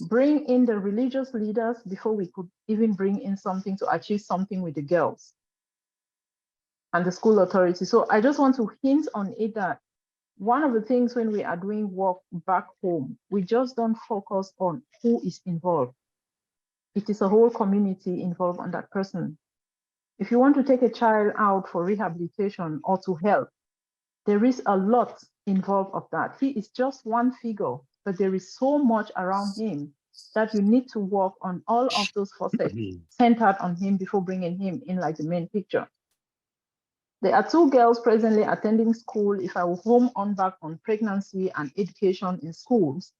bring in the religious leaders before we could even bring in something to achieve something with the girls and the school authority. So I just want to hint on it that one of the things when we are doing work back home, we just don't focus on who is involved. It is a whole community involved on that person. If you want to take a child out for rehabilitation or to help, there is a lot involved of that. He is just one figure, but there is so much around him that you need to work on all of those facets centered on him before bringing him in like the main picture. There are 2 girls presently attending school. If I will home on back on pregnancy and education in schools,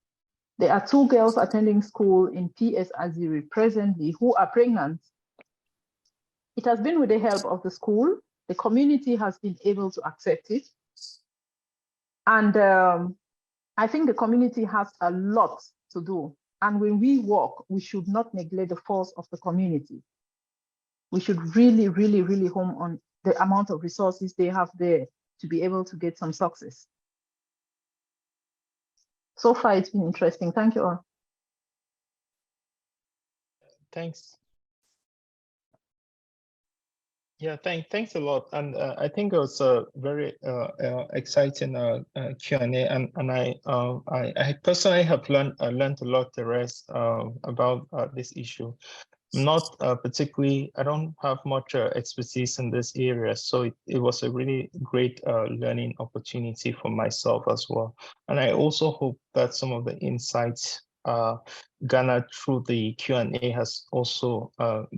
there are 2 girls attending school in PS Aziri presently who are pregnant. It has been with the help of the school. The community has been able to accept it. And I think the community has a lot to do. And when we work, we should not neglect the force of the community. We should really, really, really home on the amount of resources they have there to be able to get some success. So far, it's been interesting. Thank you all. Thanks. Yeah, thanks a lot. And I think it was a very exciting Q&A. And I personally have learned a lot, Therese, about this issue. Not particularly, I don't have much expertise in this area, so it was a really great learning opportunity for myself as well. And I also hope that some of the insights garnered through the Q&A has also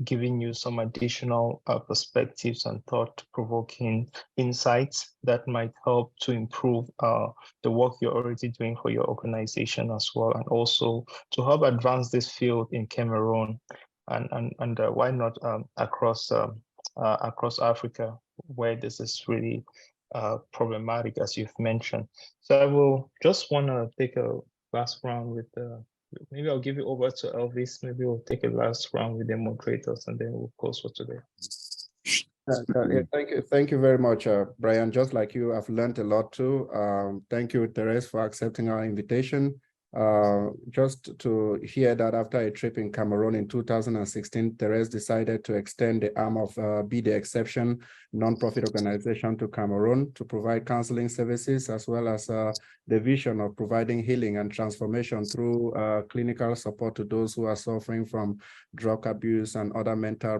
given you some additional perspectives and thought-provoking insights that might help to improve the work you're already doing for your organization as well, and also to help advance this field in Cameroon. And why not across Africa, where this is really problematic, as you've mentioned. So I will just want to take a last round with maybe I'll give it over to Elvis. Maybe we'll take a last round with the moderators, and then we'll close for today. Thank you very much, Brian. Just like you, I've learned a lot too. Thank you, Therese, for accepting our invitation. Just to hear that after a trip in Cameroon in 2016, Therese decided to extend the arm of Be the Exception nonprofit organization to Cameroon to provide counseling services, as well as the vision of providing healing and transformation through clinical support to those who are suffering from drug abuse and other mental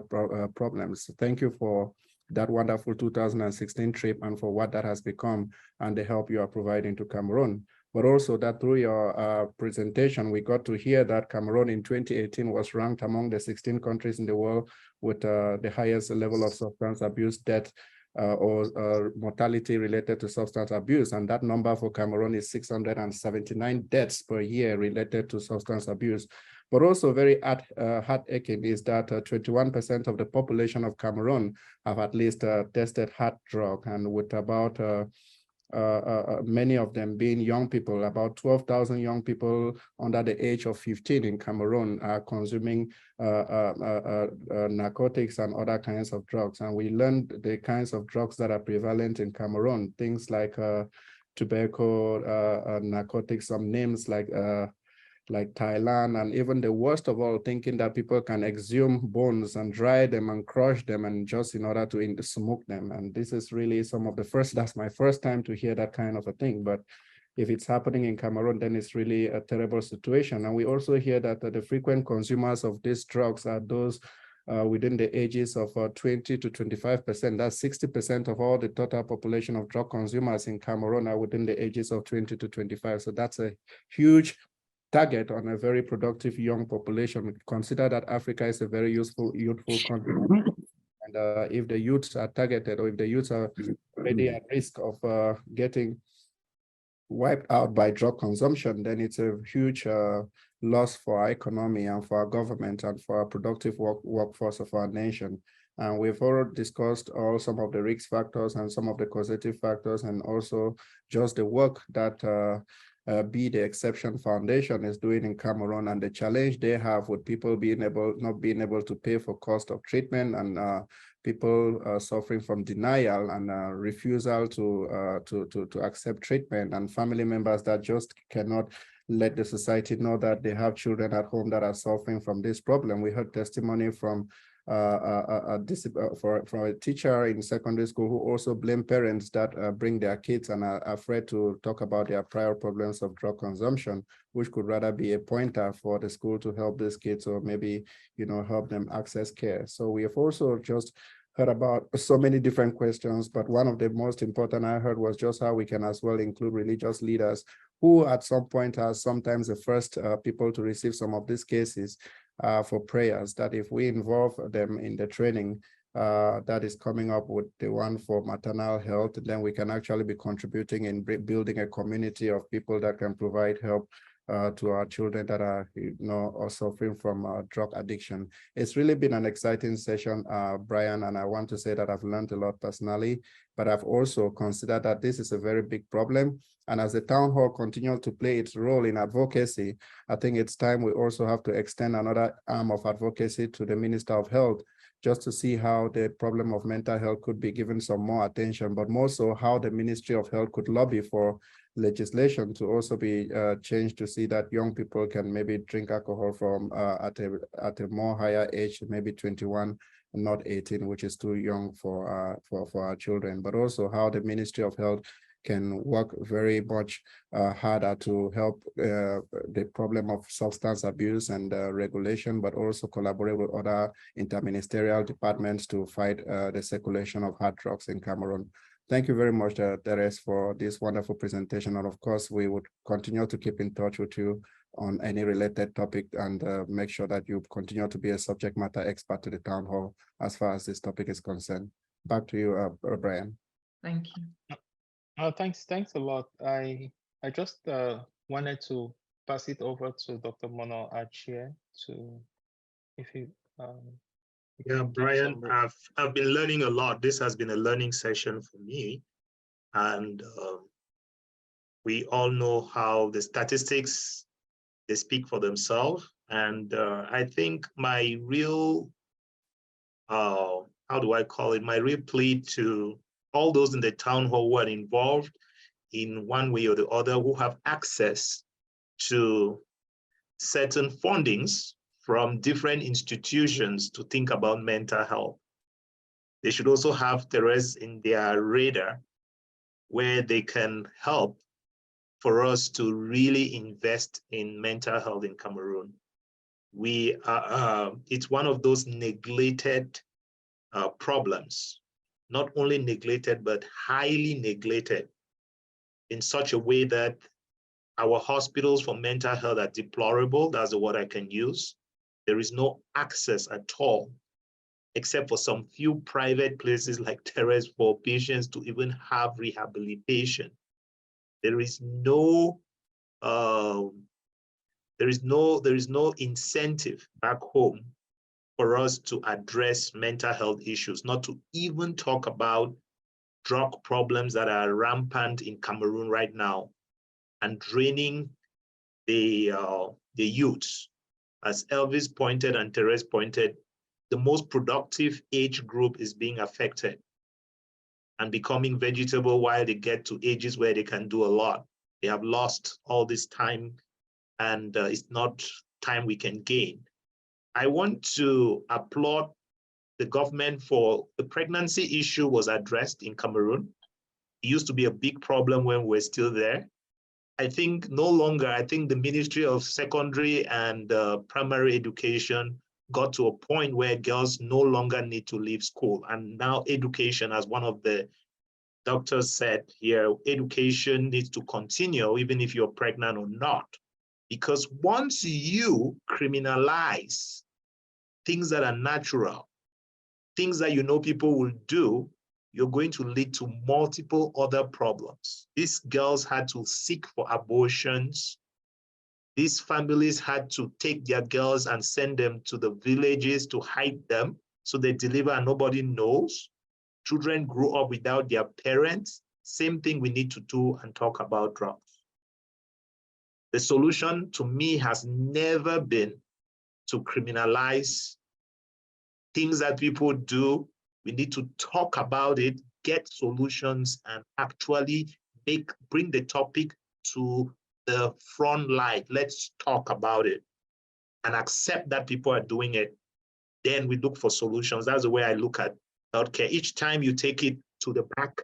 problems. Thank you for that wonderful 2016 trip and for what that has become and the help you are providing to Cameroon. But also that through your presentation, we got to hear that Cameroon in 2018 was ranked among the 16 countries in the world with the highest level of substance abuse death or mortality related to substance abuse. And that number for Cameroon is 679 deaths per year related to substance abuse. But also very heart-aching is that 21% of the population of Cameroon have at least tested hard drug, and with about many of them being young people, about 12,000 young people under the age of 15 in Cameroon are consuming narcotics and other kinds of drugs. And we learned the kinds of drugs that are prevalent in Cameroon, things like tobacco, narcotics, some names like Thailand, and even the worst of all, thinking that people can exhume bones and dry them and crush them and just in order to smoke them. And this is really some of the first, that's my first time to hear that kind of a thing. But if it's happening in Cameroon, then it's really a terrible situation. And we also hear that the frequent consumers of these drugs are those within the ages of 20 to 25%. That's 60% of all the total population of drug consumers in Cameroon are within the ages of 20 to 25. So that's a huge target on a very productive young population. Consider that Africa is a very youthful continent. And if the youths are targeted, or if the youths are already at risk of getting wiped out by drug consumption, then it's a huge loss for our economy and for our government and for our productive workforce of our nation. And we've already discussed some of the risk factors and some of the causative factors, and also just the work that Be the Exception Foundation is doing in Cameroon, and the challenge they have with people not being able to pay for cost of treatment, and people suffering from denial and refusal to accept treatment, and family members that just cannot let the society know that they have children at home that are suffering from this problem. We heard testimony from a teacher in secondary school who also blame parents that bring their kids and are afraid to talk about their prior problems of drug consumption, which could rather be a pointer for the school to help these kids, or maybe, help them access care. So we have also just heard about so many different questions, but one of the most important I heard was just how we can as well include religious leaders who at some point are sometimes the first people to receive some of these cases for prayers, that if we involve them in the training that is coming up with the one for maternal health, then we can actually be contributing in building a community of people that can provide help to our children that are, are suffering from drug addiction. It's really been an exciting session, Brian, and I want to say that I've learned a lot personally, but I've also considered that this is a very big problem. And as the town hall continues to play its role in advocacy, I think it's time we also have to extend another arm of advocacy to the Minister of Health, just to see how the problem of mental health could be given some more attention, but more so how the Ministry of Health could lobby for legislation to also be changed to see that young people can maybe drink alcohol from at a more higher age, maybe 21, not 18, which is too young for our children. But also how the Ministry of Health can work very much harder to help the problem of substance abuse and regulation, but also collaborate with other interministerial departments to fight the circulation of hard drugs in Cameroon. Thank you very much, Therese, for this wonderful presentation. And of course, we would continue to keep in touch with you on any related topic, and make sure that you continue to be a subject matter expert to the town hall as far as this topic is concerned. Back to you, Brian. Thank you. Thanks a lot. I just wanted to pass it over to Dr. Mono Achie to, if you yeah, Brian, I've been learning a lot. This has been a learning session for me, and we all know how the statistics, they speak for themselves. And I think my real how do I call it, my real plea to all those in the town hall who are involved in one way or the other, who have access to certain fundings from different institutions to think about mental health. They should also have Therese in their radar where they can help for us to really invest in mental health in Cameroon. We are, it's one of those neglected problems, not only neglected, but highly neglected in such a way that our hospitals for mental health are deplorable. That's the word I can use. There is no access at all, except for some few private places like Therese for patients to even have rehabilitation. There is no incentive back home for us to address mental health issues, not to even talk about drug problems that are rampant in Cameroon right now and draining the youths. As Elvis pointed and Therese pointed, the most productive age group is being affected and becoming vegetable while they get to ages where they can do a lot. They have lost all this time, and it's not time we can gain. I want to applaud the government for the pregnancy issue was addressed in Cameroon. It used to be a big problem when we're still there. I think no longer, I think the Ministry of Secondary and Primary Education got to a point where girls no longer need to leave school. And now education, as one of the doctors said here, education needs to continue even if you're pregnant or not. Because once you criminalize things that are natural, things that you know people will do, you're going to lead to multiple other problems. These girls had to seek for abortions. These families had to take their girls and send them to the villages to hide them so they deliver and nobody knows. Children grew up without their parents. Same thing we need to do and talk about drugs. The solution to me has never been to criminalize things that people do. We need to talk about it, get solutions, and actually bring the topic to the front light. Let's talk about it and accept that people are doing it. Then we look for solutions. That's the way I look at healthcare. Each time you take it to the back,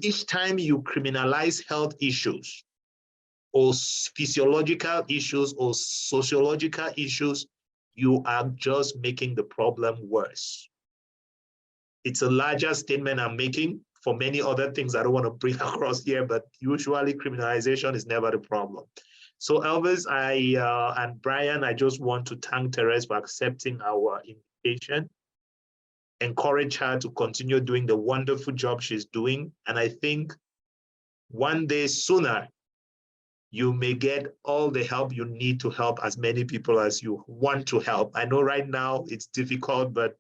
each time you criminalize health issues or physiological issues or sociological issues, you are just making the problem worse. It's a larger statement I'm making for many other things I don't want to bring across here, but usually criminalization is never the problem. So Elvis, and Brian, I just want to thank Therese for accepting our invitation, encourage her to continue doing the wonderful job she's doing. And I think one day sooner, you may get all the help you need to help as many people as you want to help. I know right now it's difficult, but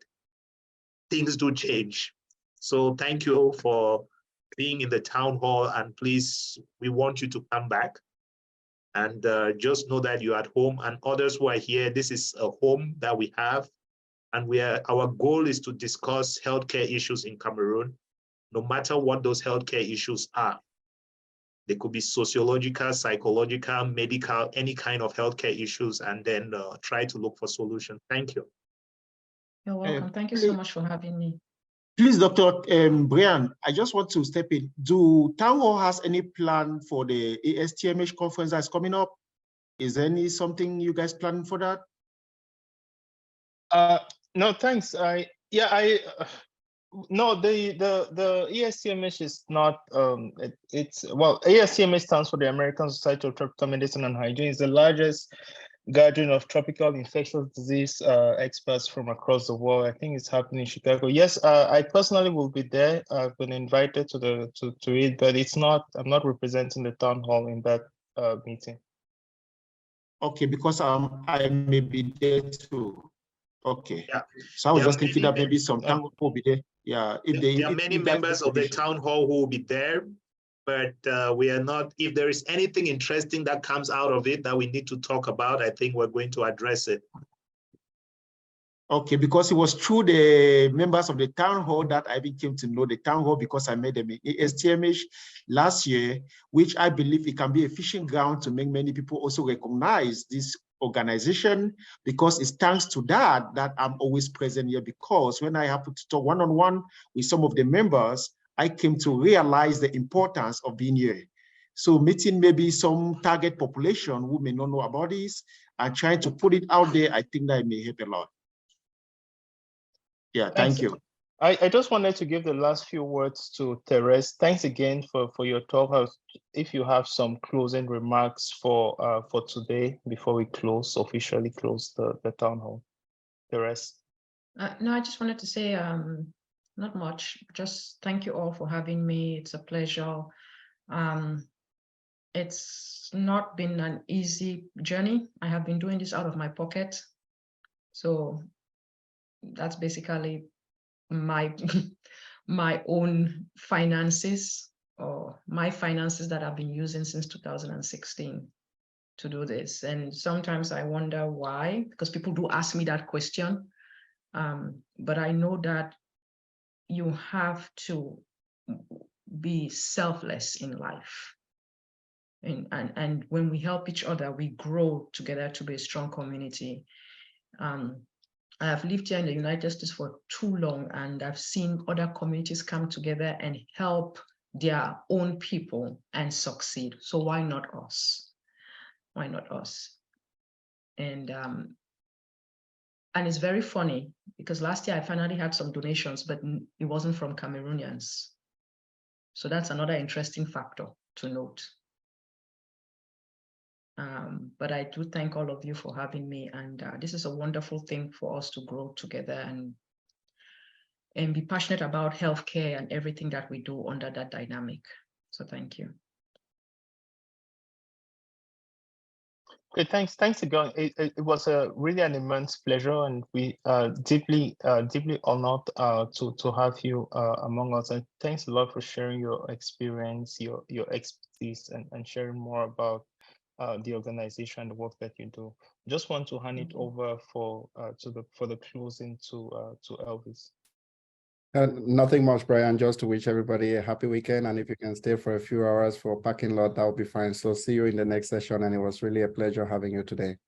things do change. So thank you for being in the town hall, and please, we want you to come back. And just know that you're at home, and others who are here, this is a home that we have, and our goal is to discuss healthcare issues in Cameroon, no matter what those healthcare issues are. They could be sociological, psychological, medical, any kind of healthcare issues, and then try to look for solutions. Thank you. You're welcome. Thank you so much for having me. Please, Dr. Brian, I just want to step in. Do Town Hall has any plan for the ASTMH conference that's coming up? Is there something you guys planning for that? No, thanks. No, the ASTMH is not. Well, ASTMH stands for the American Society of Tropical Medicine and Hygiene. It's the largest gathering of tropical infectious disease experts from across the world. I think it's happening in Chicago. Yes, I personally will be there. I've been invited to it, but it's not. I'm not representing the town hall in that meeting. Okay, because I may be there too. Okay. Yeah. So I was just thinking that maybe some town hall will be there. Yeah. There are many members of the town hall who will be there, but we are not. If there is anything interesting that comes out of it that we need to talk about, I think we're going to address it. Okay, because it was through the members of the town hall that I became to know the town hall, because I made them in STMH last year, which I believe it can be a fishing ground to make many people also recognize this organization, because it's thanks to that I'm always present here, because when I happen to talk one-on-one with some of the members, I came to realize the importance of being here. So meeting maybe some target population who may not know about this and trying to put it out there, I think that may help a lot. Yeah, thank you. I just wanted to give the last few words to Therese. Thanks again for your talk. If you have some closing remarks for today before we officially close the town hall, Therese. No, I just wanted to say not much. Just thank you all for having me. It's a pleasure. It's not been an easy journey. I have been doing this out of my pocket. So that's basically my my own finances, or my finances that I've been using since 2016 to do this. And sometimes I wonder why, because people do ask me that question. But I know that you have to be selfless in life. And when we help each other, we grow together to be a strong community. I have lived here in the United States for too long, and I've seen other communities come together and help their own people and succeed. So why not us? Why not us? And it's very funny, because last year I finally had some donations, but it wasn't from Cameroonians. So that's another interesting factor to note. But I do thank all of you for having me, and this is a wonderful thing for us to grow together and be passionate about healthcare and everything that we do under that dynamic. So thank you. Okay, thanks again. It was really an immense pleasure, and we deeply honored to have you among us. And thanks a lot for sharing your experience, your expertise, and sharing more about the organization, the work that you do. Just want to hand it over for the closing to Elvis. Nothing much, Brian, just to wish everybody a happy weekend. And if you can stay for a few hours for parking lot, that would be fine. So see you in the next session. And it was really a pleasure having you today.